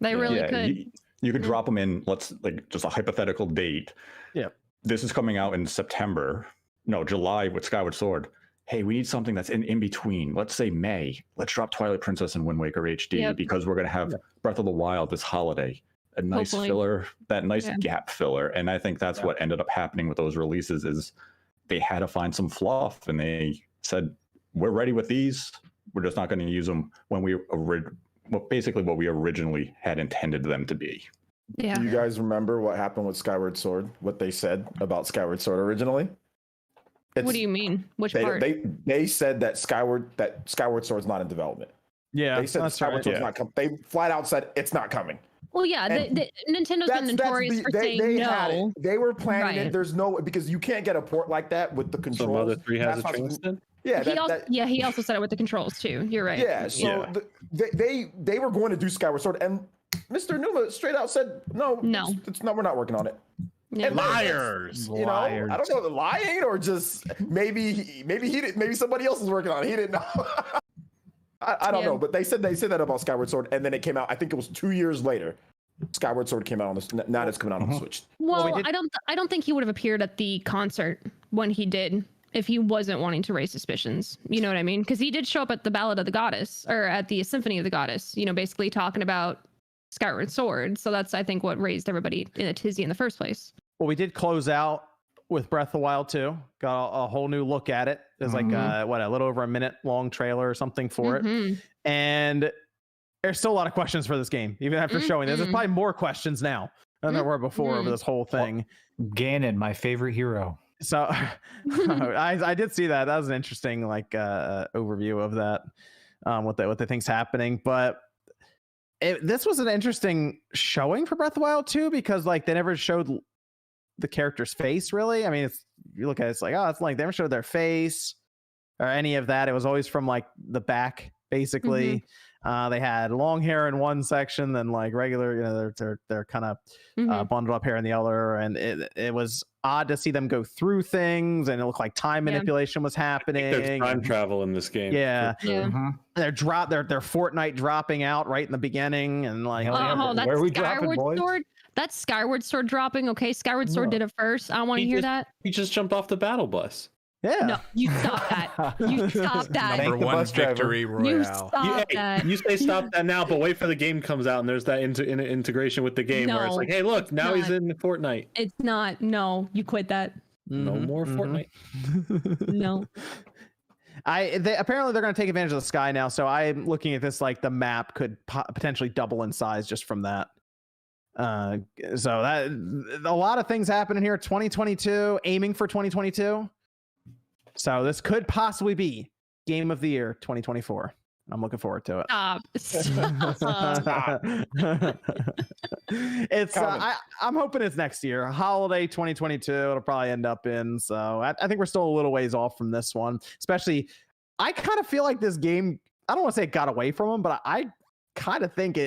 They really could. You could drop them in, just a hypothetical date. Yeah. This is coming out in July with Skyward Sword. Hey, we need something that's in between. Let's say May. Let's drop Twilight Princess and Wind Waker HD because we're going to have Breath of the Wild this holiday. A nice filler, that nice gap filler. And I think that's what ended up happening with those releases is they had to find some fluff and they said, we're ready with these. We're just not going to use them when basically what we originally had intended them to be. Yeah. Do you guys remember what happened with Skyward Sword? What they said about Skyward Sword originally? What do you mean? Which part? They said that Skyward Sword's not in development. Yeah, they said Skyward Sword's not coming. They flat out said it's not coming. Well, yeah, Nintendo's been notorious for saying no. They were planning it. There's no because you can't get a port like that with the controls. So Mother 3 has a transcend? Yeah, he also said it with the controls too. You're right. Yeah, so they were going to do Skyward Sword, and Mr. Numa straight out said no. We're not working on it. And liars. I don't know, lying or just maybe he didn't. Maybe somebody else was working on it. He didn't know. I don't know, but they said that about Skyward Sword, and then it came out. I think it was 2 years later. Skyward Sword came out on the now it's coming out on the Switch. Well, I don't think he would have appeared at the concert when he did if he wasn't wanting to raise suspicions. You know what I mean? Because he did show up at the Ballad of the Goddess or at the Symphony of the Goddess. Basically talking about Skyward Sword. So that's I think what raised everybody in a tizzy in the first place. Well, we did close out with Breath of the Wild 2. Got a whole new look at it. There's like a little over a minute long trailer or something for it. And there's still a lot of questions for this game, even after showing this. There's probably more questions now than there were before over this whole thing. Ganon, my favorite hero. So I did see that. That was an interesting overview of that, what they think's happening. But this was an interesting showing for Breath of the Wild 2 because they never showed the character's face really. I mean, you look at it, it's like, oh, it's like they never showed their face or any of that. It was always from the back basically. They had long hair in one section, then regular, they're kind of bundled up hair in the other, and it was odd to see them go through things, and it looked like time manipulation was happening. There's time travel in this game. Yeah, They're Fortnite dropping out right in the beginning, and that's where we Skyward dropping, Sword. That's Skyward Sword dropping. Okay, Skyward Sword did it first. I want to hear that. He just jumped off the battle bus. Yeah. No, you stop that. You stop that. Number one victory royale. You stop that. You say stop that now, but wait for the game comes out and there's that integration with the game where it's like, hey, look, now he's in Fortnite. It's not. No, you quit that. No more Fortnite. No. Apparently they're going to take advantage of the sky now. So I'm looking at this the map could potentially double in size just from that. So that a lot of things happening here. 2022, aiming for 2022. So this could possibly be Game of the Year 2024. I'm looking forward to it. Stop. It's I'm hoping it's next year, holiday 2022. It'll probably end up in. So I think we're still a little ways off from this one. Especially, I kind of feel like this game. I don't want to say it got away from them, but I kind of think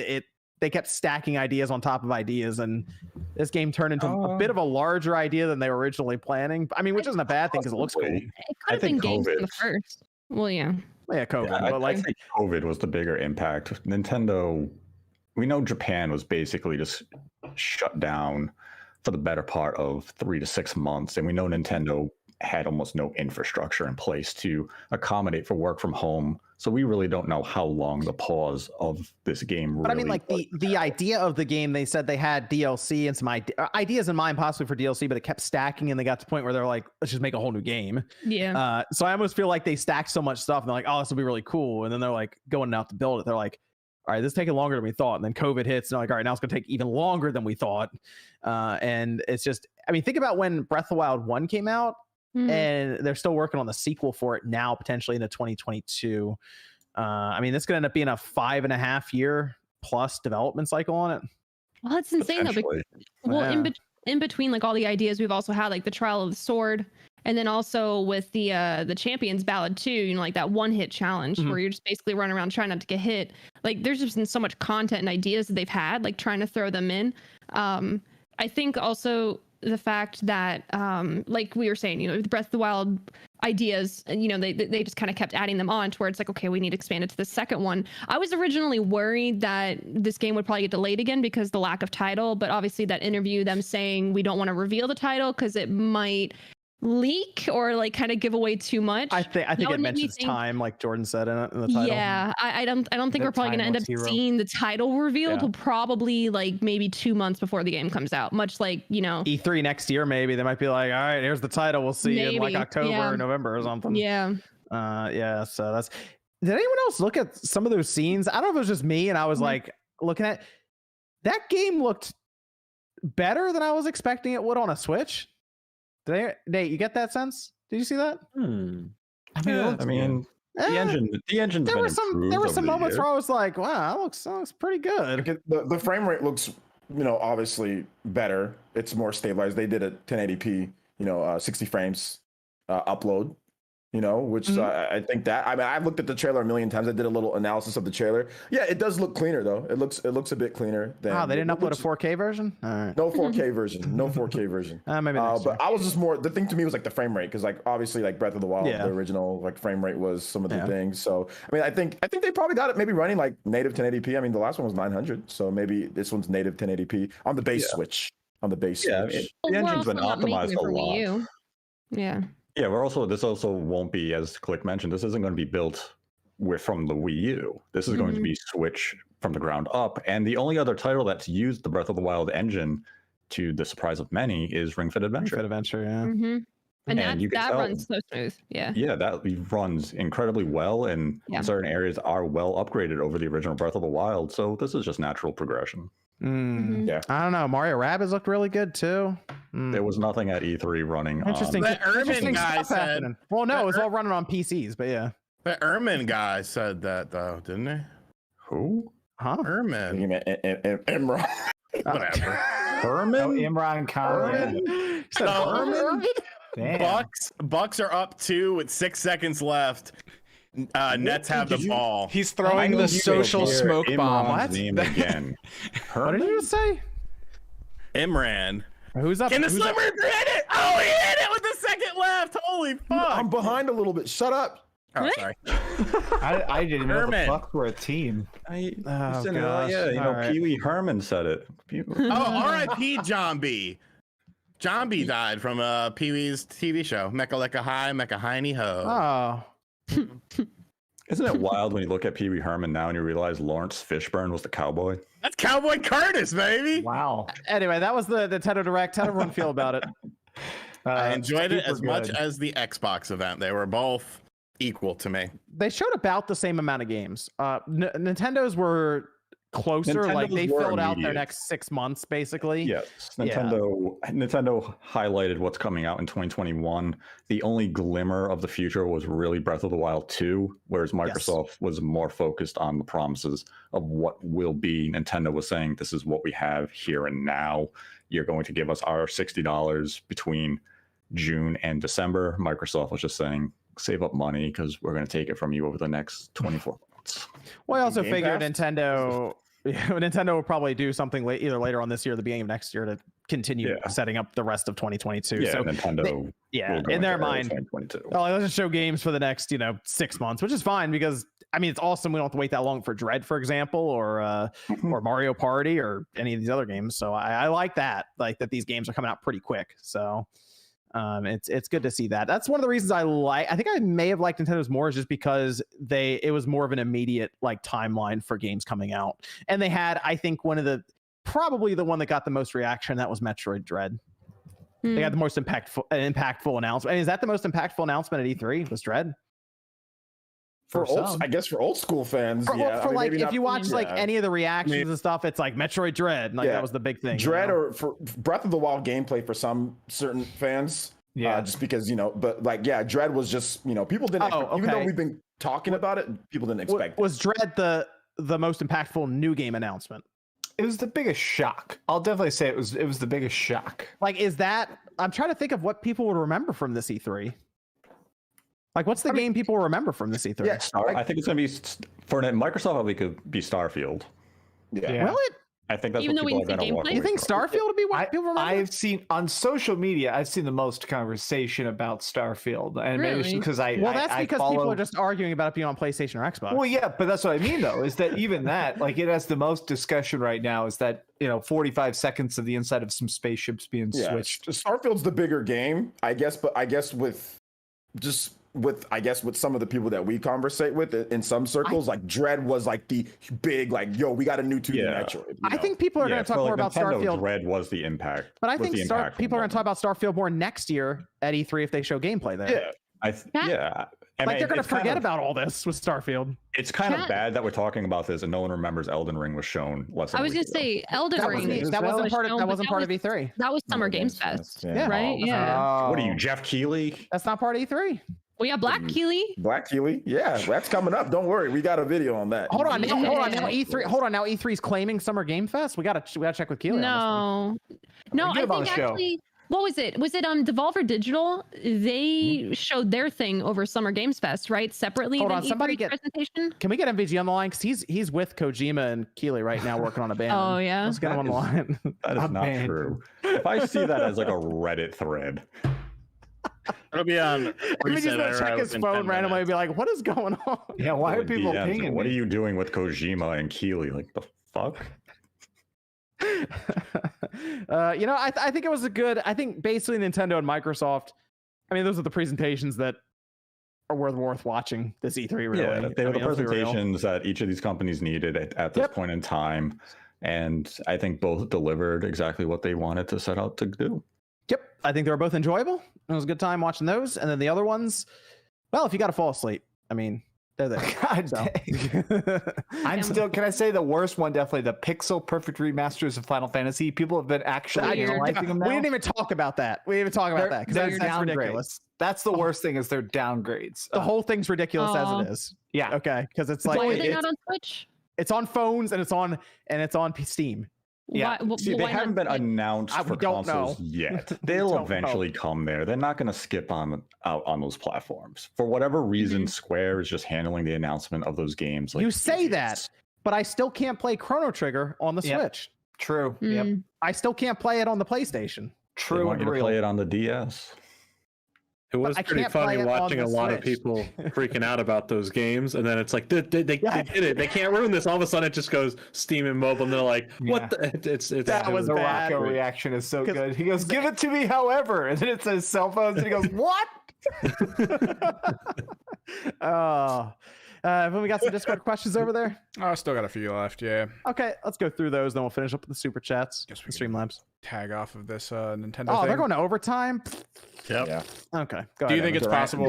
they kept stacking ideas on top of ideas, and this game turned into a bit of a larger idea than they were originally planning. I mean, which isn't a bad thing because it looks cool. It could have been games from the first. Well, yeah. Yeah, COVID. But I think COVID was the bigger impact. Nintendo, we know Japan was basically just shut down for the better part of 3 to 6 months, and we know Nintendo had almost no infrastructure in place to accommodate for work from home. So we really don't know how long the pause of this game really. But I mean, the idea of the game, they said they had DLC and some ideas in mind possibly for DLC, but it kept stacking, and they got to the point where they're like, let's just make a whole new game. Yeah. So I almost feel like they stacked so much stuff, and they're like, oh, this will be really cool. And then they're like going out to build it. They're like, all right, this is taking longer than we thought. And then COVID hits, and they're like, all right, now it's going to take even longer than we thought. And it's just, I mean, think about when Breath of the Wild 1 came out. And they're still working on the sequel for it now, potentially into 2022. I mean, this could end up being a 5.5 year plus development cycle on it. Well, that's insane though. Well, in between all the ideas, we've also had the Trial of the Sword, and then also with the Champions Ballad too. That one-hit challenge where you're just basically running around trying not to get hit. There's just been so much content and ideas that they've had, trying to throw them in. I think also the fact that, like we were saying, the Breath of the Wild ideas, and they just kind of kept adding them on to where it's like, okay, we need to expand it to the second one. I was originally worried that this game would probably get delayed again because the lack of title, but obviously that interview, them saying we don't want to reveal the title because it might leak or like kind of give away too much. I think it mentions time, like Jordan said in the title. Yeah, I don't think we're probably going to end up seeing the title reveal till probably like maybe 2 months before the game comes out. Much like E3 next year, maybe they might be like, all right, here's the title. We'll see you in like October or November or something. Yeah. So that's. Did anyone else look at some of those scenes? I don't know if it was just me, and I was like looking at that game looked better than I was expecting it would on a Switch. Nate, you get that sense? Did you see that? I mean, the engine's there were some moments where I was like, wow, that looks pretty good. The frame rate looks, obviously better. It's more stabilized. They did a 1080p, 60 frames upload. Which I think that, I mean, I've looked at the trailer a million times. I did a little analysis of the trailer. Yeah, it does look cleaner though. It looks a bit cleaner than. Oh, they didn't upload a 4K version? All right. No 4K version. No 4K version. Maybe but I was just more, the thing to me was like the frame rate, because like obviously like Breath of the Wild, the original like frame rate was some of the things. So I mean, I think they probably got it maybe running like native 1080p. I mean, the last one was 900, so maybe this one's native 1080p on the base Switch. On the base Switch. The engine's been optimized a lot. Yeah. Yeah, this also won't be, as Click mentioned, this isn't going to be built from the Wii U. This is going to be Switch from the ground up. And the only other title that's used the Breath of the Wild engine, to the surprise of many, is Ring Fit Adventure. And that runs so smooth. Yeah, that runs incredibly well, and certain areas are well upgraded over the original Breath of the Wild. So this is just natural progression. Yeah, I don't know. Mario Rabbids looked really good too. There was nothing at E3 running. Interesting. The Ermin guy said. Well, no, it was all running on PCs, but yeah. The Ermin guy said that though, didn't he? Who? Huh? Ermin. You meant Imran. Whatever. Herman? Imran Khan. Bucks are up 2 with 6 seconds left. Nets have the ball. He's throwing the social smoke bomb. What? Name again. What did you just say? Imran. Who's up? Can the Slimmer hit it? Oh, he hit it with the second left. Holy fuck. I'm behind a little bit. Shut up. Oh, sorry. I didn't know the Bucks were a team. Pee Wee Herman said it. R.I.P. John B. John B died from Pee Wee's TV show, Mecca Lecca High, Mecca Hiney Ho. Oh. Isn't it wild when you look at Pee Wee Herman now and you realize Lawrence Fishburne was the cowboy? That's Cowboy Curtis, baby. Wow. Anyway, that was the Nintendo Direct. How did everyone feel about it? I enjoyed it as much as the Xbox event. They were both equal to me. They showed about the same amount of games. Nintendo's were closer, like they filled out their next 6 months basically. Yes, Nintendo highlighted what's coming out in 2021. The only glimmer of the future was really Breath of the Wild 2, whereas Microsoft was more focused on the promises of what will be. Nintendo was saying, this is what we have here and now. You're going to give us our $60 between June and December. Microsoft was just saying, save up money because we're going to take it from you over the next 24 months. Well, I also figured Nintendo will probably do something either later on this year or the beginning of next year to continue setting up the rest of 2022. Yeah, so Nintendo in their mind, let's just show games for the next 6 months, which is fine because I mean it's awesome. We don't have to wait that long for Dread, for example, or Mario Party or any of these other games. So I like that these games are coming out pretty quick. So it's good to see that. That's one of the reasons I think I may have liked Nintendo's more, is just because it was more of an immediate timeline for games coming out, and they had, I think, probably the one that got the most reaction. That was Metroid Dread. They had the most impactful announcement. Is that the most impactful announcement at E3? Was Dread? For old school fans, if you watch any of the reactions and stuff, it's like Metroid Dread, that was the big thing. Dread, or for Breath of the Wild gameplay for some certain fans, just because Dread was just people didn't. Even though we've been talking about it, people didn't expect. Was Dread the most impactful new game announcement? It was the biggest shock. I'll definitely say it was the biggest shock. I'm trying to think of what people would remember from this E3. What's the game people remember from this E3? I think it's going to be for Microsoft. It could be Starfield. Yeah. Will it? I think that's Even what though we people are didn't see going to walk gameplay? away You think from. Starfield would be what people remember? I've seen on social media. I've seen the most conversation about Starfield, and maybe it's Really? because Well, that's because follow... people are just arguing about it being on PlayStation or Xbox. Well, yeah, but that's what I mean, though, is that even that, like, it has the most discussion right now. Is that 45 seconds of the inside of some spaceships being switched. Starfield's the bigger game, I guess, but I guess with some of the people that we conversate with in some circles, like Dread was like the big, like, yo, we got a new 2D Metroid. I think people are going to talk more about Nintendo Starfield. Dread was the impact. But I think people are going to talk about Starfield more next year at E3 if they show gameplay there. Yeah. And Like they're going to forget kind of, about all this with Starfield. It's kind of bad that we're talking about this and no one remembers Elden Ring was shown less than I was going going to say Elden Ring. That wasn't part of E3. That was Summer Games Fest, Yeah. right? Yeah. What are you, Jeff Keighley? That's not part of E3. We got Black Keely. Black Keely, yeah, that's coming up. Don't worry, we got a video on that. Hold on, now E3. Hold on, now E3's claiming Summer Game Fest. We gotta check with Keely. No, I think actually. What was it? Was it Devolver Digital? They showed their thing over Summer Games Fest, right? Separately. Hold on, E3 somebody presentation. Can we get MVG on the line? Because he's with Kojima and Keely right now working on a band. Oh yeah. Let's get him on the line. That is not true. If I see that as like a Reddit thread. It'll be on. He's just gonna check his phone randomly and be like, "What is going on?" Yeah, why are people pinging? What are you doing with Kojima and Keely? Like the fuck? I think it was I think basically Nintendo and Microsoft. I mean, those are the presentations that are worth watching this E3. Really, Yeah, they were the presentations that each of these companies needed at this point in time, and I think both delivered exactly what they wanted to set out to do. Yep, I think they were both enjoyable. It was a good time watching those, and then the other ones, well, if you got to fall asleep, I mean, they're there. God dang. I'm still. Can I say the worst one? Definitely the pixel perfect remasters of Final Fantasy. People have been actually liking them now. We didn't even talk about that. Because that's ridiculous. That's the worst thing is they're downgrades. The whole thing's ridiculous as it is. Yeah. Okay. Because it's like Why are they not on Switch? It's on phones and it's on Steam. Yeah. See, they haven't been announced for consoles yet. They'll eventually come there. They're not going to skip out on those platforms. For whatever reason, Square is just handling the announcement of those games. Like you say that, but I still can't play Chrono Trigger on the Switch. True. Yep. I still can't play it on the PlayStation. True. They want you to play it on the DS. It was pretty funny watching a lot of people freaking out about those games, and then it's like they did it. They can't ruin this. All of a sudden, it just goes Steam and mobile, and they're like, "What?" It's that was the bad. Rocco reaction is so good. He goes, "Give it to me, however," and then it says cell phones, and he goes, "What?" Have we got some Discord questions over there? Oh, I still got a few left. Yeah. Okay, let's go through those. Then we'll finish up with the super chats. Guess we Streamlabs. Tag off of this Nintendo. Oh, thing. they're going to overtime. Yep. Yeah. Okay. Do you think it's possible?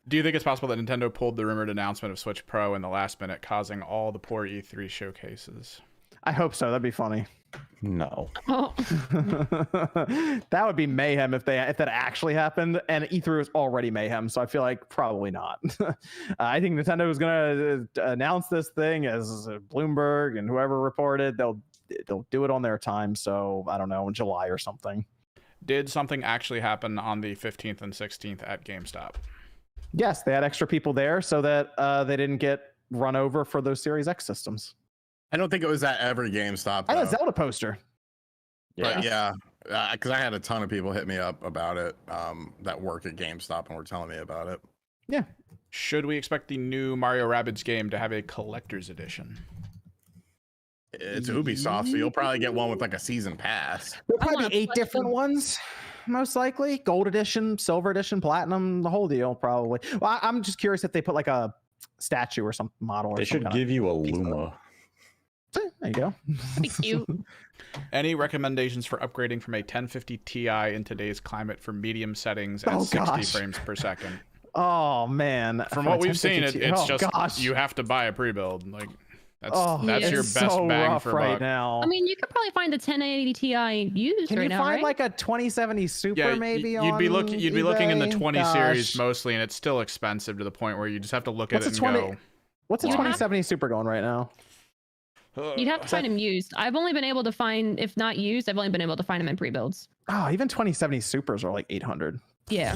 Do you think it's possible that Nintendo pulled the rumored announcement of Switch Pro in the last minute, causing all the poor E3 showcases? I hope so. That'd be funny. No. Oh. That would be mayhem if that actually happened. And E3 was already mayhem, so I feel like probably not. I think Nintendo was going to announce this thing as Bloomberg and whoever reported. They'll do it on their time. So I don't know, in July or something. Did something actually happen on the 15th and 16th at GameStop? Yes, they had extra people there so that they didn't get run over for those Series X systems. I don't think it was at every GameStop. I had a Zelda poster. But yeah, because I had a ton of people hit me up about it that work at GameStop and were telling me about it. Yeah. Should we expect the new Mario Rabbids game to have a collector's edition? It's Ubisoft, so you'll probably get one with like a season pass. There'll probably be 8 different ones, most likely. Gold edition, silver edition, platinum, the whole deal, probably. Well, I'm just curious if they put like a statue or some model. They should give you a Luma. There you go. That'd be cute. Any recommendations for upgrading from a 1050 Ti in today's climate for medium settings at 60 frames per second? Oh man! From what we've seen, it's just you have to buy a pre-build. Like that's your best so bang rough for right buck. now. I mean, you could probably find a 1080 Ti used Can right you now, find right? like a 2070 Super maybe? You'd be looking in the 20 series Gosh. mostly, and it's still expensive to the point where you just have to look at it and go. What's a You have- 2070 Super going right now? You'd have to find them used. I've only been able to find, if not used, I've only been able to find them in pre-builds. Oh, even 2070 Supers are like 800. Yeah.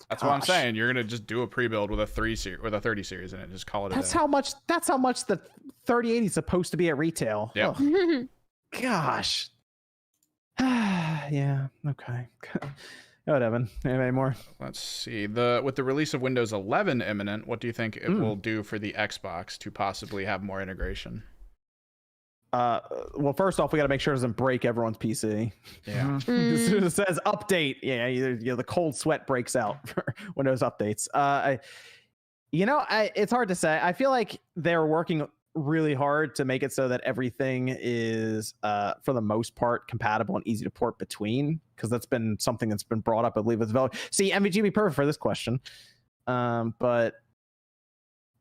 That's what I'm saying. You're gonna just do a pre-build with a 30 series in it. Just call it. That's how much the 3080 is supposed to be at retail. Yep. Ugh. Gosh. Yeah. Okay. Go ahead, Evan. Any more? Let's see. With the release of Windows 11 imminent, what do you think it will do for the Xbox to possibly have more integration? Well, first off, we got to make sure it doesn't break everyone's PC. Yeah. As soon as it says update, the cold sweat breaks out for Windows updates. It's hard to say. I feel like they're working really hard to make it so that everything is, for the most part, compatible and easy to port between, because that's been something that's been brought up, I believe, as well. See, MVG would be perfect for this question, but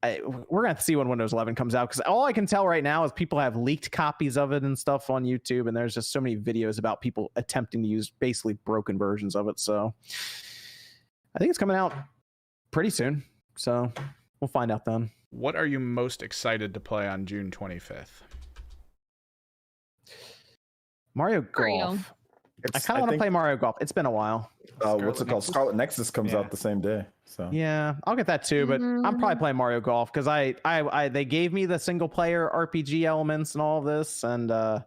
we're gonna have to see when Windows 11 comes out, because all I can tell right now is people have leaked copies of it and stuff on YouTube, and there's just so many videos about people attempting to use basically broken versions of it. So I think it's coming out pretty soon, so we'll find out then. What are you most excited to play on June 25th? Mario Golf. I kind of want to play Mario Golf. It's been a while. What's it called? Scarlet Nexus comes out the same day. So yeah, I'll get that too. But I'm probably playing Mario Golf because they gave me the single player RPG elements and all of this, and I'm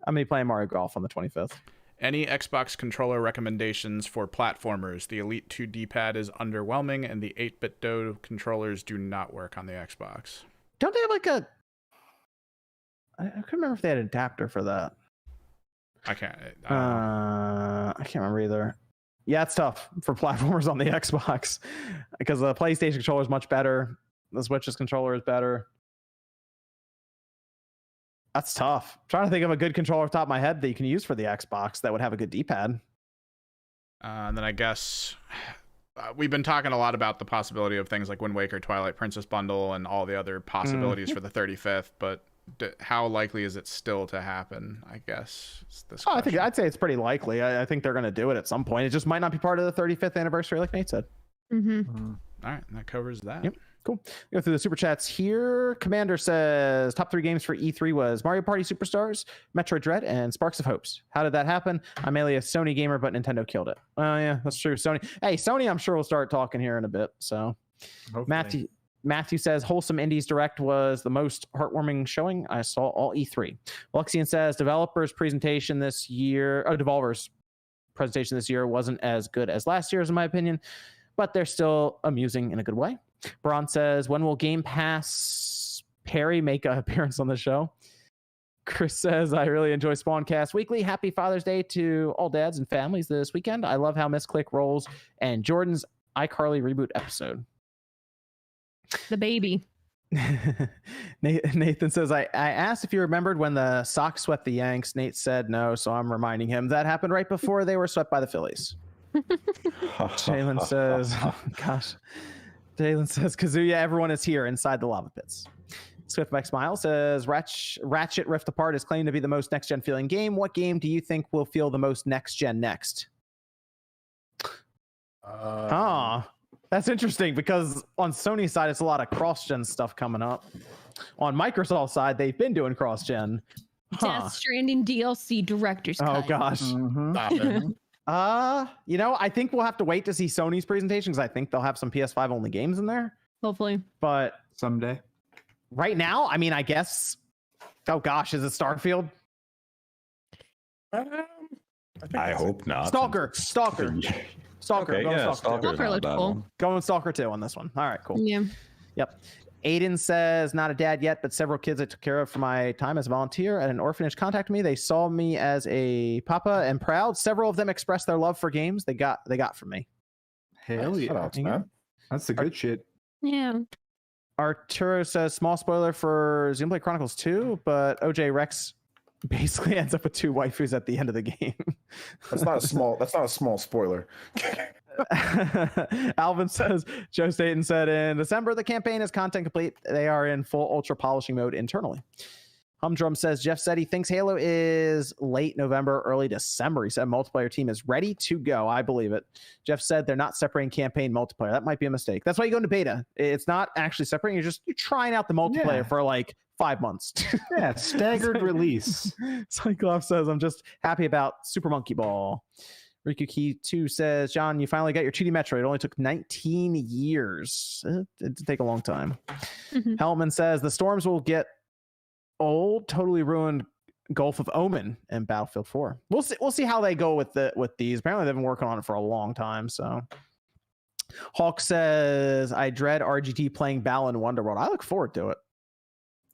gonna be playing Mario Golf on the 25th. Any Xbox controller recommendations for platformers? The Elite 2 D-pad is underwhelming, and the 8-bit Do controllers do not work on the Xbox. Don't they have like a... I couldn't remember if they had an adapter for that. I can't remember either. Yeah, it's tough for platformers on the Xbox because the PlayStation controller is much better. The Switch's controller is better. That's tough. I'm trying to think of a good controller off the top of my head that you can use for the Xbox that would have a good D-pad. And then I guess we've been talking a lot about the possibility of things like Wind Waker, Twilight Princess bundle, and all the other possibilities for the 35th. But how likely is it still to happen? I guess is this question. I'd say it's pretty likely. I think they're going to do it at some point. It just might not be part of the 35th anniversary, like Nate said. All right, that covers that. Yep. Cool. Go through the super chats here. Commander says top 3 games for E3 was Mario Party Superstars, Metroid Dread, and Sparks of Hopes. How did that happen? I'm mainly a Sony gamer, but Nintendo killed it. Oh yeah, that's true. Sony, I'm sure we'll start talking here in a bit. So hopefully. Matthew says wholesome indies direct was the most heartwarming showing I saw all E3. Luxian says developers presentation this year, Devolver's presentation this year wasn't as good as last year's in my opinion, but they're still amusing in a good way. Braun says, when will Game Pass Perry make an appearance on the show? Chris says, I really enjoy Spawncast Weekly. Happy Father's Day to all dads and families this weekend. I love how Misclick rolls and Jordan's iCarly reboot episode. The baby. Nathan says, I asked if you remembered when the Sox swept the Yanks. Nate said no, so I'm reminding him that happened right before they were swept by the Phillies. Jalen says, oh, gosh. Jalen says, Kazuya, everyone is here inside the lava pits. Swiftback Smile says, Ratchet Rift Apart is claimed to be the most next-gen feeling game. What game do you think will feel the most next-gen next? That's interesting because on Sony's side, it's a lot of cross-gen stuff coming up. On Microsoft's side, they've been doing cross-gen. Death Stranding DLC director's cut. Oh, gosh. Stop it. I think we'll have to wait to see Sony's presentation because I think they'll have some PS5 only games in there. Hopefully. But someday. Right now, I mean, I guess. Oh gosh, is it Starfield? I hope not. Stalker. Okay, Stalker. yeah, Stalker looked cool. Going Stalker 2 on this one. All right, cool. Yeah. Yep. Aiden says, not a dad yet, but several kids I took care of for my time as a volunteer at an orphanage contacted me. They saw me as a papa and proud. Several of them expressed their love for games they got from me. Hell yeah. Man. That's the good shit. Yeah. Arturo says, small spoiler for Xenoblade Chronicles 2, but OJ Rex basically ends up with 2 waifus at the end of the game. That's not a small spoiler. Alvin says, Joe Staten said in December, the campaign is content complete. They are in full ultra polishing mode internally. Humdrum says, Jeff said he thinks Halo is late November, early December. He said multiplayer team is ready to go. I believe it. Jeff said they're not separating campaign multiplayer. That might be a mistake. That's why you go into beta. It's not actually separating. You're trying out the multiplayer for like 5 months. Yeah, staggered release. Cyclops says, I'm just happy about Super Monkey Ball. Riku Key 2 says, John, you finally got your 2D Metroid. It only took 19 years. It did take a long time. Hellman says, the storms will get old, totally ruined Gulf of Omen and Battlefield 4. We'll see how they go with these. Apparently they've been working on it for a long time. So Hawk says, I dread RGT playing Balan Wonderworld. I look forward to it.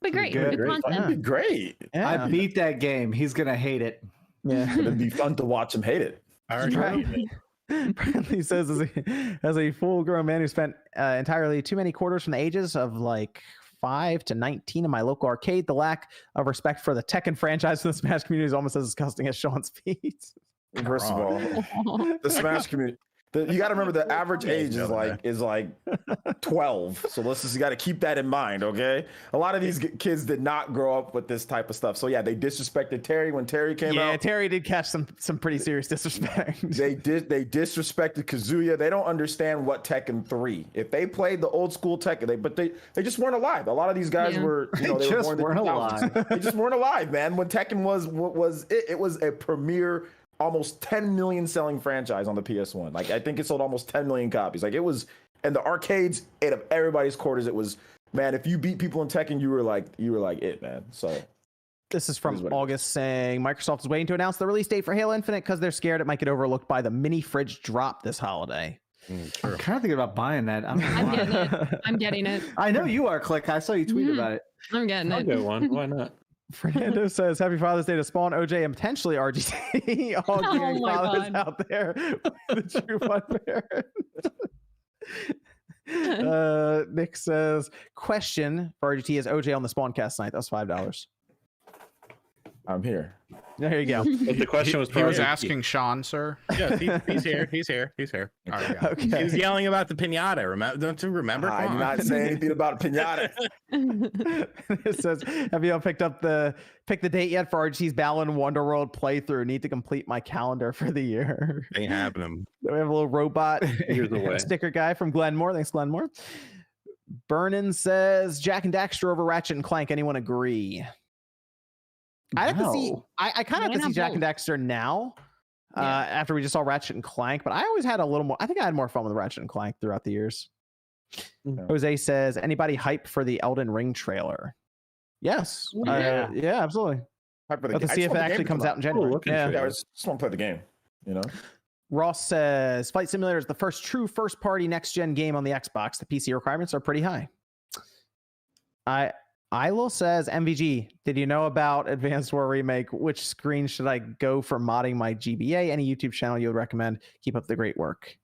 Be great. Good. Good content. That'd be great. Yeah. I beat that game. He's gonna hate it. Yeah. It'd be fun to watch him hate it. I already Bradley says, as a full-grown man who spent entirely too many quarters from the ages of like 5 to 19 in my local arcade, the lack of respect for the Tekken franchise in the Smash community is almost as disgusting as Sean's feet. First of all, the Smash community. You got to remember the average age is like 12. So you got to keep that in mind, okay? A lot of these kids did not grow up with this type of stuff. So yeah, they disrespected Terry when Terry came out. Yeah, Terry did catch some pretty serious disrespect. They disrespected Kazuya. They don't understand what Tekken 3. If they played the old school Tekken, they just weren't alive. A lot of these guys were, they just weren't alive. They just weren't alive, man. When Tekken was a premier, almost 10 million selling franchise on the PS1. Like, I think it sold almost 10 million copies. Like, it was, and the arcades, ate up everybody's quarters. It was, man, if you beat people in Tekken, you were like it, man. So this is from August saying Microsoft is waiting to announce the release date for Halo Infinite because they're scared it might get overlooked by the mini fridge drop this holiday. I'm kind of thinking about buying that. I'm getting it. I'm getting it. I know you are, Click. I saw you tweet about it. I'm getting I'll it. get one. Why not? Fernando says, Happy Father's Day to Spawn, OJ, and potentially RGT. All gaming fathers God. out there with the true fun parent. Nick says, question for RGT, is OJ on the Spawncast tonight? That's $5. I'm here. There you go. But the question was He was probably- asking Sean, sir. Yes, he's here. He's here. All right, yeah. Okay. He was yelling about the pinata. Don't you remember? I Come did on. not say anything about pinata. It says, have you all picked the date yet for RGT's Balan Wonderworld playthrough? Need to complete my calendar for the year. Ain't happening. We have a little robot Years away. sticker guy from Glenmore. Thanks, Glenmore. Vernon says, Jack and Daxter over Ratchet and Clank. Anyone agree? I have to see. I kind of have to see Jack and Daxter now. After we just saw Ratchet and Clank, but I always had a little more. I think I had more fun with Ratchet and Clank throughout the years. Jose says, anybody hype for the Elden Ring trailer? Yes. Yeah. Yeah, absolutely. Hype for the Let's game. see I if just it want the actually game to comes come out in January. looking Yeah. Yeah, I just want to play the game. You know. Ross says, Flight Simulator is the first true first-party next-gen game on the Xbox. The PC requirements are pretty high. Ilo says, MVG, did you know about Advanced War Remake? Which screen should I go for modding my GBA? Any YouTube channel you would recommend? Keep up the great work.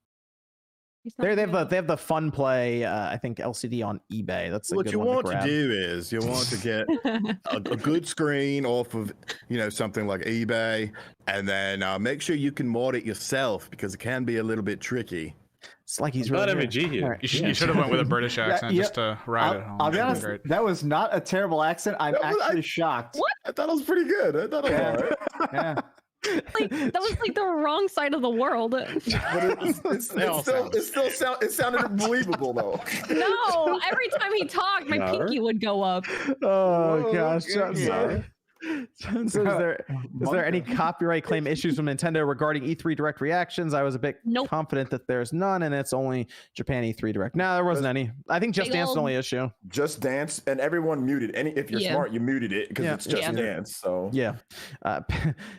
They have the Fun Play, I think LCD on eBay. That's a What good you one want to grab. do is you want to get a good screen off of something like eBay, and then make sure you can mod it yourself because it can be a little bit tricky. It's like he's Not really MVG here. All right. You should have went with a British accent just to ride it home. I'll be That'd honest, great. that was not a terrible accent. I'm actually shocked. What? I thought it was pretty good. I thought it was all right. Yeah. Like that was like the wrong side of the world. But it sounded believable though. No, every time he talked, my No. pinky would go up. Oh gosh. Yeah. John says, is there any copyright claim issues from Nintendo regarding E3 Direct reactions? I was a bit confident that there's none, and it's only Japan E3 Direct. No, there wasn't any. I think Just Dance is the only issue. Just Dance, and everyone muted. If you're smart, you muted it because it's Just Dance. So yeah.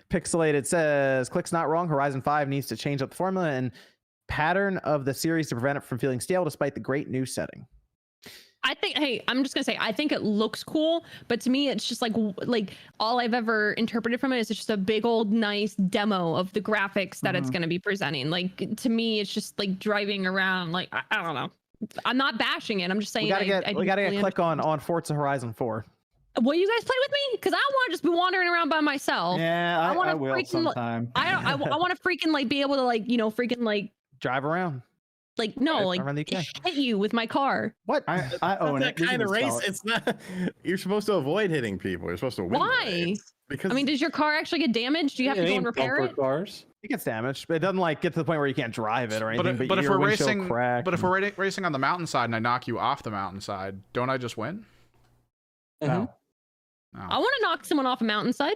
Pixelated says, Click's not wrong. Horizon 5 needs to change up the formula and pattern of the series to prevent it from feeling stale despite the great new setting. I think, hey, I'm just gonna say, I think it looks cool, but to me, it's just like all I've ever interpreted from it is it's just a big old nice demo of the graphics that it's gonna be presenting. Like to me, it's just like driving around. Like I don't know. I'm not bashing it. I'm just saying We gotta get Click on Forza Horizon 4. Will you guys play with me? Because I don't want to just be wandering around by myself. Yeah, I will freaking, sometime. I want to freaking like be able to freaking like drive around. Like no, like around the UK. hit you with my car. What? I own that it. kind of race. It's not. You're supposed to avoid hitting people. You're supposed to win. the Why? race. Because I mean, does your car actually get damaged? Do you have to go and repair it? Cars. It gets damaged, but it doesn't like get to the point where you can't drive it or anything. But if your we're windshield racing, cracked but if we're racing on the mountainside and I knock you off the mountainside, don't I just win? No. I want to knock someone off a mountainside.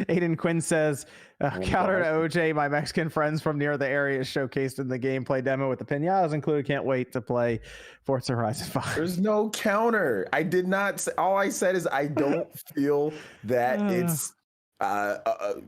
Aiden Quinn says, counter to OJ, my Mexican friends from near the area showcased in the gameplay demo with the pinatas included. Can't wait to play Forza Horizon 5. There's no counter. I did not say, all I said is I don't feel that it's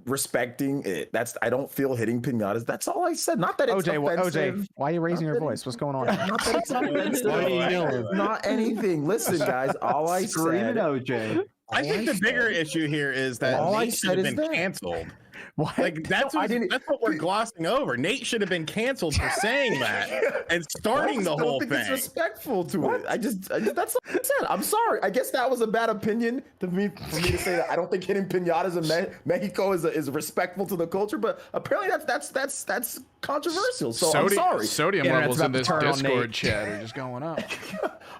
respecting it. I don't feel hitting pinatas. That's all I said. Not that it's OJ, why are you raising your voice? What's going on? Not that it's offensive. Not anything. Listen, guys, all I said. OJ. I think the bigger issue here is that Nate should have been canceled. What? Like that's what we're glossing over. Nate should have been canceled for saying that and starting the whole thing. It's respectful to it. I just that's what I said. I'm sorry. I guess that was a bad opinion for me to say that I don't think hitting pinatas in Mexico is respectful to the culture. But apparently that's controversial. So I'm sorry. Sodium levels in this Discord chat are just going up.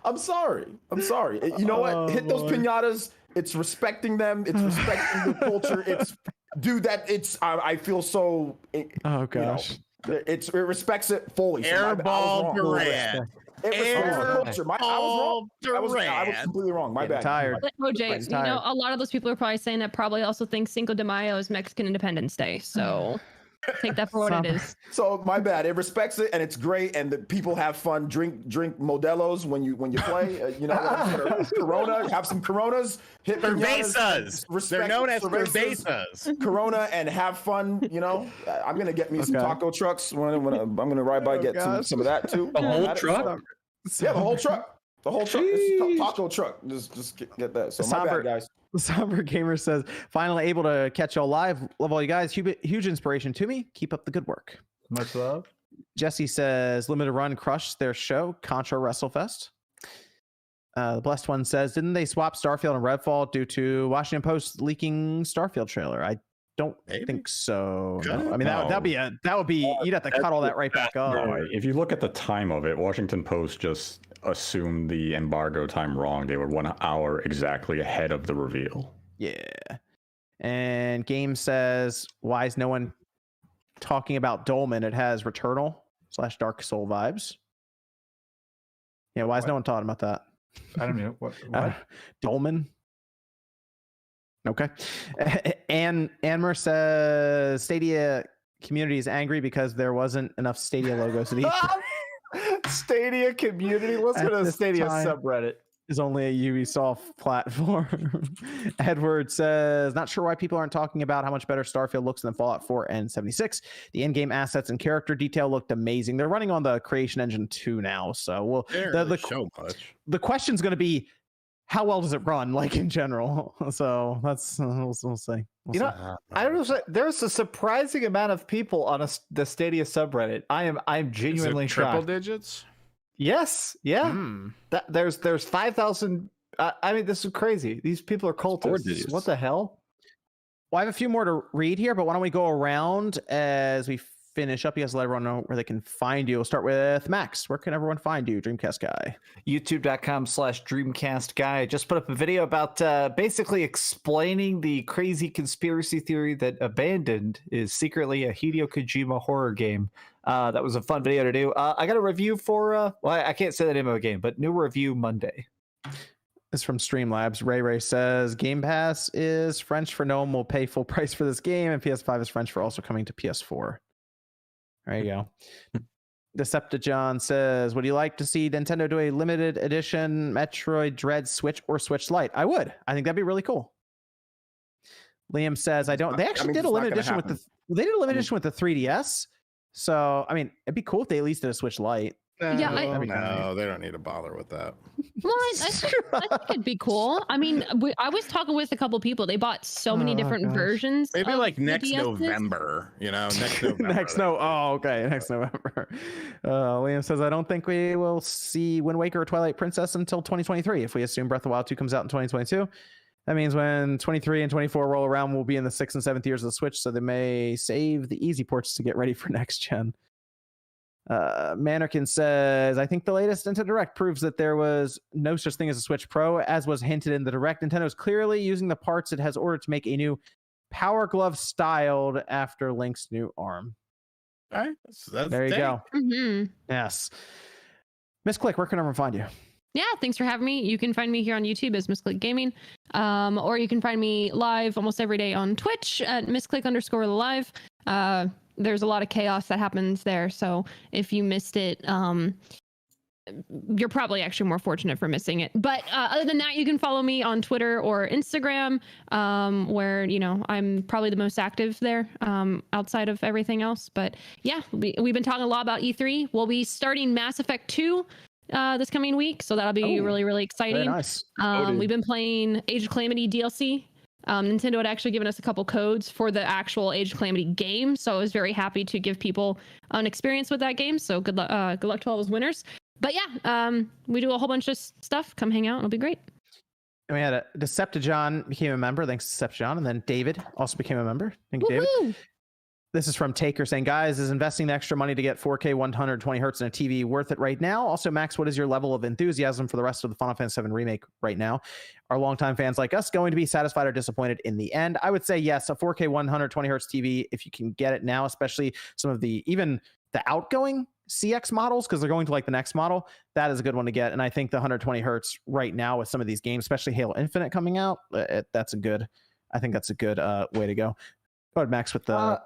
I'm sorry. You know what? Hit those pinatas. It's respecting them. It's respecting the culture. It's I feel so. Oh gosh. It respects it fully. Airball Durant. I was completely wrong. My bad. Tired. But OJ, you know, a lot of those people are probably saying that probably also think Cinco de Mayo is Mexican Independence Day. So take that for what it is. So my bad. It respects it and it's great. And the people have fun. Drink Modelos when you play. Corona. Have some Coronas. Hit cervezas. They're known as cervezas. Corona and have fun. You know, I'm gonna get me some taco trucks when I'm gonna ride by get some of that too. The whole truck. Yeah, the whole truck. The whole truck. It's a taco truck. Just get that. So my bad, guys. The Somber Gamer says, finally able to catch y'all live. Love all you guys. Huge inspiration to me. Keep up the good work. Much love. Jesse says, limited run crushed their show, Contra WrestleFest. The Blessed One says, didn't they swap Starfield and Redfall due to Washington Post leaking Starfield trailer? I don't think so. No. I mean, that would be you'd have to cut all that right back up. No, if you look at the time of it, Washington Post just assumed the embargo time wrong. They were 1 hour exactly ahead of the reveal. Yeah. And Game says, why is no one talking about Dolmen? It has Returnal/Dark Soul vibes. Yeah, why is no one talking about that? I don't know. What? Dolmen? Okay. And Anmer says Stadia community is angry because there wasn't enough Stadia logos. Stadia community. Let's go to the Stadia subreddit. Is only a Ubisoft platform. Edward says, not sure why people aren't talking about how much better Starfield looks than Fallout 4 and 76. The in-game assets and character detail looked amazing. They're running on the Creation Engine 2 now, so the question's going to be, how well does it run, like in general? So that's we'll see. I don't know. There's a surprising amount of people on the Stadia subreddit. I'm genuinely shocked. Triple digits. Yes. Yeah. There's 5,000. I mean, this is crazy. These people are cultists. What the hell? Well, I have a few more to read here, but why don't we go around as we finish up? You guys let everyone know where they can find you. We'll start with Max. Where can everyone find you, Dreamcast Guy? YouTube.com/Dreamcast Guy. I just put up a video about basically explaining the crazy conspiracy theory that Abandoned is secretly a Hideo Kojima horror game. That was a fun video to do. I got a review for, I can't say the name of a game, but new review Monday. This is from Streamlabs. Ray says, Game Pass is French for no one will pay full price for this game, and PS5 is French for also coming to PS4. There you go. Decepticon says, would you like to see Nintendo do a limited edition Metroid Dread Switch or Switch Lite? I would. I think that'd be really cool. Liam says, they actually did a limited edition with the 3DS. So, I mean, it'd be cool if they at least did a Switch Lite. No, they don't need to bother with that. Well, I think it'd be cool. I mean, I was talking with a couple people. They bought so many different versions. Maybe like next November, next November. Okay, next November. Liam says, I don't think we will see Wind Waker or Twilight Princess until 2023. If we assume Breath of the Wild 2 comes out in 2022, that means when 23 and 24 roll around, we'll be in the 6th and 7th years of the Switch, so they may save the easy ports to get ready for next gen. Mannequin says, I think the latest Nintendo Direct proves that there was no such thing as a Switch Pro, as was hinted in the Direct. Nintendo is clearly using the parts it has ordered to make a new Power Glove styled after Link's new arm. All right. There you go. Mm-hmm. Yes. Miss Click, where can everyone find you? Yeah, thanks for having me. You can find me here on YouTube as Misclick Gaming, or you can find me live almost every day on Twitch at misclick_live. There's a lot of chaos that happens there, so if you missed it, you're probably actually more fortunate for missing it. But other than that, you can follow me on Twitter or Instagram, where I'm probably the most active there, outside of everything else. But yeah, we've been talking a lot about E3. We'll be starting Mass Effect 2 this coming week, so that'll be really, really exciting. Very nice. We've been playing Age of Calamity DLC. Nintendo had actually given us a couple codes for the actual Age of Calamity game, so I was very happy to give people an experience with that game. So good luck to all those winners. But yeah, we do a whole bunch of stuff. Come hang out; it'll be great. And we had a Decepticon became a member. Thanks, Decepticon, and then David also became a member. Thank you, David. This is from Taker saying, guys, is investing the extra money to get 4K 120 hertz in a TV worth it right now? Also, Max, what is your level of enthusiasm for the rest of the Final Fantasy VII Remake right now? Are longtime fans like us going to be satisfied or disappointed in the end? I would say yes, a 4K 120 hertz TV, if you can get it now, especially some of even the outgoing CX models, because they're going to like the next model, that is a good one to get. And I think the 120 hertz right now with some of these games, especially Halo Infinite coming out, I think that's a good way to go. Go ahead, Max, with the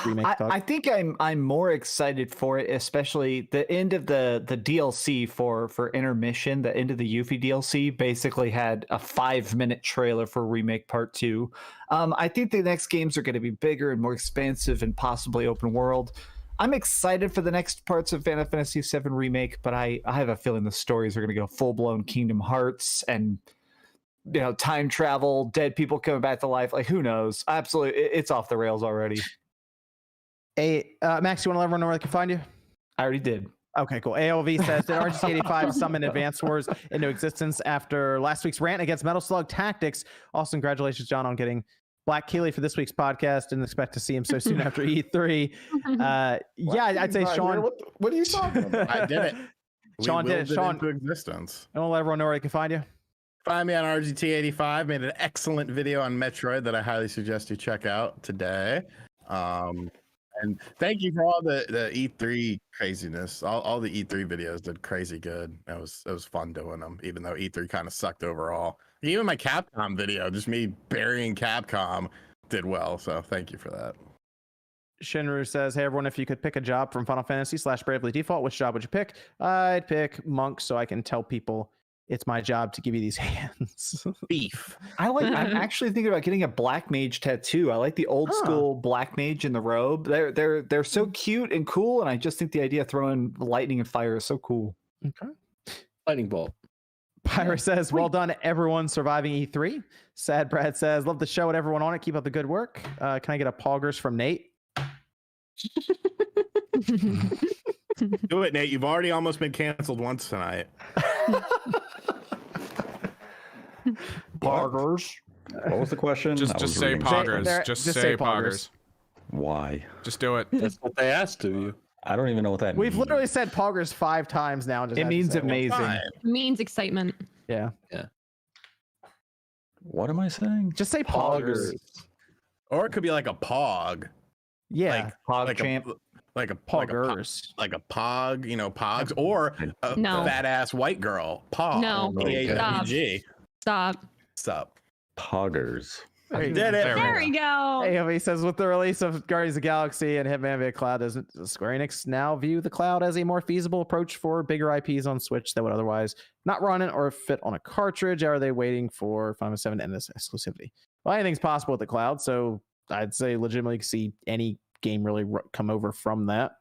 remake. I think I'm more excited for it, especially the end of the DLC for Intermission. The end of the Yuffie DLC basically had a 5-minute trailer for Remake Part 2. I think the next games are going to be bigger and more expansive and possibly open world. I'm excited for the next parts of Final Fantasy VII Remake, but I have a feeling the stories are going to go full-blown Kingdom Hearts and time travel, dead people coming back to life. Like, who knows? Absolutely, it's off the rails already. Hey, Max, you want to let everyone know where they can find you? I already did. Okay, cool. AOV says, did RGT85 summon Advance Wars into existence after last week's rant against Metal Slug Tactics? Also, congratulations, John, on getting Black Keeley for this week's podcast. Didn't expect to see him so soon after E3. I'd say Sean. What are you talking about? I did it. Sean did it. Sean, into existence. I want to let everyone know where they can find you. Find me on RGT85. Made an excellent video on Metroid that I highly suggest you check out today. And thank you for all the E3 craziness. All the E3 videos did crazy good. It was fun doing them, even though E3 kind of sucked overall. Even my Capcom video, just me burying Capcom, did well. So thank you for that. Shinru says, hey, everyone, if you could pick a job from Final Fantasy / Bravely Default, which job would you pick? I'd pick Monk so I can tell people it's my job to give you these hands. Thief. I'm actually thinking about getting a Black Mage tattoo. I like the old school Black Mage in the robe. They're so cute and cool, and I just think the idea of throwing lightning and fire is so cool. Okay. Lightning bolt. Pyra says, well done, everyone surviving E3. Sad Brad says, love the show and everyone on it. Keep up the good work. Can I get a poggers from Nate? Do it, Nate. You've already almost been canceled once tonight. Poggers. What was the question? Just say poggers. Just say poggers. Why? Just do it. That's what they asked of you. I don't even know what that means. We've literally said poggers 5 times now. It means amazing. It means excitement. Yeah. What am I saying? Just say poggers. Or it could be like a pog. Yeah. Pog champ. Like a poggers. Like a pog, pogs, or a fat ass white girl. Pog. No. P-A-W-G. Stop. Poggers. There you Did it. There we go. Hey, he says, with the release of Guardians of the Galaxy and Hitman via cloud, does Square Enix now view the cloud as a more feasible approach for bigger IPs on Switch that would otherwise not run it or fit on a cartridge? Or are they waiting for Final Fantasy VII and this exclusivity? Well, anything's possible with the cloud, so I'd say legitimately see any game really come over from that.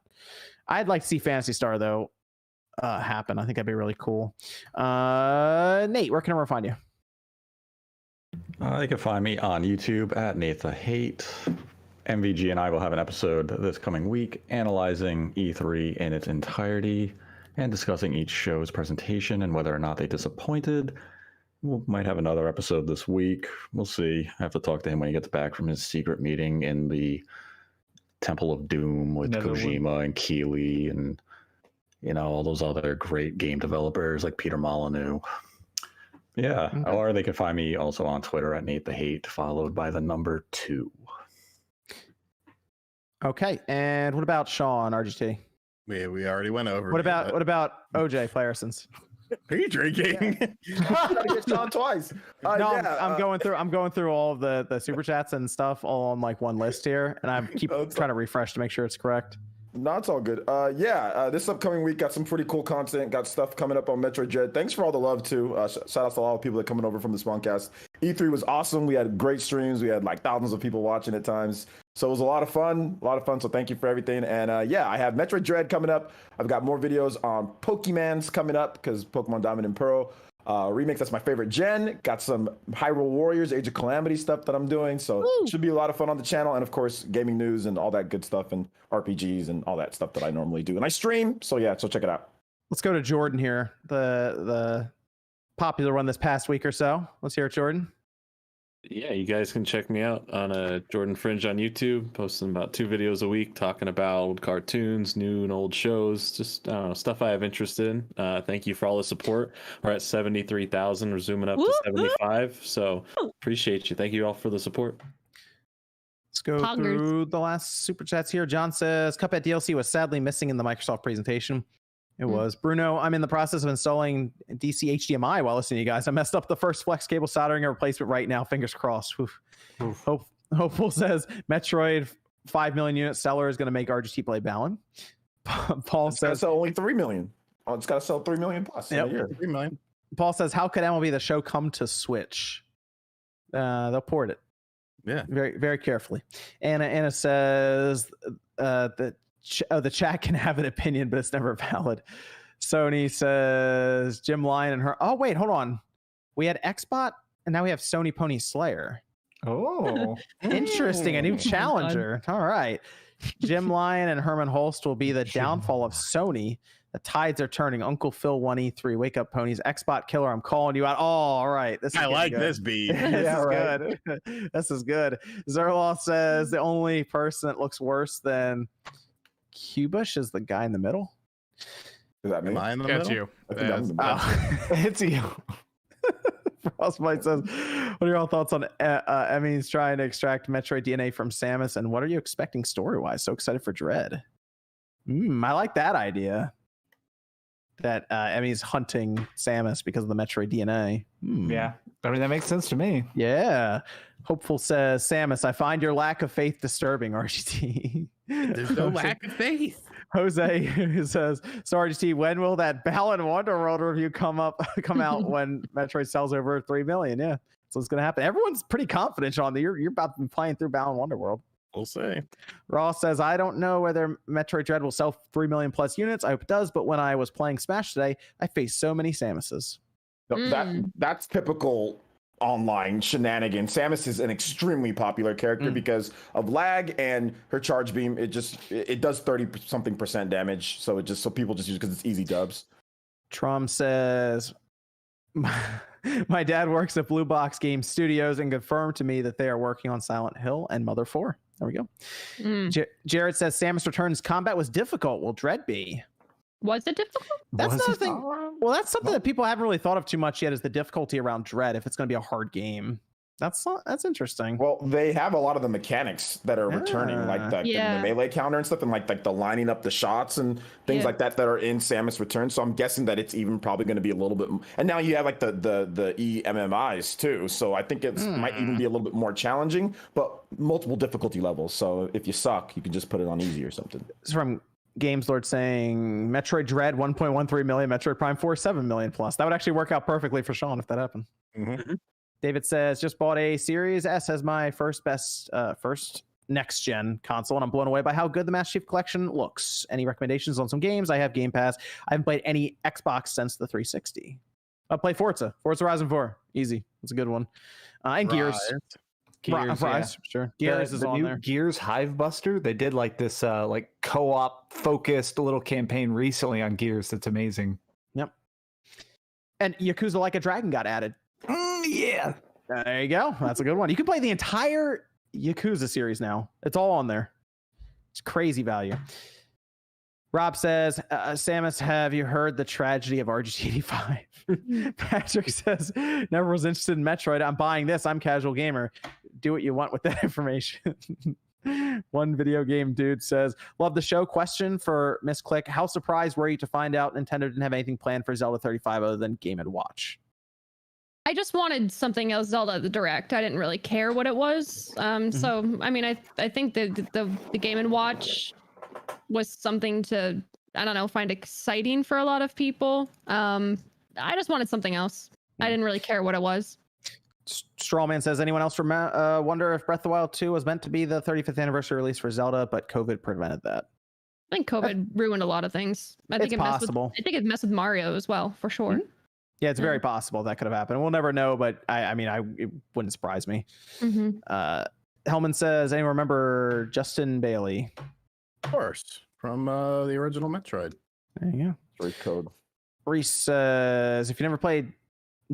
I'd like to see Phantasy Star, though, happen. I think that'd be really cool. Nate, where can everyone find you? You can find me on YouTube at Nate the Hate. MVG and I will have an episode this coming week analyzing E3 in its entirety and discussing each show's presentation and whether or not they disappointed. We might have another episode this week. We'll see. I have to talk to him when he gets back from his secret meeting in the Temple of Doom with Kojima and Keeley and, all those other great game developers like Peter Molyneux. Yeah, okay. Or they can find me also on Twitter at Nate the Hate, followed by the number 2. Okay, and what about Sean, RGT? We already went over. What about OJ Flaresons? Are you drinking? Trying to get Sean twice. No, Yeah, I'm going through all of the super chats and stuff all on like one list here, and I keep trying to refresh to make sure it's correct. No, it's all good. This upcoming week got some pretty cool content. Got stuff coming up on Metroid Dread. Thanks for all the love too. Shout out to all the people that are coming over from the Spawncast. E3 was awesome. We had great streams. We had like thousands of people watching at times. So it was a lot of fun. So thank you for everything. And I have Metroid Dread coming up. I've got more videos on Pokemans coming up because Pokemon Diamond and Pearl. Remix, that's my favorite gen. Got some Hyrule Warriors, Age of Calamity stuff that I'm doing. So it should be a lot of fun on the channel. And of course, gaming news and all that good stuff and RPGs and all that stuff that I normally do. And I stream. So so check it out. Let's go to Jordan here. The popular one this past week or so. Let's hear it, Jordan. Yeah, you guys can check me out on Jordan Fringe on YouTube, posting about 2 videos a week, talking about old cartoons, new and old shows, just stuff I have interest in. Thank you for all the support. We're at 73,000. We're zooming up to 75. So appreciate you. Thank you all for the support. Let's go through the last super chats here. John says Cuphead DLC was sadly missing in the Microsoft presentation. It was. Bruno, I'm in the process of installing DC HDMI while listening to you guys. I messed up the first flex cable soldering a replacement right now. Fingers crossed. Hopeful says Metroid 5 million unit seller is going to make RGT play Balan. Paul says sell only 3 million. Oh, it's got to sell 3 million plus in a year. 3 million. Paul says, how could MLB The Show come to Switch? They'll port it. Yeah. Very, very carefully. Anna says that the chat can have an opinion, but it's never valid. Sony says Jim Lyon and her. Oh, wait, hold on. We had Xbot and now we have Sony Pony Slayer. Oh, interesting. A new challenger. All right. Jim Lyon and Herman Holst will be the downfall of Sony. The tides are turning. Uncle Phil 1E3. Wake up, ponies. Xbot killer. I'm calling you out. Oh, all right. I like this beat. This is good. This is good. Zerloff says the only person that looks worse than Cubush is the guy in the middle. Is that me? Am I in the It's middle? you. it's you. Frostbite says, what are your all thoughts on Emmy's trying to extract Metroid DNA from Samus, and what are you expecting story-wise? So excited for Dread. I like that idea. That Emmy's hunting Samus because of the Metroid DNA. Yeah, I mean, that makes sense to me. Yeah. Hopeful says, Samus, I find your lack of faith disturbing, RGT. There's no lack of faith. Jose says, so RGT, when will that Balan Wonderworld review come out when Metroid sells over 3 million? Yeah, so it's going to happen. Everyone's pretty confident, Sean, that you're about to be playing through Balan Wonderworld. We'll see. Ross says, I don't know whether Metroid Dread will sell 3 million plus units. I hope it does, but when I was playing Smash today, I faced so many Samuses. That's typical online shenanigans. Samus is an extremely popular character because of lag and her charge beam. It does 30-something% damage. So people just use it because it's easy dubs. Trum says, my dad works at Blue Box Game Studios and confirmed to me that they are working on Silent Hill and Mother 4. There we go. Jared says Samus Returns combat was difficult. Will Dread be? Was it difficult? That's another thing. Well, that's something that people haven't really thought of too much yet, is the difficulty around Dread, if it's going to be a hard game. That's interesting. Well, they have a lot of the mechanics that are returning, like the melee counter and stuff, and like the lining up the shots and things like that are in Samus Returns. So I'm guessing that it's even probably going to be a little bit. And now you have like the EMMIs too. So I think it might even be a little bit more challenging, but multiple difficulty levels. So if you suck, you can just put it on easy or something. It's from Games Lord saying Metroid Dread 1.13 million, Metroid Prime 4 7 million plus. That would actually work out perfectly for Sean if that happened. David says, just bought a Series S as my first next gen console, and I'm blown away by how good the Master Chief Collection looks. Any recommendations on some games? I have Game Pass. I haven't played any Xbox since the 360. I'll play Forza Horizon 4. Easy. It's a good one. And Gears. Gears, sure. Gears is on there. Gears Hive Buster. They did like this like co-op focused little campaign recently on Gears. That's amazing. Yep. And Yakuza Like a Dragon got added. Yeah. There you go. That's a good one. You can play the entire Yakuza series now. It's all on there. It's crazy value. Rob says, Samus, have you heard the tragedy of RGT85? Patrick says, never was interested in Metroid. I'm buying this. I'm casual gamer. Do what you want with that information. One video game dude says, love the show. Question for Miss Click. How surprised were you to find out Nintendo didn't have anything planned for Zelda 35 other than Game & Watch? I just wanted something else Zelda the Direct. I didn't really care what it was. So I mean, I think the Game & Watch was something to, I don't know, find exciting for a lot of people. I just wanted something else. I didn't really care what it was. Strawman says, anyone else wonder if Breath of the Wild 2 was meant to be the 35th anniversary release for Zelda, but COVID prevented that? I think COVID ruined a lot of things. I think it's possible. I think it messed with Mario as well, for sure. Yeah, it's very possible that could have happened. We'll never know, but it wouldn't surprise me. Hellman says, anyone remember Justin Bailey? Of course, from the original Metroid. There you go. Great code. Reese says, if you never played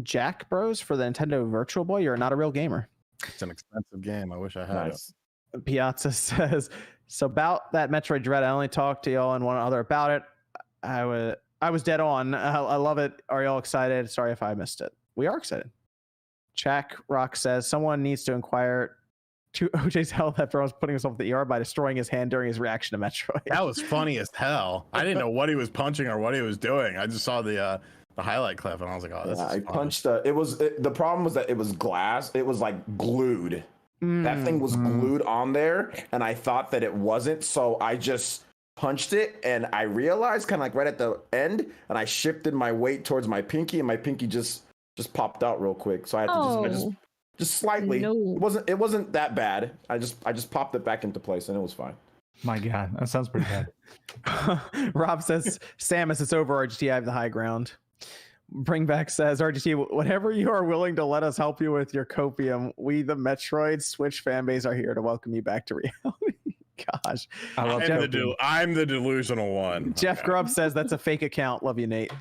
Jack Bros for the Nintendo Virtual Boy, you're not a real gamer. It's an expensive game. I wish I had it. Piazza says, so about that Metroid Dread, I only talked to y'all and one other about it. I was dead on. I love it. Are y'all excited? Sorry if I missed it. We are excited. Jack Rock says, someone needs to inquire to OJ's health after I was putting himself in the ER by destroying his hand during his reaction to Metroid. That was funny as hell. I didn't know what he was punching or what he was doing. I just saw the highlight clip and I was like, oh, this is I fun. punched the problem was that it was glass. It was like glued. That thing was glued on there, and I thought that it wasn't, so I just punched it, and I realized kind of like right at the end, and I shifted my weight towards my pinky, and my pinky just popped out real quick. So I had to just slightly. No. It wasn't that bad. I just popped it back into place, and it was fine. My God, that sounds pretty bad. Rob says, Samus, it's over. RGT, I have the high ground. Bringback says, RGT, whatever you are willing to let us help you with your copium, we, the Metroid Switch fan base, are here to welcome you back to reality. Gosh. I'm the delusional one. Jeff Grubb says, that's a fake account. Love you, Nate.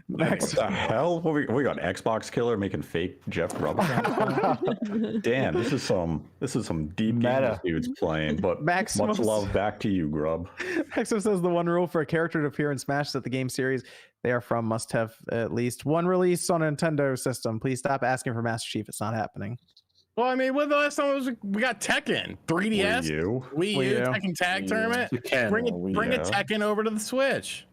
Max, what the hell? We got Xbox Killer making fake Jeff Grubb accounts? Damn, this is some deep games dudes playing, but much love back to you, Grubb. Maxim says the one rule for a character to appear in Smash that the game series they are from must have at least one release on a Nintendo system. Please stop asking for Master Chief. It's not happening. Well, I mean, when the last time we got Tekken, 3DS, Wii U, Tekken Tag Tournament. Bring a Tekken over to the Switch.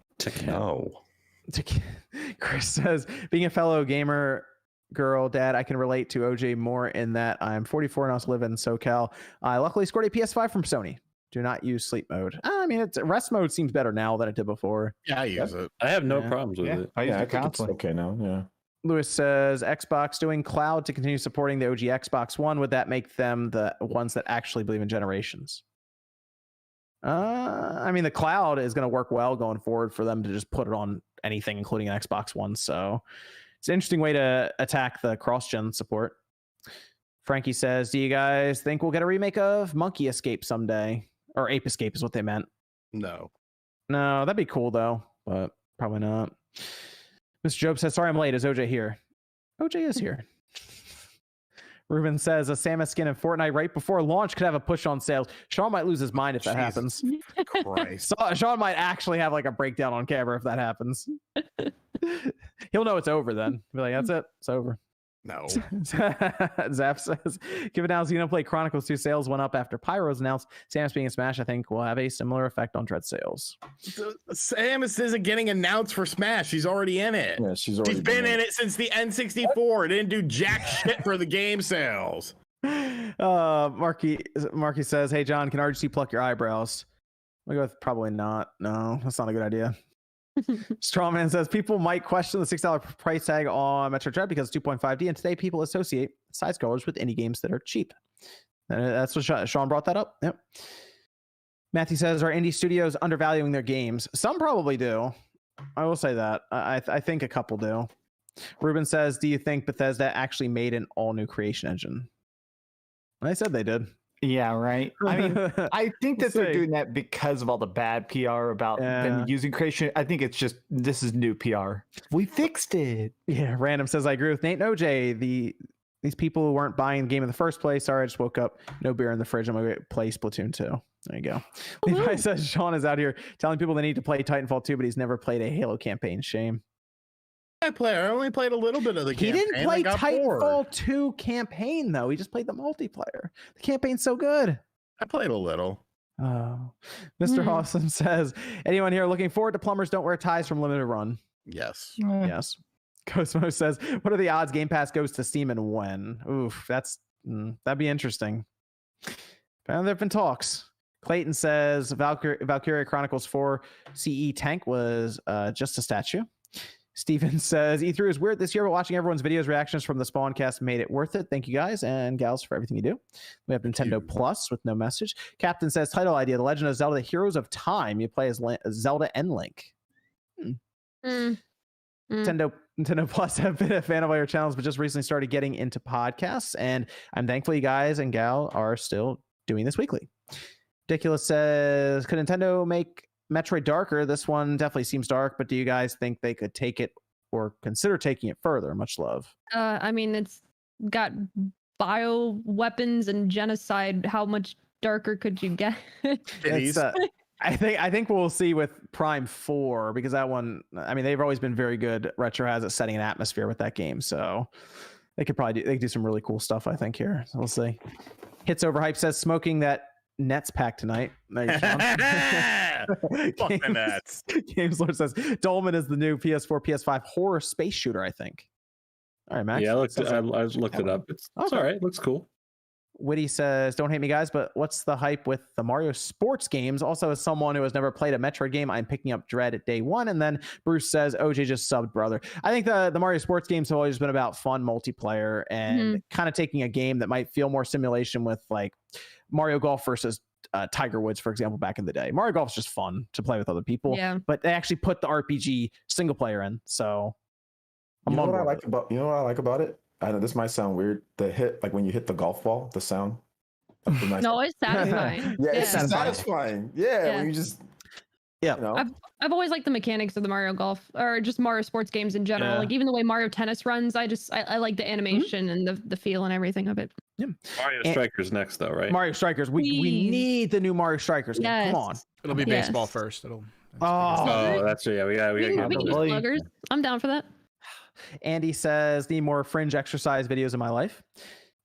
Chris says, being a fellow gamer girl dad, I can relate to OJ more in that I'm 44 and I also live in SoCal. I luckily scored a PS5 from Sony. Do not use sleep mode. I mean, rest mode seems better now than it did before. Yeah, I use it. I have no problems with it. I use it think it's okay now. Yeah. Lewis says, Xbox doing cloud to continue supporting the OG Xbox One. Would that make them the ones that actually believe in generations? I mean, the cloud is going to work well going forward for them to just put it on anything, including an Xbox One. So it's an interesting way to attack the cross-gen support. Frankie says, do you guys think we'll get a remake of Monkey Escape someday? Or Ape Escape is what they meant. No, that'd be cool, though, but probably not. Mr. Job says, sorry I'm late. Is OJ here? OJ is here. Ruben says, a Samus skin in Fortnite right before launch could have a push on sales. Sean might lose his mind if that happens. Christ. So, Sean might actually have like a breakdown on camera if that happens. He'll know it's over then. Be like, that's it. It's over. No. Zap says, given how Xenoblade Chronicles 2 sales went up after Pyro's announced, Samus being in Smash, I think will have a similar effect on Dread sales. Samus isn't getting announced for Smash. She's already in it. Yeah, she's been in it since the N64. It didn't do jack shit for the game sales. Marky says, hey John, can RGC pluck your eyebrows? We go with probably not. No, that's not a good idea. Strawman says people might question the $6 price tag on Metroid Dread because it's 2.5D, and today people associate side scrollers with indie games that are cheap. That's what Sean brought that up. Yep. Matthew says, are indie studios undervaluing their games? Some probably do. I will say that. I think a couple do. Ruben says, do you think Bethesda actually made an all new creation engine? I said they did. Yeah, right. I mean, I think that they're doing that because of all the bad PR about them using creation. I think it's just, this is new PR. We fixed it. Yeah, Random says, I agree with Nate and OJ. These people who weren't buying the game in the first place. Sorry, I just woke up. No beer in the fridge. I'm going to play Splatoon 2. There you go. Levi says, Sean is out here telling people they need to play Titanfall 2, but he's never played a Halo campaign. Shame. I only played a little bit of the campaign. He didn't play Titanfall 2 campaign, though. He just played the multiplayer. The campaign's so good. I played a little. Oh, Mr. Awesome says, anyone here looking forward to Plumbers Don't Wear Ties from Limited Run? Yes. Yes. Cosmo says, what are the odds Game Pass goes to Steam and when? Oof, that'd be interesting. There have been talks. Clayton says Valkyria Chronicles 4 CE tank was just a statue. Steven says E3 is weird this year, but watching everyone's videos reactions from the Spawncast made it worth it. Thank you guys and gals for everything you do. We have Nintendo Plus with no message. Captain says title idea: The Legend of Zelda: The Heroes of Time. You play as Zelda and Link. Nintendo Plus have been a fan of all your channels, but just recently started getting into podcasts, and I'm thankful you guys and gal are still doing this weekly. Ridiculous says, could Nintendo make Metroid darker? This one definitely seems dark, but do you guys think they could take it or consider taking it further? Much love. I mean, it's got bio weapons and genocide. How much darker could you get? I think we'll see with Prime 4, because that one, I mean, they've always been very good. Retro has it setting an atmosphere with that game, so they could do some really cool stuff, I think, here. So we'll see. Hits Overhype says smoking that Nets pack tonight. Fuck the Nets. Games Lord says Dolman is the new PS4, PS5 horror space shooter, I think. All right, Max. Yeah, I looked it up. It's all right. It looks cool. Witty says, don't hate me, guys, but what's the hype with the Mario sports games? Also, as someone who has never played a Metroid game, I'm picking up Dread at day one. And then Bruce says, OJ just subbed, brother. I think the Mario sports games have always been about fun multiplayer and kind of taking a game that might feel more simulation with like Mario Golf versus Tiger Woods, for example, back in the day. Mario Golf is just fun to play with other people, but they actually put the RPG single player in. So you know what I like about it? I know this might sound weird. The hit, like when you hit the golf ball, the sound. No, it's satisfying. It's satisfying. Yeah, when you just. Yeah, you know. I've always liked the mechanics of the Mario Golf or just Mario sports games in general. Like even the way Mario Tennis runs, I like the animation and the feel and everything of it. Yeah. Mario Strikers next, though, right? Mario Strikers. We need the new Mario Strikers game. Yes. Come on. It'll be baseball first. That's we got we can do sluggers. I'm down for that. Andy says, need more fringe exercise videos in my life.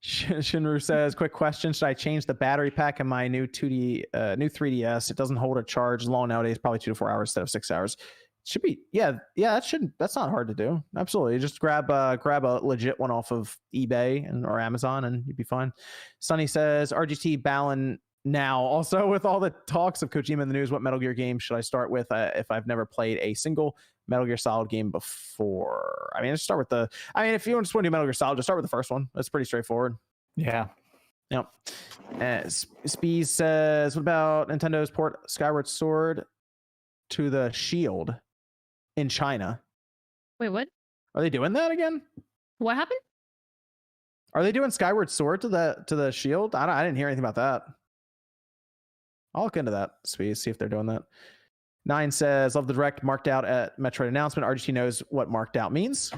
Shinru says, quick question: should I change the battery pack in my new 3DS? It doesn't hold a charge long nowadays, probably 2 to 4 hours instead of 6 hours. Should be, that's not hard to do. Absolutely. Just grab a legit one off of eBay or Amazon and you'd be fine. Sonny says, RGT Ballon now. Also, with all the talks of Kojima in the news, what Metal Gear game should I start with if I've never played a single Metal Gear Solid game before? I mean, let's start with if you just want to do Metal Gear Solid, just start with the first one. That's pretty straightforward. Yeah. Yep. Spees says, what about Nintendo's port Skyward Sword to the Shield in China? Wait, what? Are they doing that again? What happened? Are they doing Skyward Sword to the Shield? I didn't hear anything about that. I'll look into that, see if they're doing that. 9 says, love the direct marked out at Metroid announcement. RGT knows what marked out means.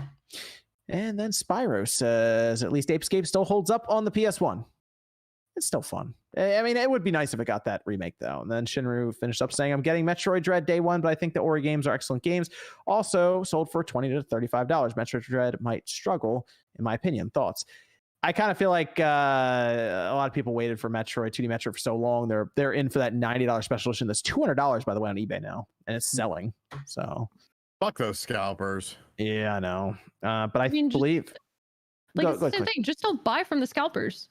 And then Spyro says, at least Apescape still holds up on the PS1. It's still fun. I mean, it would be nice if it got that remake, though. And then Shinru finished up saying, I'm getting Metroid Dread day one, but I think the Ori games are excellent games. Also sold for $20 to $35. Metroid Dread might struggle, in my opinion. Thoughts? I kind of feel like a lot of people waited for Metroid, 2D Metroid for so long. They're in for that $90 special edition. That's $200, by the way, on eBay now, and it's selling. So, fuck those scalpers. Yeah, I know. But I believe, it's the same thing. Just don't buy from the scalpers.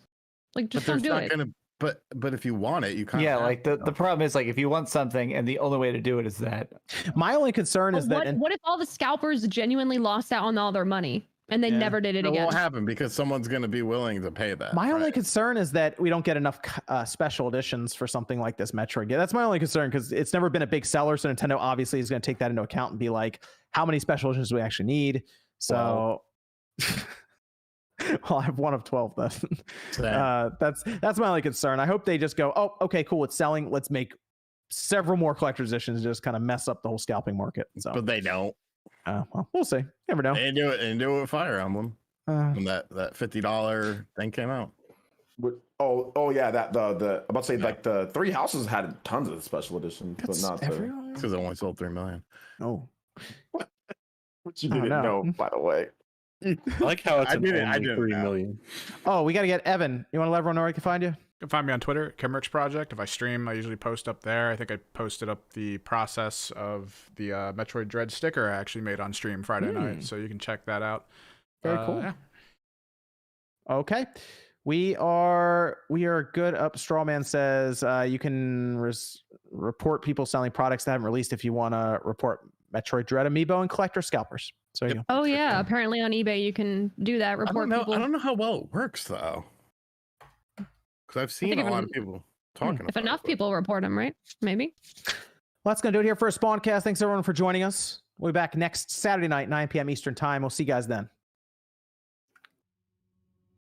Like, just don't do it. But if you want it, you kind of like the problem is, like, if you want something and the only way to do it is that. My only concern is that what if all the scalpers genuinely lost out on all their money? And they never did it again. It won't happen because someone's going to be willing to pay that. My only concern is that we don't get enough special editions for something like this Metroid game. That's my only concern because it's never been a big seller. So Nintendo obviously is going to take that into account and be like, how many special editions do we actually need? So, well, I have one of 12 then. That's my only concern. I hope they just go, oh, okay, cool. It's selling. Let's make several more collector's editions, just kind of mess up the whole scalping market. So. But they don't. Well, we'll see. Never know. They do it with Fire Emblem when that $50 thing came out. Oh yeah, that the about to say like the Three Houses had tons of special editions, but not because it only sold 3 million. Oh, what you didn't know, by the way. I like how it's only 3 million. Oh, we got to get Evan. You want to let everyone know where I can find you? You can find me on Twitter, Kimmerix Project. If I stream, I usually post up there. I think I posted up the process of the Metroid Dread sticker I actually made on stream Friday night, so you can check that out. Very cool. Yeah. Okay. We are good up. Strawman says you can report people selling products that haven't released if you want to report Metroid Dread amiibo and collector scalpers. So you go. Oh yeah, apparently on eBay you can do that. Report people. I don't know how well it works though, because I've seen a lot of people talking. If enough people report them, right? Maybe. Well, that's gonna do it here for a Spawncast. Thanks everyone for joining us. We'll be back next Saturday night, 9 p.m. Eastern time. We'll see you guys then.